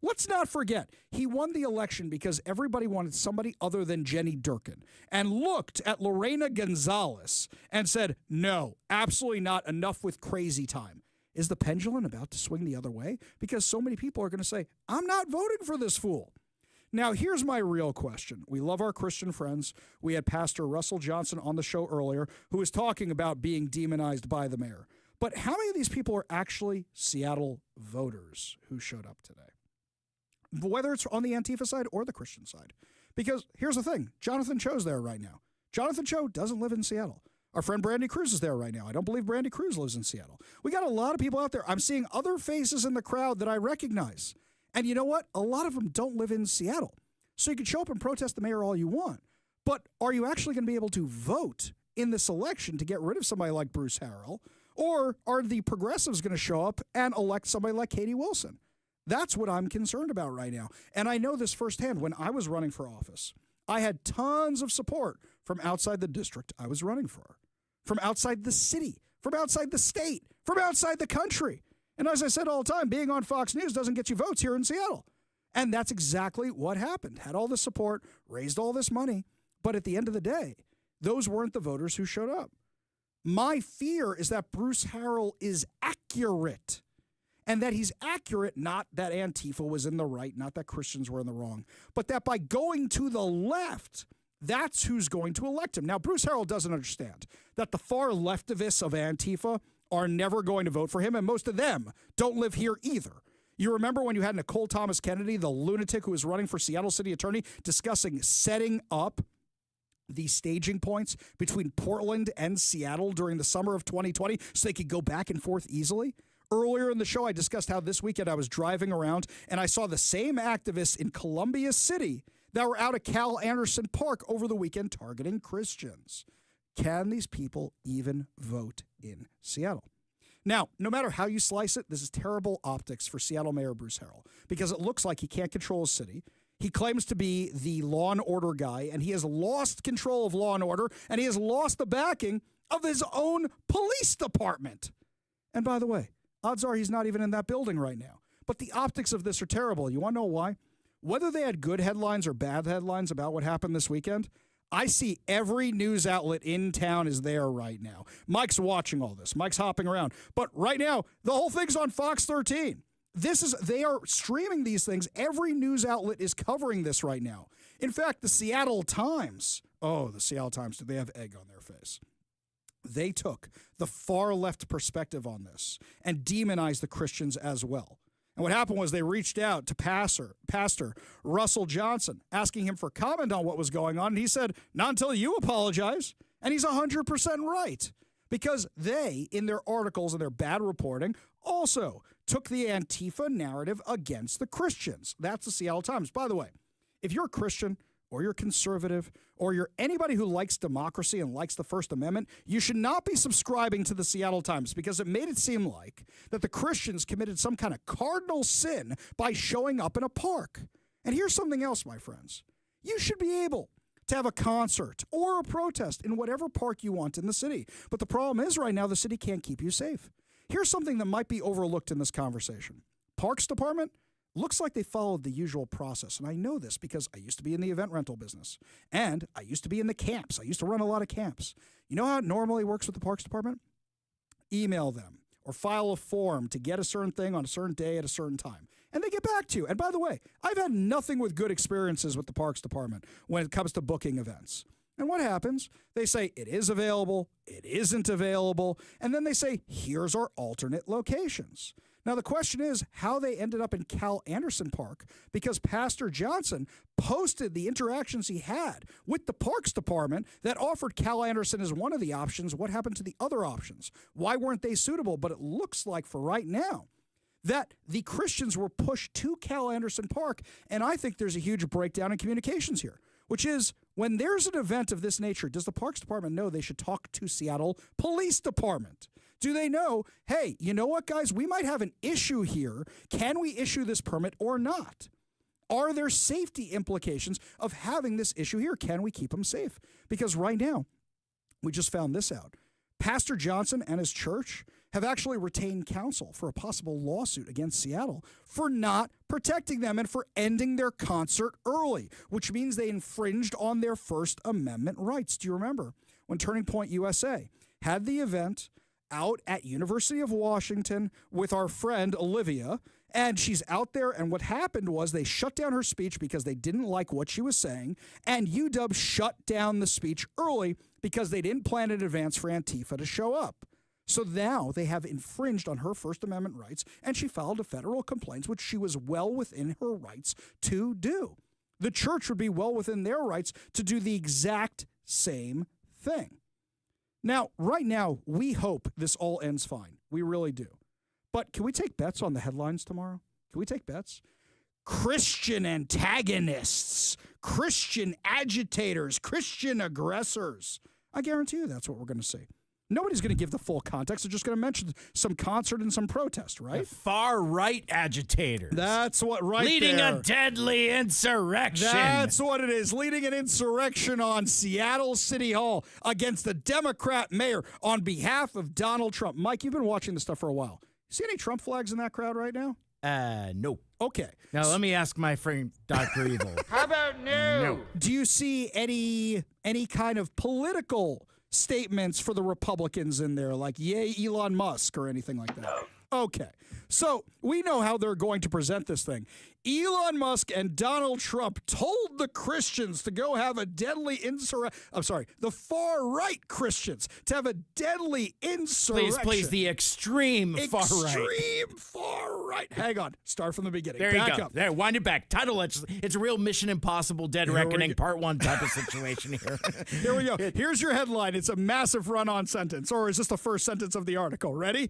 Speaker 1: Let's not forget, he won the election because everybody wanted somebody other than Jenny Durkin and looked at Lorena Gonzalez and said, no, absolutely not, enough with crazy time. Is the pendulum about to swing the other way? Because so many people are going to say, I'm not voting for this fool. Now, here's my real question. We love our Christian friends. We had Pastor Russell Johnson on the show earlier who was talking about being demonized by the mayor. But how many of these people are actually Seattle voters who showed up today? Whether it's on the Antifa side or the Christian side. Because here's the thing. Jonathan Cho's there right now. Jonathan Cho doesn't live in Seattle. Our friend Brandy Cruz is there right now. I don't believe Brandy Cruz lives in Seattle. We got a lot of people out there. I'm seeing other faces in the crowd that I recognize. And you know what? A lot of them don't live in Seattle. So you can show up and protest the mayor all you want. But are you actually going to be able to vote in this election to get rid of somebody like Bruce Harrell? Or are the progressives going to show up and elect somebody like Katie Wilson? That's what I'm concerned about right now. And I know this firsthand. When I was running for office, I had tons of support from outside the district I was running for, from outside the city, from outside the state, from outside the country. And as I said all the time, being on Fox News doesn't get you votes here in Seattle. And that's exactly what happened. Had all the support, raised all this money. But at the end of the day, those weren't the voters who showed up. My fear is that Bruce Harrell is accurate. And that he's accurate, not that Antifa was in the right, not that Christians were in the wrong, but that by going to the left, that's who's going to elect him. Now, Bruce Harrell doesn't understand that the far leftivists of Antifa are never going to vote for him, and most of them don't live here either. You remember when you had Nicole Thomas Kennedy, the lunatic who was running for Seattle City Attorney, discussing setting up the staging points between Portland and Seattle during the summer of 2020 so they could go back and forth easily? Earlier in the show, I discussed how this weekend I was driving around and I saw the same activists in Columbia City that were out at Cal Anderson Park over the weekend targeting Christians. Can these people even vote in Seattle? Now, no matter how you slice it, this is terrible optics for Seattle Mayor Bruce Harrell because it looks like he can't control his city. He claims to be the law and order guy, and he has lost control of law and order, and he has lost the backing of his own police department. And by the way, odds are he's not even in that building right now. But the optics of this are terrible. You want to know why? Whether they had good headlines or bad headlines about what happened this weekend, I see every news outlet in town is there right now. Mike's watching all this. Mike's hopping around. But right now, the whole thing's on Fox 13. They are streaming these things. Every news outlet is covering this right now. In fact, the Seattle Times, do they have egg on their face? They took the far left perspective on this and demonized the Christians as well. And what happened was they reached out to Pastor Russell Johnson, asking him for comment on what was going on. And he said, not until you apologize. And he's 100% right. Because they, in their articles and their bad reporting, also took the Antifa narrative against the Christians. That's the Seattle Times. By the way, if you're a Christian or you're conservative, or you're anybody who likes democracy and likes the First Amendment, you should not be subscribing to the Seattle Times because it made it seem like that the Christians committed some kind of cardinal sin by showing up in a park. And here's something else, my friends. You should be able to have a concert or a protest in whatever park you want in the city. But the problem is right now the city can't keep you safe. Here's something that might be overlooked in this conversation. Parks Department looks like they followed the usual process. And I know this because I used to be in the event rental business. And I used to be in the camps. I used to run a lot of camps. You know how it normally works with the Parks Department? Email them or file a form to get a certain thing on a certain day at a certain time. And they get back to you. And by the way, I've had nothing with good experiences with the Parks Department when it comes to booking events. And what happens? They say it is available, it isn't available, and then they say, here's our alternate locations. Now, the question is how they ended up in Cal Anderson Park because Pastor Johnson posted the interactions he had with the Parks Department that offered Cal Anderson as one of the options. What happened to the other options? Why weren't they suitable? But it looks like for right now that the Christians were pushed to Cal Anderson Park, and I think there's a huge breakdown in communications here, which is when there's an event of this nature, does the Parks Department know they should talk to Seattle Police Department? Do they know, hey, you know what, guys, we might have an issue here. Can we issue this permit or not? Are there safety implications of having this issue here? Can we keep them safe? Because right now, we just found this out. Pastor Johnson and his church have actually retained counsel for a possible lawsuit against Seattle for not protecting them and for ending their concert early, which means they infringed on their First Amendment rights. Do you remember when Turning Point USA had the event out at University of Washington with our friend Olivia, and she's out there, and what happened was they shut down her speech because they didn't like what she was saying, and UW shut down the speech early because they didn't plan in advance for Antifa to show up. So now they have infringed on her First Amendment rights, and she filed a federal complaint, which she was well within her rights to do. The church would be well within their rights to do the exact same thing. Now, right now, we hope this all ends fine. We really do. But can we take bets on the headlines tomorrow? Can we take bets? Christian antagonists, Christian agitators, Christian aggressors. I guarantee you that's what we're going to see. Nobody's going to give the full context. They're just going to mention some concert and some protest, right?
Speaker 19: The far-right agitators.
Speaker 1: That's what right
Speaker 19: Leading
Speaker 1: there.
Speaker 19: a deadly insurrection.
Speaker 1: That's what it is. Leading an insurrection on Seattle City Hall against the Democrat mayor on behalf of Donald Trump. Mike, you've been watching this stuff for a while. See any Trump flags in that crowd right now?
Speaker 19: No.
Speaker 1: Okay.
Speaker 19: Now, let me ask my friend Dr. Evil.
Speaker 2: How about no?
Speaker 1: Do you see any kind of political statements for the Republicans in there, like yay Elon Musk or anything like that? No. Okay. So we know how they're going to present this thing. Elon Musk and Donald Trump told the Christians to go have a deadly the far-right Christians to have a deadly insurrection.
Speaker 19: Please, the extreme far-right.
Speaker 1: Extreme far-right. Hang on. Start from the beginning.
Speaker 19: There
Speaker 1: Back
Speaker 19: you go.
Speaker 1: up.
Speaker 19: There, wind it back. Title it. It's a real Mission Impossible Dead Reckoning Part 1 type of situation here.
Speaker 1: Here we go. Here's your headline. It's a massive run-on sentence, or is this the first sentence of the article? Ready?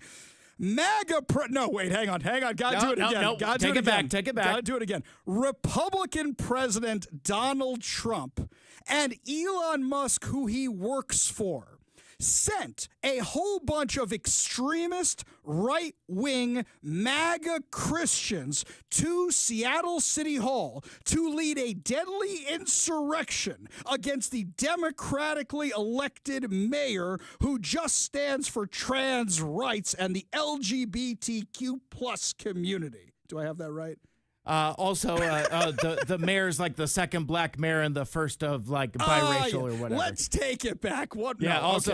Speaker 1: No, wait, hang on. Gotta do it again.
Speaker 19: No. Take it back.
Speaker 1: Gotta do it again. Republican President Donald Trump and Elon Musk, who he works for, sent a whole bunch of extremist, right-wing, MAGA Christians to Seattle City Hall to lead a deadly insurrection against the democratically elected mayor who just stands for trans rights and the LGBTQ plus community. Do I have that right?
Speaker 19: Also, the mayor's like the second black mayor and the first of like biracial or whatever.
Speaker 1: Let's take it back. What?
Speaker 19: Yeah.
Speaker 1: No,
Speaker 19: Also,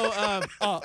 Speaker 1: okay.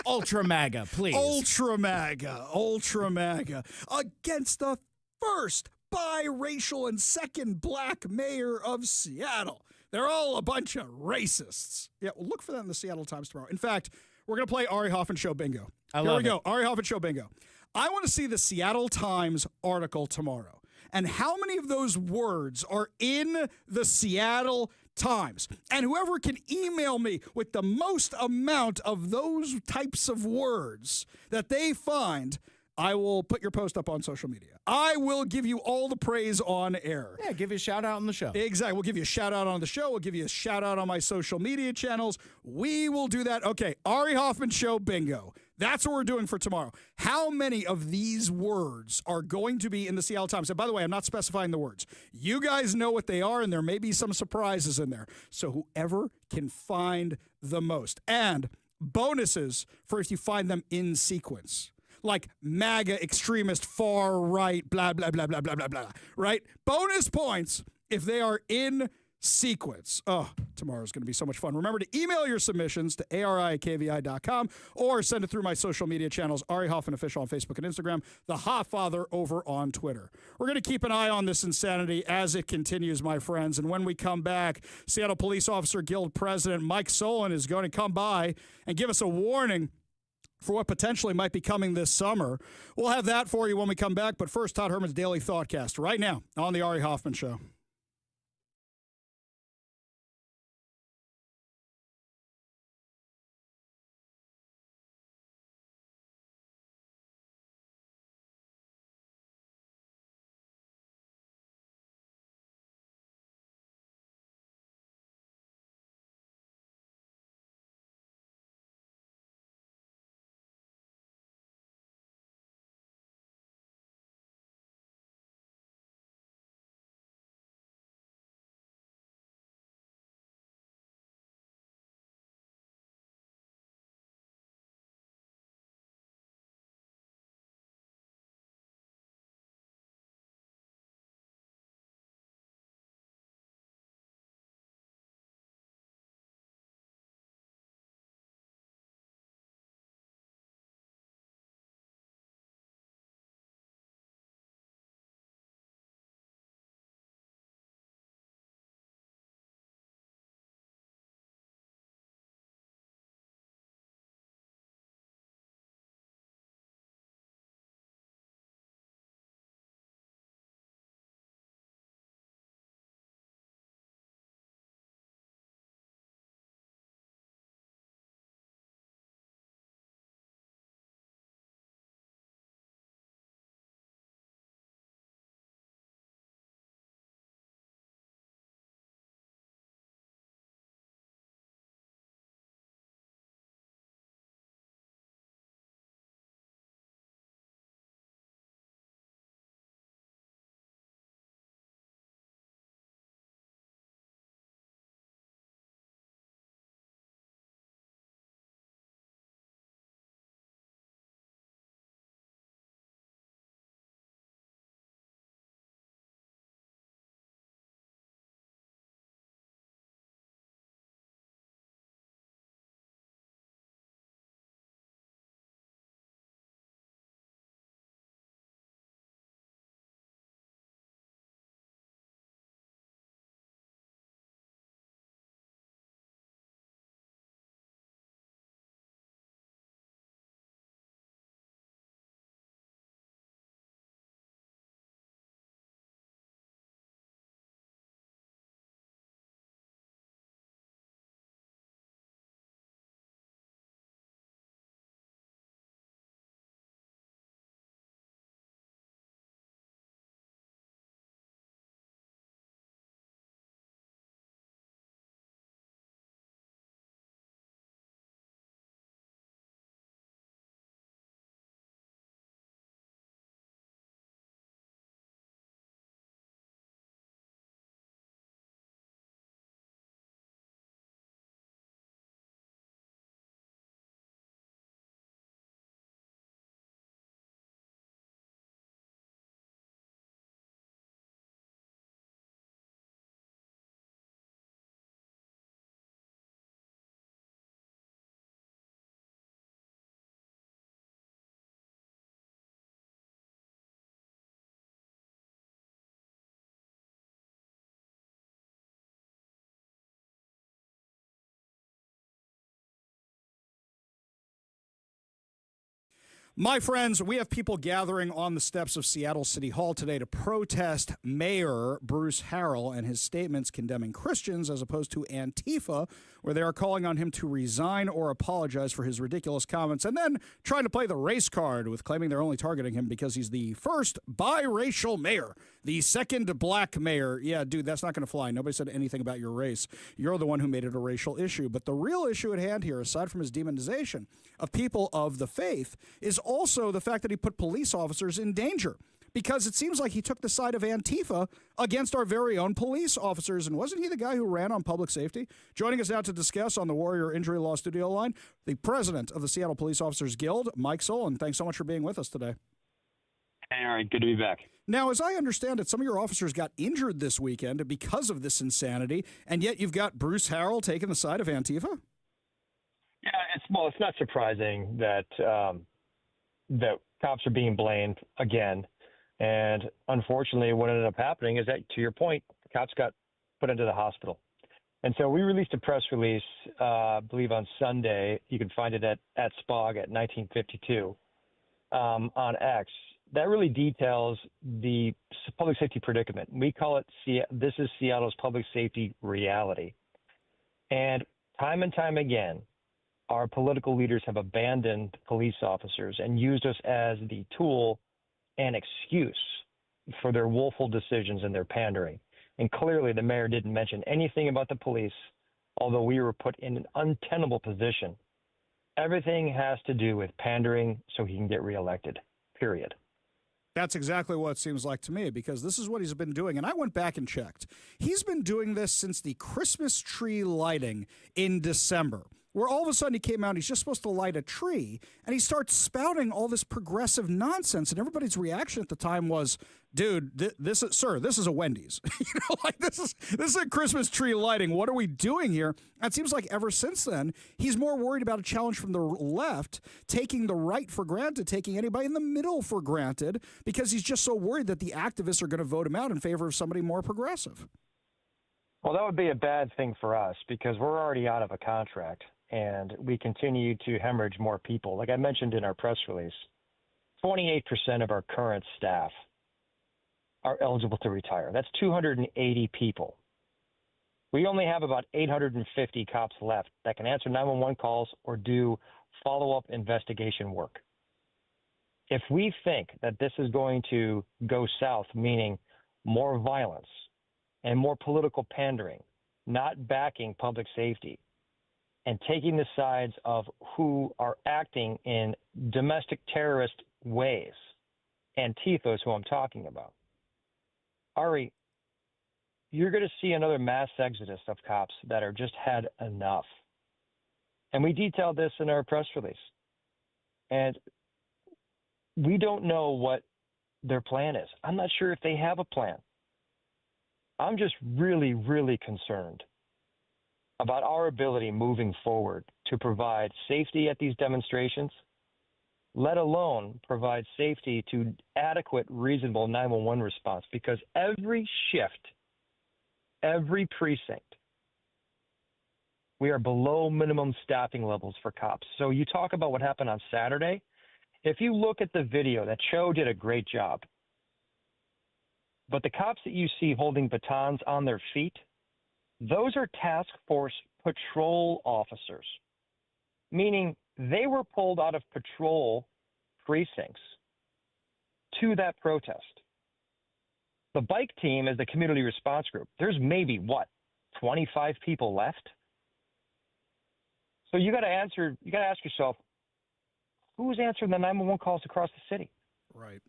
Speaker 19: ultra MAGA, please.
Speaker 1: Ultra MAGA against the first biracial and second black mayor of Seattle. They're all a bunch of racists. Yeah, well, look for that in the Seattle Times tomorrow. In fact, we're going to play Ari Hoffman Show Bingo. Here we go. Ari Hoffman Show Bingo. I want to see the Seattle Times article tomorrow. And how many of those words are in the Seattle Times? And whoever can email me with the most amount of those types of words that they find, I will put your post up on social media. I will give you all the praise on air.
Speaker 19: Yeah, give you a shout out on the show.
Speaker 1: Exactly. We'll give you a shout out on the show. We'll give you a shout out on my social media channels. We will do that. Okay, Ari Hoffman Show Bingo. That's what we're doing for tomorrow. How many of these words are going to be in the Seattle Times? And by the way, I'm not specifying the words. You guys know what they are, and there may be some surprises in there. So whoever can find the most. And bonuses for if you find them in sequence. Like MAGA, extremist, far right, blah, blah, blah, blah, blah, blah, blah. Right? Bonus points if they are in sequence. Oh, tomorrow's going to be so much fun. Remember to email your submissions to ari@kvi.com or send it through my social media channels, Ari Hoffman Official on Facebook and Instagram, The Hotfather over on Twitter. We're going to keep an eye on this insanity as it continues, my friends. And when we come back, Seattle Police Officer Guild President Mike Solon is going to come by and give us a warning for what potentially might be coming this summer. We'll have that for you when we come back. But first, Todd Herman's Daily Thoughtcast right now on The Ari Hoffman Show. My friends, we have people gathering on the steps of Seattle City Hall today to protest Mayor Bruce Harrell and his statements condemning Christians as opposed to Antifa, where they are calling on him to resign or apologize for his ridiculous comments, and then trying to play the race card with claiming they're only targeting him because he's the first biracial mayor, the second black mayor. Yeah, dude, that's not going to fly. Nobody said anything about your race. You're the one who made it a racial issue. But the real issue at hand here, aside from his demonization of people of the faith, is also the fact that he put police officers in danger, because it seems like he took the side of Antifa against our very own police officers. And wasn't he the guy who ran on public safety? Joining us now to discuss on the Warrior Injury Law studio line, the president of the Seattle Police Officers Guild, Mike Solon. Thanks so much for being with us today.
Speaker 20: Hey, all right, good to be back.
Speaker 1: Now, as I understand it, some of your officers got injured this weekend because of this insanity, and yet you've got Bruce Harrell taking the side of Antifa?
Speaker 20: Yeah, it's not surprising that that cops are being blamed again. And unfortunately, what ended up happening is that, to your point, cops got put into the hospital. And so we released a press release, I believe on Sunday. You can find it at SPOG at 1952 on X. That really details the public safety predicament. We call it, this is Seattle's public safety reality. And time again, our political leaders have abandoned police officers and used us as the tool and excuse for their woeful decisions and their pandering. And clearly the mayor didn't mention anything about the police, although we were put in an untenable position. Everything has to do with pandering so he can get reelected, period.
Speaker 1: That's exactly what it seems like to me, because this is what he's been doing. And I went back and checked. He's been doing this since the Christmas tree lighting in December, where all of a sudden he came out, he's just supposed to light a tree, and he starts spouting all this progressive nonsense. And everybody's reaction at the time was, dude, this is a Wendy's. This is a Christmas tree lighting. What are we doing here? And it seems like ever since then, he's more worried about a challenge from the left, taking the right for granted, taking anybody in the middle for granted, because he's just so worried that the activists are going to vote him out in favor of somebody more progressive.
Speaker 20: Well, that would be a bad thing for us because we're already out of a contract. And we continue to hemorrhage more people. Like I mentioned in our press release, 28% of our current staff are eligible to retire. That's 280 people. We only have about 850 cops left that can answer 911 calls or do follow-up investigation work. If we think that this is going to go south, meaning more violence and more political pandering, not backing public safety, and taking the sides of who are acting in domestic terrorist ways, Antifa is who I'm talking about. Ari, you're going to see another mass exodus of cops that are just had enough. And we detailed this in our press release. And we don't know what their plan is. I'm not sure if they have a plan. I'm just really, really concerned about our ability moving forward to provide safety at these demonstrations, let alone provide safety to adequate, reasonable 911 response, because every shift, every precinct, we are below minimum staffing levels for cops. So you talk about what happened on Saturday. If you look at the video, that show did a great job. But the cops that you see holding batons on their feet, those are task force patrol officers, meaning they were pulled out of patrol precincts to that protest. The bike team is the community response group. There's maybe, 25 people left? So you got to ask yourself, who's answering the 911 calls across the city?
Speaker 1: Right.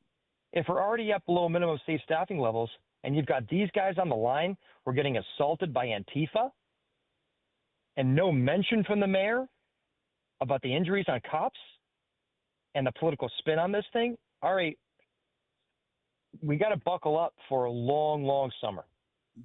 Speaker 20: If we're already at below minimum safe staffing levels, and you've got these guys on the line who are getting assaulted by Antifa, and no mention from the mayor about the injuries on cops and the political spin on this thing, all right, we got to buckle up for a long, long summer.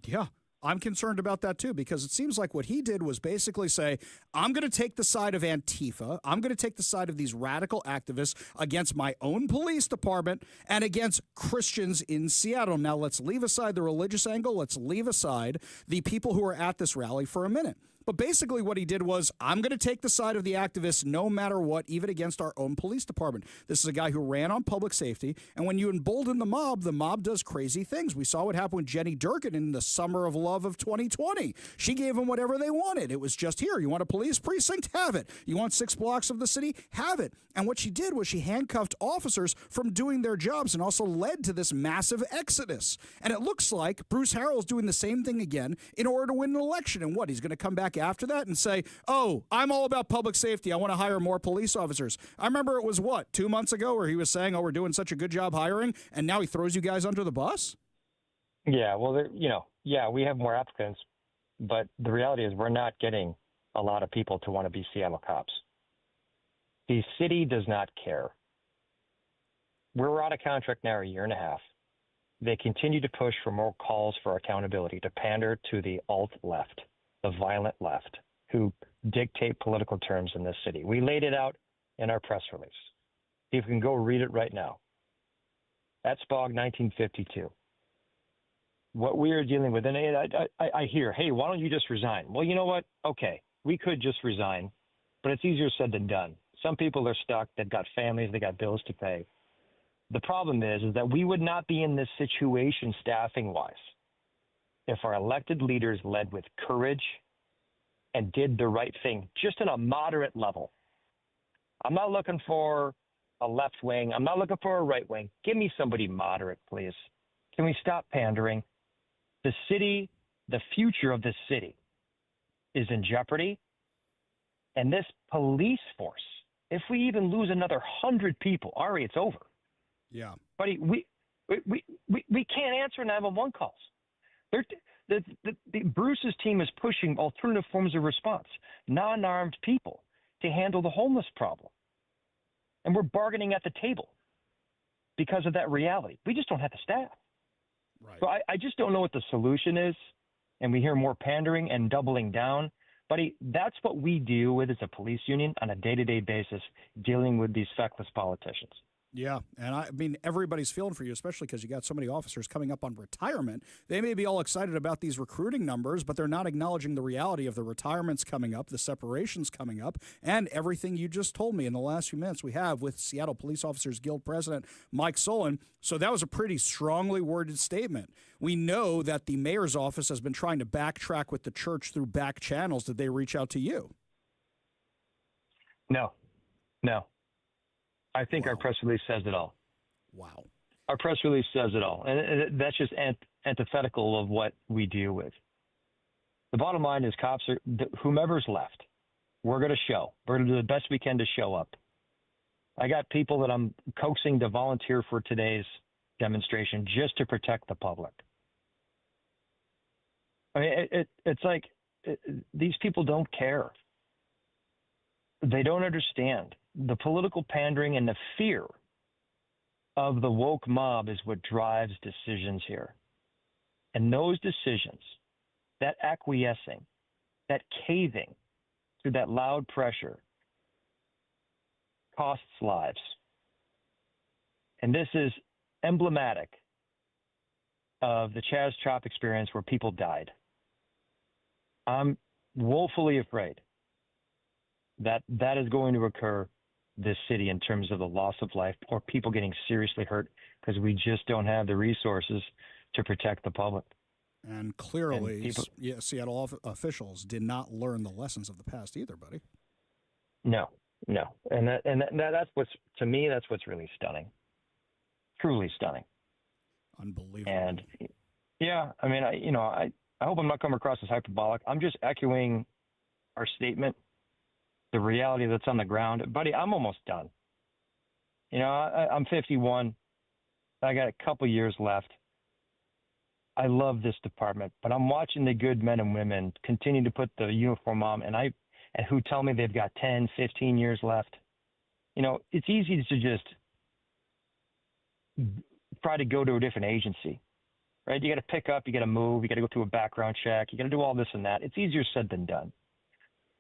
Speaker 1: Yeah. I'm concerned about that, too, because it seems like what he did was basically say, I'm going to take the side of Antifa. I'm going to take the side of these radical activists against my own police department and against Christians in Seattle. Now, let's leave aside the religious angle. Let's leave aside the people who are at this rally for a minute. But basically what he did was, I'm going to take the side of the activists no matter what, even against our own police department. This is a guy who ran on public safety. And when you embolden the mob does crazy things. We saw what happened with Jenny Durkin in the summer of love of 2020. She gave them whatever they wanted. It was just, here, you want a police precinct? Have it. You want 6 blocks of the city? Have it. And what she did was she handcuffed officers from doing their jobs and also led to this massive exodus. And it looks like Bruce Harrell's doing the same thing again in order to win an election. And what, he's going to come back after that and say, oh, I'm all about public safety. I want to hire more police officers. I remember it was, 2 months ago where he was saying, oh, we're doing such a good job hiring, and now he throws you guys under the bus?
Speaker 20: Yeah, well, we have more applicants, but the reality is we're not getting a lot of people to want to be Seattle cops. The city does not care. We're out of contract now a year and a half. They continue to push for more calls for accountability, to pander to the alt-left, the violent left, who dictate political terms in this city. We laid it out in our press release. You can go read it right now. At SPOG 1952. What we are dealing with, and I hear, hey, why don't you just resign? Well, you know what? Okay, we could just resign, but it's easier said than done. Some people are stuck. They've got families. They got bills to pay. The problem is that we would not be in this situation staffing-wise if our elected leaders led with courage and did the right thing, just on a moderate level. I'm not looking for a left wing. I'm not looking for a right wing. Give me somebody moderate, please. Can we stop pandering? The city, the future of this city is in jeopardy. And this police force, if we even lose another 100 people, Ari, it's over.
Speaker 1: Yeah.
Speaker 20: Buddy, we can't answer 911 calls. Bruce's team is pushing alternative forms of response, non-armed people, to handle the homeless problem. And we're bargaining at the table because of that reality. We just don't have the staff.
Speaker 1: Right.
Speaker 20: So I just don't know what the solution is. And we hear more pandering and doubling down. Buddy, that's what we deal with as a police union on a day-to-day basis, dealing with these feckless politicians.
Speaker 1: Yeah, and I mean, everybody's feeling for you, especially because you got so many officers coming up on retirement. They may be all excited about these recruiting numbers, but they're not acknowledging the reality of the retirements coming up, the separations coming up, and everything you just told me in the last few minutes we have with Seattle Police Officers Guild President Mike Solon. So that was a pretty strongly worded statement. We know that the mayor's office has been trying to backtrack with the church through back channels. Did they reach out to you?
Speaker 20: No. I think our press release says it all.
Speaker 1: Wow.
Speaker 20: Our press release says it all. And that's just antithetical of what we deal with. The bottom line is cops are, whomever's left, we're going to show. We're going to do the best we can to show up. I got people that I'm coaxing to volunteer for today's demonstration just to protect the public. I mean, it's like these people don't care. They don't understand. The political pandering and the fear of the woke mob is what drives decisions here. And those decisions, that acquiescing, that caving to that loud pressure, costs lives. And this is emblematic of the Chaz Chop experience where people died. I'm woefully afraid that that is going to occur this city in terms of the loss of life or people getting seriously hurt because we just don't have the resources to protect the public.
Speaker 1: And clearly, Seattle officials did not learn the lessons of the past either, buddy.
Speaker 20: No. And that's what's, to me, that's what's really stunning. Truly stunning.
Speaker 1: Unbelievable.
Speaker 20: And yeah, I mean, I hope I'm not coming across as hyperbolic. I'm just echoing our statement, the reality that's on the ground. Buddy, I'm almost done. I'm 51. I got a couple years left. I love this department, but I'm watching the good men and women continue to put the uniform on, and who tell me they've got 10, 15 years left. It's easy to just try to go to a different agency, right? You got to pick up, you got to move, you got to go through a background check, you got to do all this and that. It's easier said than done.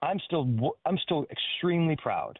Speaker 20: I'm still extremely proud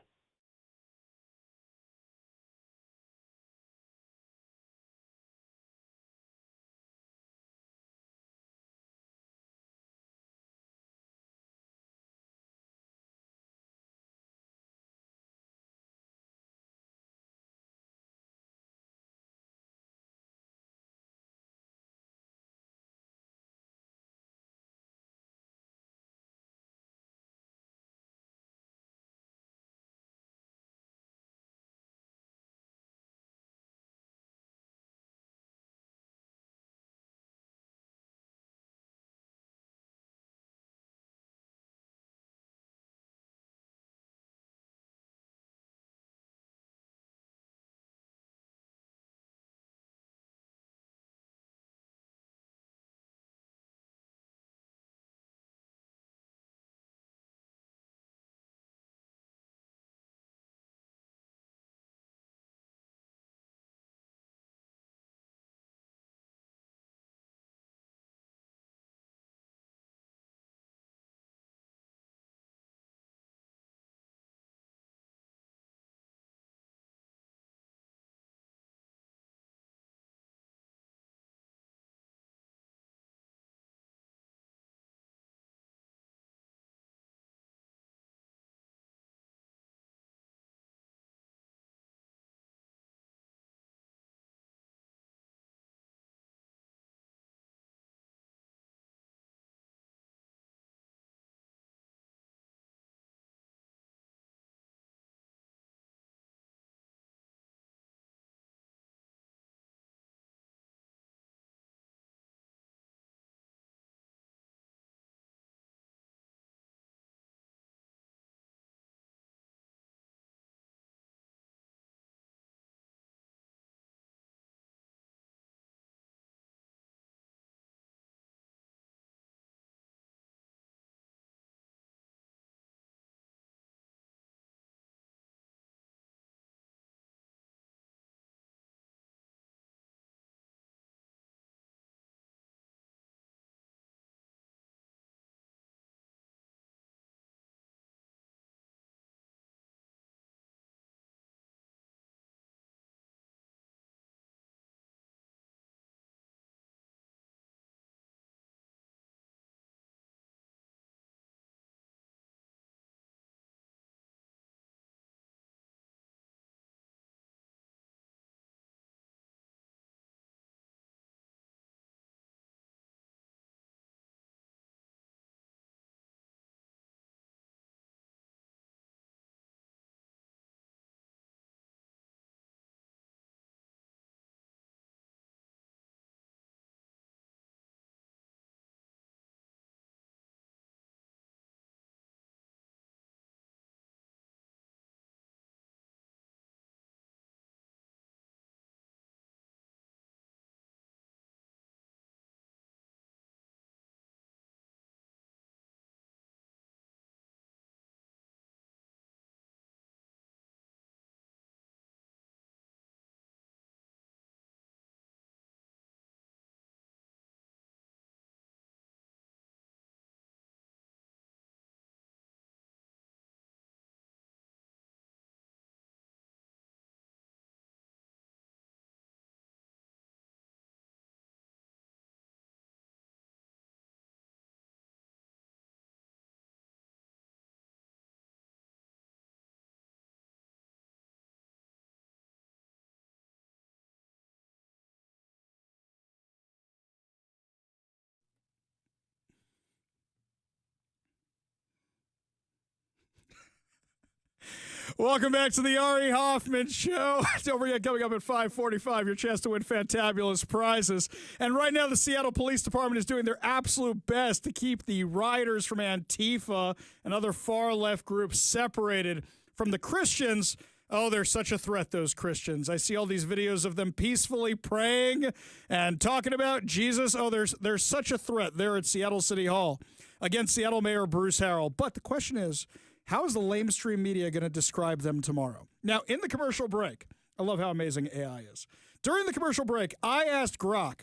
Speaker 1: Welcome back to the Ari Hoffman Show. Don't forget, coming up at 5:45, your chance to win fantabulous prizes. And right now, the Seattle Police Department is doing their absolute best to keep the rioters from Antifa and other far-left groups separated from the Christians. Oh, they're such a threat, those Christians. I see all these videos of them peacefully praying and talking about Jesus. Oh, they're such a threat there at Seattle City Hall against Seattle Mayor Bruce Harrell. But the question is, how is the lamestream media going to describe them tomorrow? Now, in the commercial break, I love how amazing AI is. During the commercial break, I asked Grok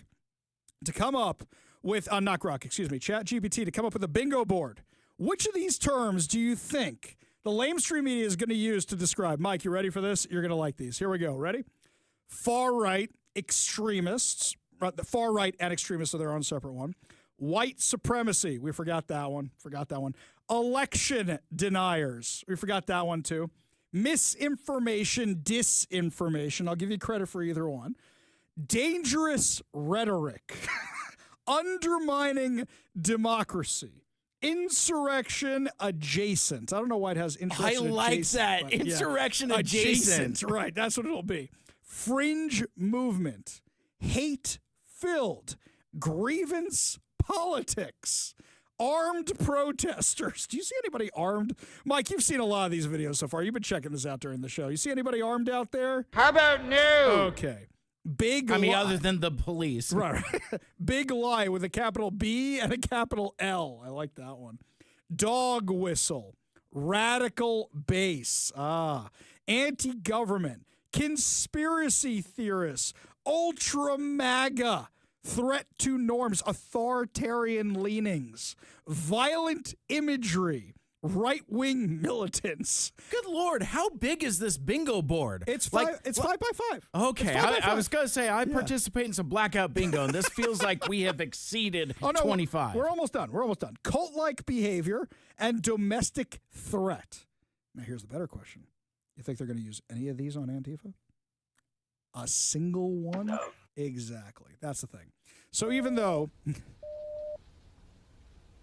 Speaker 1: to come up with, ChatGPT to come up with a bingo board. Which of these terms do you think the lamestream media is going to use to describe? Mike, you ready for this? You're going to like these. Here we go. Ready? Far-right extremists. The far-right and extremists are their own separate one. White supremacy. We forgot that one. Election deniers. We forgot that one, too. Misinformation, disinformation. I'll give you credit for either one. Dangerous rhetoric. Undermining democracy. Insurrection adjacent. I don't know why it has insurrection adjacent.
Speaker 19: I like that. Insurrection adjacent.
Speaker 1: Right, that's what it'll be. Fringe movement. Hate-filled. Grievance politics. Armed protesters. Do you see anybody armed? Mike, you've seen a lot of these videos so far. You've been checking this out during the show. You see anybody armed out there?
Speaker 19: How about no?
Speaker 1: Okay. Big
Speaker 19: lie.
Speaker 1: Other
Speaker 19: than the police.
Speaker 1: Right. Big lie with a capital B and a capital L. I like that one. Dog whistle. Radical base. Anti-government. Conspiracy theorists. Ultra MAGA. Threat to norms, authoritarian leanings, violent imagery, right-wing militants.
Speaker 19: Good Lord, how big is this bingo board?
Speaker 1: It's 5 by 5.
Speaker 19: Okay, I was going to say, I participate in some blackout bingo, and this feels like we have exceeded 25.
Speaker 1: We're almost done. Cult-like behavior and domestic threat. Now, here's the better question. You think they're going to use any of these on Antifa? A single one? No. Exactly. That's the thing. So even though...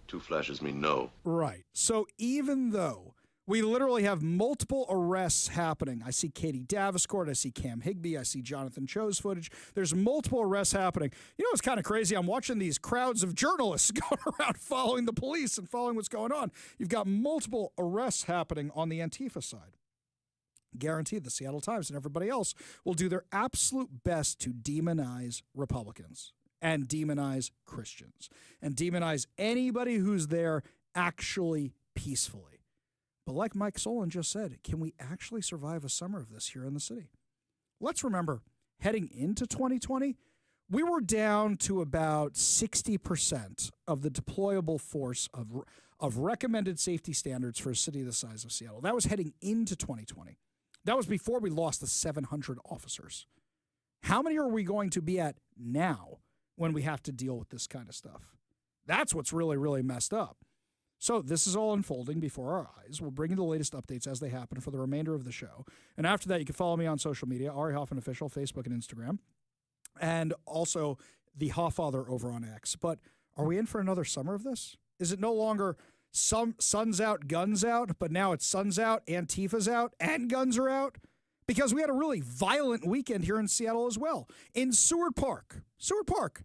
Speaker 21: Two flashes mean no.
Speaker 1: Right. So even though we literally have multiple arrests happening, I see Katie Daviscourt, I see Cam Higbee, I see Jonathan Cho's footage. There's multiple arrests happening. You know what's kind of crazy? I'm watching these crowds of journalists going around following the police and following what's going on. You've got multiple arrests happening on the Antifa side. Guaranteed the Seattle Times and everybody else will do their absolute best to demonize Republicans and demonize Christians and demonize anybody who's there actually peacefully. But like Mike Solon just said, can we actually survive a summer of this here in the city? Let's remember, heading into 2020, we were down to about 60% of the deployable force of recommended safety standards for a city the size of Seattle. That was heading into 2020. That was before we lost the 700 officers. How many are we going to be at now when we have to deal with this kind of stuff? That's what's really, really messed up. So this is all unfolding before our eyes. We'll bring you the latest updates as they happen for the remainder of the show. And after that, you can follow me on social media, Ari Hoffman Official, Facebook and Instagram, and also the Hofffather over on X. But are we in for another summer of this? Is it no longer... sun's out, guns out, but now it's sun's out, Antifa's out, and guns are out? Because we had a really violent weekend here in Seattle as well. In Seward Park,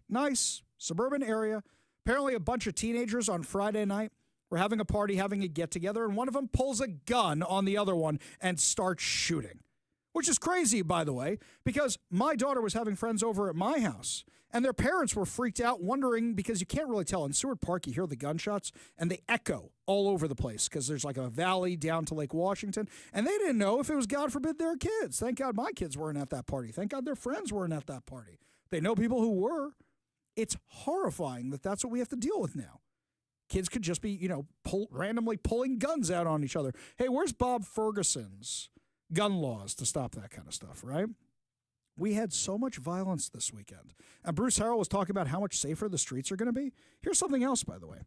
Speaker 1: nice suburban area. Apparently a bunch of teenagers on Friday night were having a party, having a get-together, and one of them pulls a gun on the other one and starts shooting. Which is crazy, by the way, because my daughter was having friends over at my house, and their parents were freaked out, wondering, because you can't really tell. In Seward Park, you hear the gunshots, and they echo all over the place, because there's like a valley down to Lake Washington, and they didn't know if it was, God forbid, their kids. Thank God my kids weren't at that party. Thank God their friends weren't at that party. They know people who were. It's horrifying that that's what we have to deal with now. Kids could just be, randomly pulling guns out on each other. Hey, where's Bob Ferguson's gun laws to stop that kind of stuff, right? We had so much violence this weekend. And Bruce Harrell was talking about how much safer the streets are going to be. Here's something else, by the way.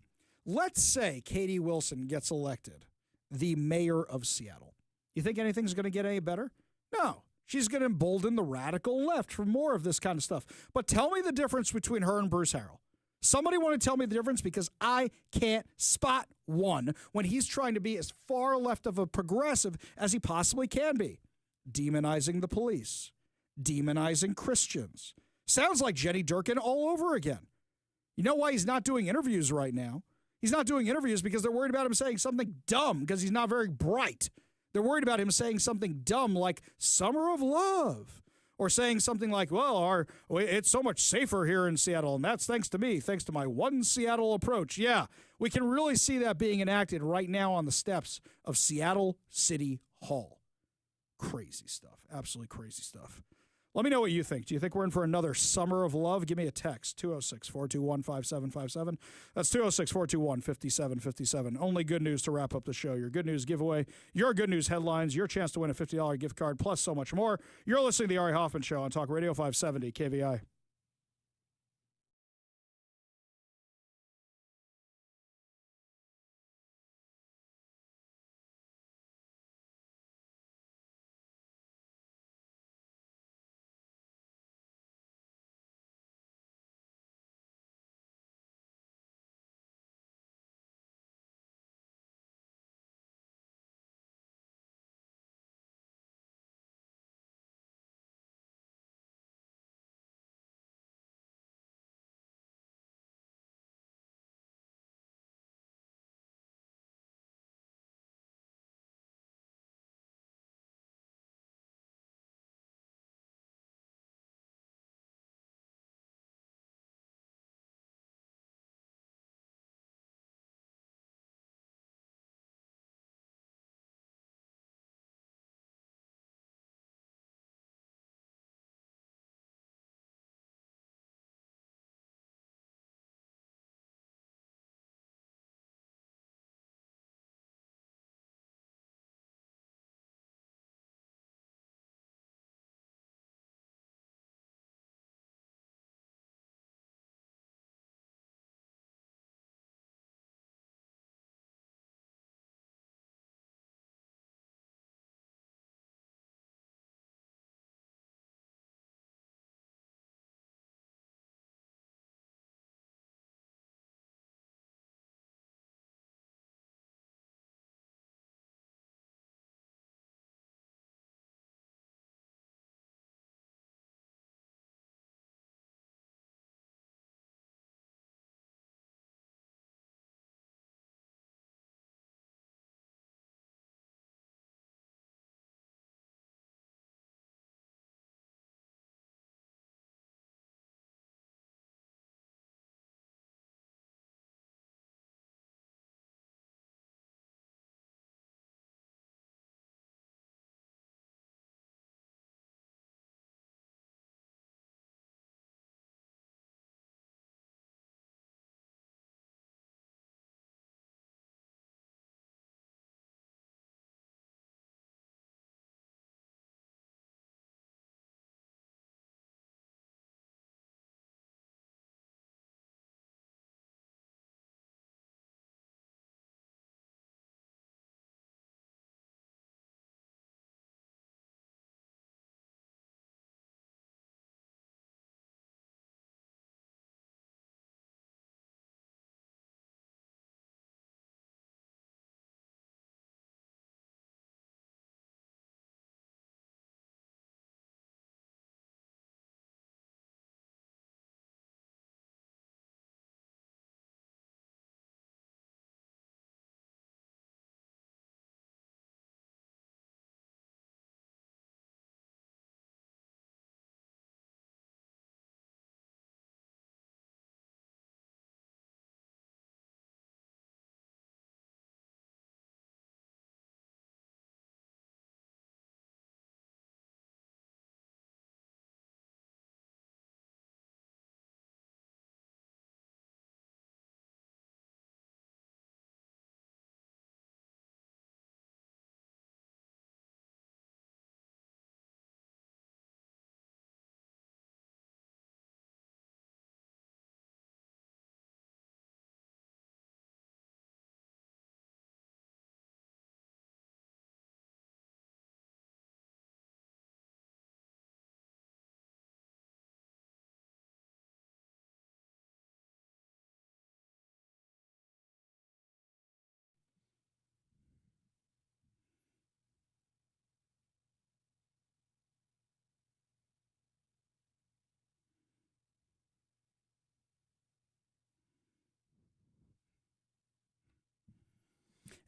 Speaker 1: Let's say Katie Wilson gets elected the mayor of Seattle. You think anything's going to get any better? No. She's going to embolden the radical left for more of this kind of stuff. But tell me the difference between her and Bruce Harrell. Somebody want to tell me the difference, because I can't spot one when he's trying to be as far left of a progressive as he possibly can be. Demonizing the police, demonizing Christians. Sounds like Jenny Durkin all over again. You know why he's not doing interviews right now? He's not doing interviews because they're worried about him saying something dumb because he's not very bright. They're worried about him saying something dumb like Summer of Love, or saying something like, well, it's so much safer here in Seattle, and that's thanks to me, thanks to my one Seattle approach. Yeah, we can really see that being enacted right now on the steps of Seattle City Hall. Crazy stuff. Absolutely crazy stuff. Let me know what you think. Do you think we're in for another Summer of Love? Give me a text, 206-421-5757. That's 206-421-5757. Only good news to wrap up the show. Your good news giveaway, your good news headlines, your chance to win a $50 gift card, plus so much more. You're listening to The Ari Hoffman Show on Talk Radio 570 KVI.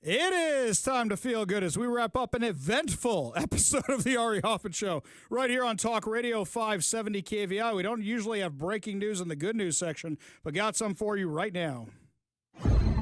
Speaker 1: It is time to feel good as we wrap up an eventful episode of the Ari Hoffman Show right here on Talk Radio 570 KVI. We don't usually have breaking news in the good news section, but got some for you right now.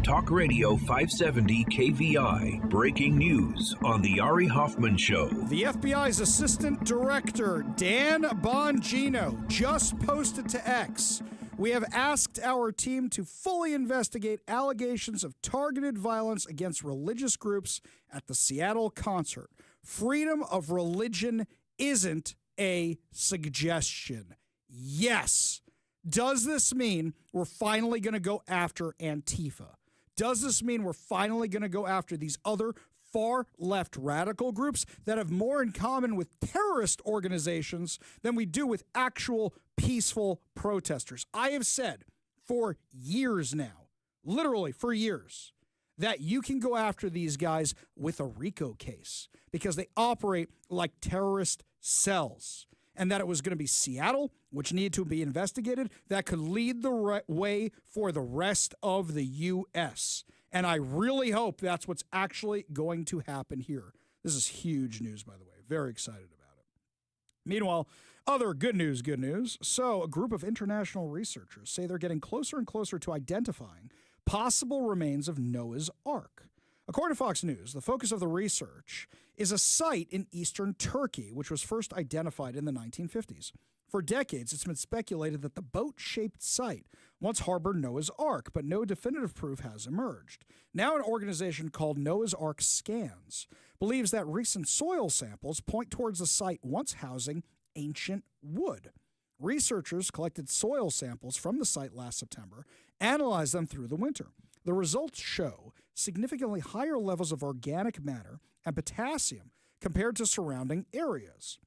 Speaker 17: Talk Radio 570 KVI. Breaking news on the Ari Hoffman Show.
Speaker 1: The FBI's Assistant Director, Dan Bongino, just posted to X. We have asked our team to fully investigate allegations of targeted violence against religious groups at the Seattle concert. Freedom of religion isn't a suggestion. Yes. Does this mean we're finally going to go after Antifa? Does this mean we're finally going to go after these other far-left radical groups that have more in common with terrorist organizations than we do with actual peaceful protesters? I have said for years now, literally for years, that you can go after these guys with a RICO case because they operate like terrorist cells, and that it was going to be Seattle, which needed to be investigated, that could lead the way for the rest of the U.S., and I really hope that's what's actually going to happen here. This is huge news, by the way. Very excited about it. Meanwhile, other good news. So a group of international researchers say they're getting closer and closer to identifying possible remains of Noah's Ark. According to Fox News, the focus of the research is a site in eastern Turkey, which was first identified in the 1950s. For decades, it's been speculated that the boat-shaped site once harbored Noah's Ark, but no definitive proof has emerged. Now an organization called Noah's Ark Scans believes that recent soil samples point towards the site once housing ancient wood. Researchers collected soil samples from the site last September, analyzed them through the winter. The results show significantly higher levels of organic matter and potassium compared to surrounding areas.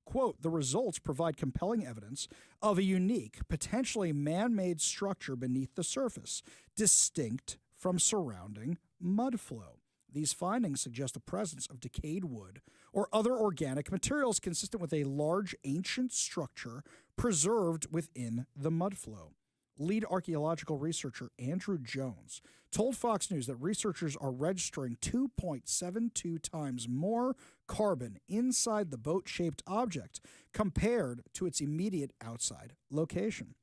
Speaker 1: Quote, the results provide compelling evidence of a unique, potentially man-made structure beneath the surface, distinct from surrounding mud flow. These findings suggest the presence of decayed wood or other organic materials consistent with a large ancient structure preserved within the mud flow. Lead archaeological researcher Andrew Jones told Fox News that researchers are registering 2.72 times more carbon inside the boat-shaped object compared to its immediate outside location.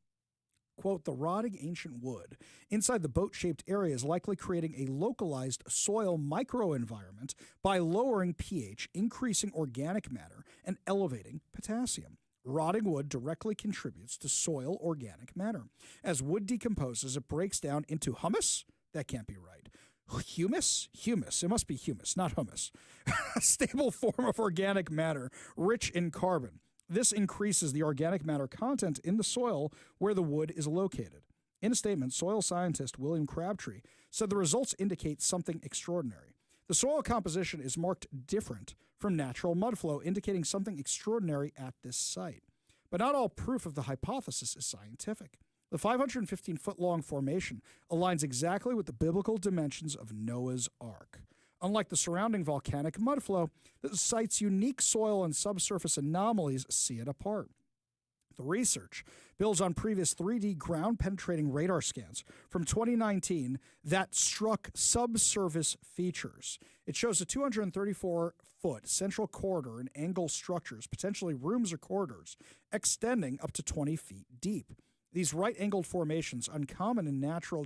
Speaker 1: Quote, the rotting ancient wood inside the boat-shaped area is likely creating a localized soil microenvironment by lowering pH, increasing organic matter, and elevating potassium. Rotting wood directly contributes to soil organic matter. As wood decomposes, it breaks down into humus. That can't be right. Humus? Humus. It must be humus, not hummus. A stable form of organic matter rich in carbon. This increases the organic matter content in the soil where the wood is located. In a statement, soil scientist William Crabtree said the results indicate something extraordinary. The soil composition is marked different from natural mud flow, indicating something extraordinary at this site. But not all proof of the hypothesis is scientific. The 515-foot-long formation aligns exactly with the biblical dimensions of Noah's Ark. Unlike the surrounding volcanic mud flow, the site's unique soil and subsurface anomalies see it apart. The research builds on previous 3D ground-penetrating radar scans from 2019 that struck subsurface features. It shows a 234-foot central corridor and angle structures, potentially rooms or corridors, extending up to 20 feet deep. These right-angled formations, uncommon in natural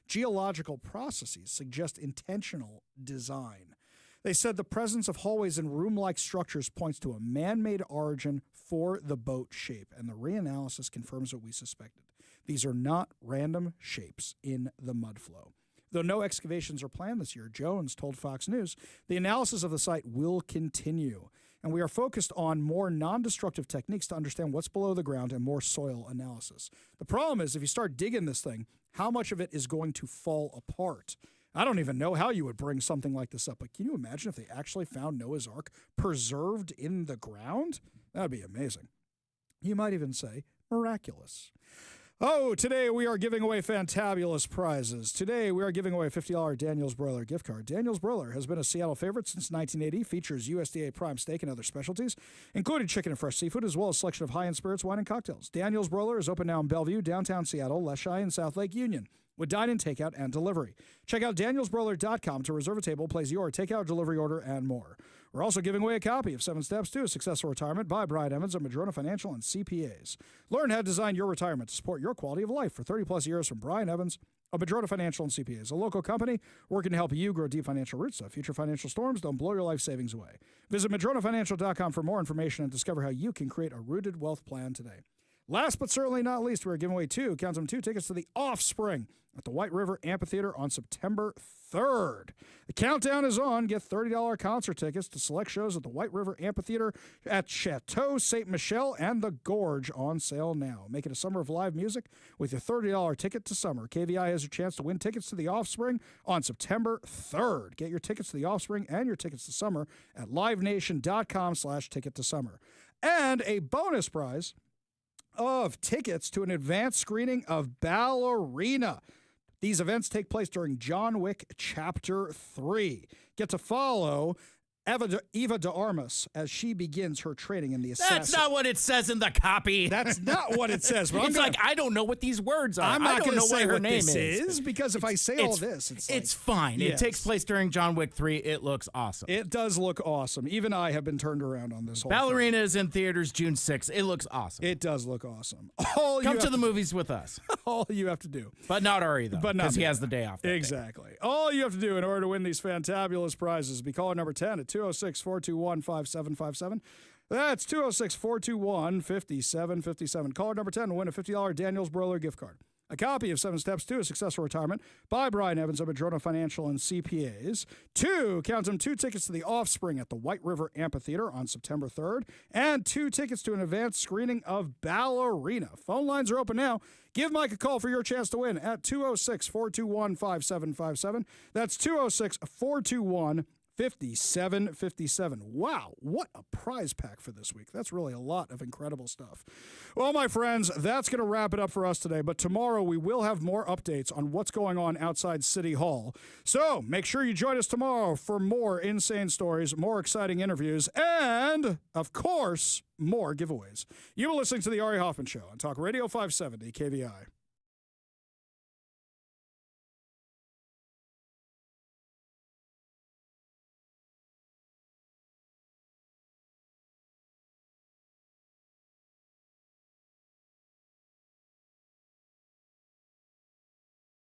Speaker 1: geological processes, suggest intentional design. They said the presence of hallways and room-like structures points to a man-made origin for the boat shape, and the reanalysis confirms what we suspected. These are not random shapes in the mud flow. Though no excavations are planned this year, Jones told Fox News the analysis of the site will continue, and we are focused on more non-destructive techniques to understand what's below the ground and more soil analysis. The problem is, if you start digging this thing, how much of it is going to fall apart? I don't even know how you would bring something like this up, but can you imagine if they actually found Noah's Ark preserved in the ground? That would be amazing. You might even say miraculous. Oh, today we are giving away fantabulous prizes. Today we are giving away a $50 Daniel's Broiler gift card. Daniel's Broiler has been a Seattle favorite since 1980, features USDA prime steak and other specialties, including chicken and fresh seafood, as well as a selection of high-end spirits, wine, and cocktails. Daniel's Broiler is open now in Bellevue, downtown Seattle, Leschi, and South Lake Union. with dine-in, takeout, and delivery. Check out danielsbroiler.com to reserve a table, place your takeout, delivery order, and more. We're also giving away a copy of 7 Steps to a Successful Retirement by Brian Evans of Madrona Financial and CPAs. Learn how to design your retirement to support your quality of life for 30-plus years from Brian Evans of Madrona Financial and CPAs, a local company working to help you grow deep financial roots so future financial storms don't blow your life savings away. Visit madronafinancial.com for more information and discover how you can create a rooted wealth plan today. Last but certainly not least, we're giving away two tickets to The Offspring at the White River Amphitheater on September 3rd. The countdown is on. Get $30 concert tickets to select shows at the White River Amphitheater at Chateau Ste. Michelle and the Gorge on sale now. Make it a summer of live music with your $30 ticket to summer. KVI has your chance to win tickets to The Offspring on September 3rd. Get your tickets to The Offspring and your tickets to summer at livenation.com/ticket-to-summer. And a bonus prize of tickets to an advanced screening of Ballerina. These events take place during John Wick Chapter 3. Get to follow Eva de Armas as she begins her training in the assassin.
Speaker 19: That's not what it says in the copy.
Speaker 1: That's not what it says. But
Speaker 19: It's like, I don't know what these words are.
Speaker 1: I'm not
Speaker 19: going to
Speaker 1: say
Speaker 19: what her
Speaker 1: what
Speaker 19: name
Speaker 1: this is because if I say all this,
Speaker 19: it's fine.
Speaker 1: Yes.
Speaker 19: It takes place during John Wick 3. It looks awesome.
Speaker 1: It does look awesome. Even I have been turned around on this whole
Speaker 19: Ballerina is in theaters June 6th. It looks awesome.
Speaker 1: It does look awesome.
Speaker 19: Come to the movies with us.
Speaker 1: All you have to do.
Speaker 19: But not Ari, though,
Speaker 1: But not
Speaker 19: because he
Speaker 1: me.
Speaker 19: has the day off.
Speaker 1: Exactly. All you have to do in order to win these fantabulous prizes, be caller number 10 at 206-421-5757. That's 206-421-5757. Caller number 10 will win a $50 Daniels Broiler gift card. A copy of 7 Steps to a Successful Retirement by Brian Evans of Madrona Financial and CPAs. 2 tickets to The Offspring at the White River Amphitheater on September 3rd. And 2 tickets to an advanced screening of Ballerina. Phone lines are open now. Give Mike a call for your chance to win at 206-421-5757. That's 206-421-5757. 5757. Wow, what a prize pack for this week. That's really a lot of incredible stuff. Well, my friends, that's going to wrap it up for us today. But tomorrow we will have more updates on what's going on outside City Hall. So make sure you join us tomorrow for more insane stories, more exciting interviews, and, of course, more giveaways. You are listening to The Ari Hoffman Show on Talk Radio 570 KVI.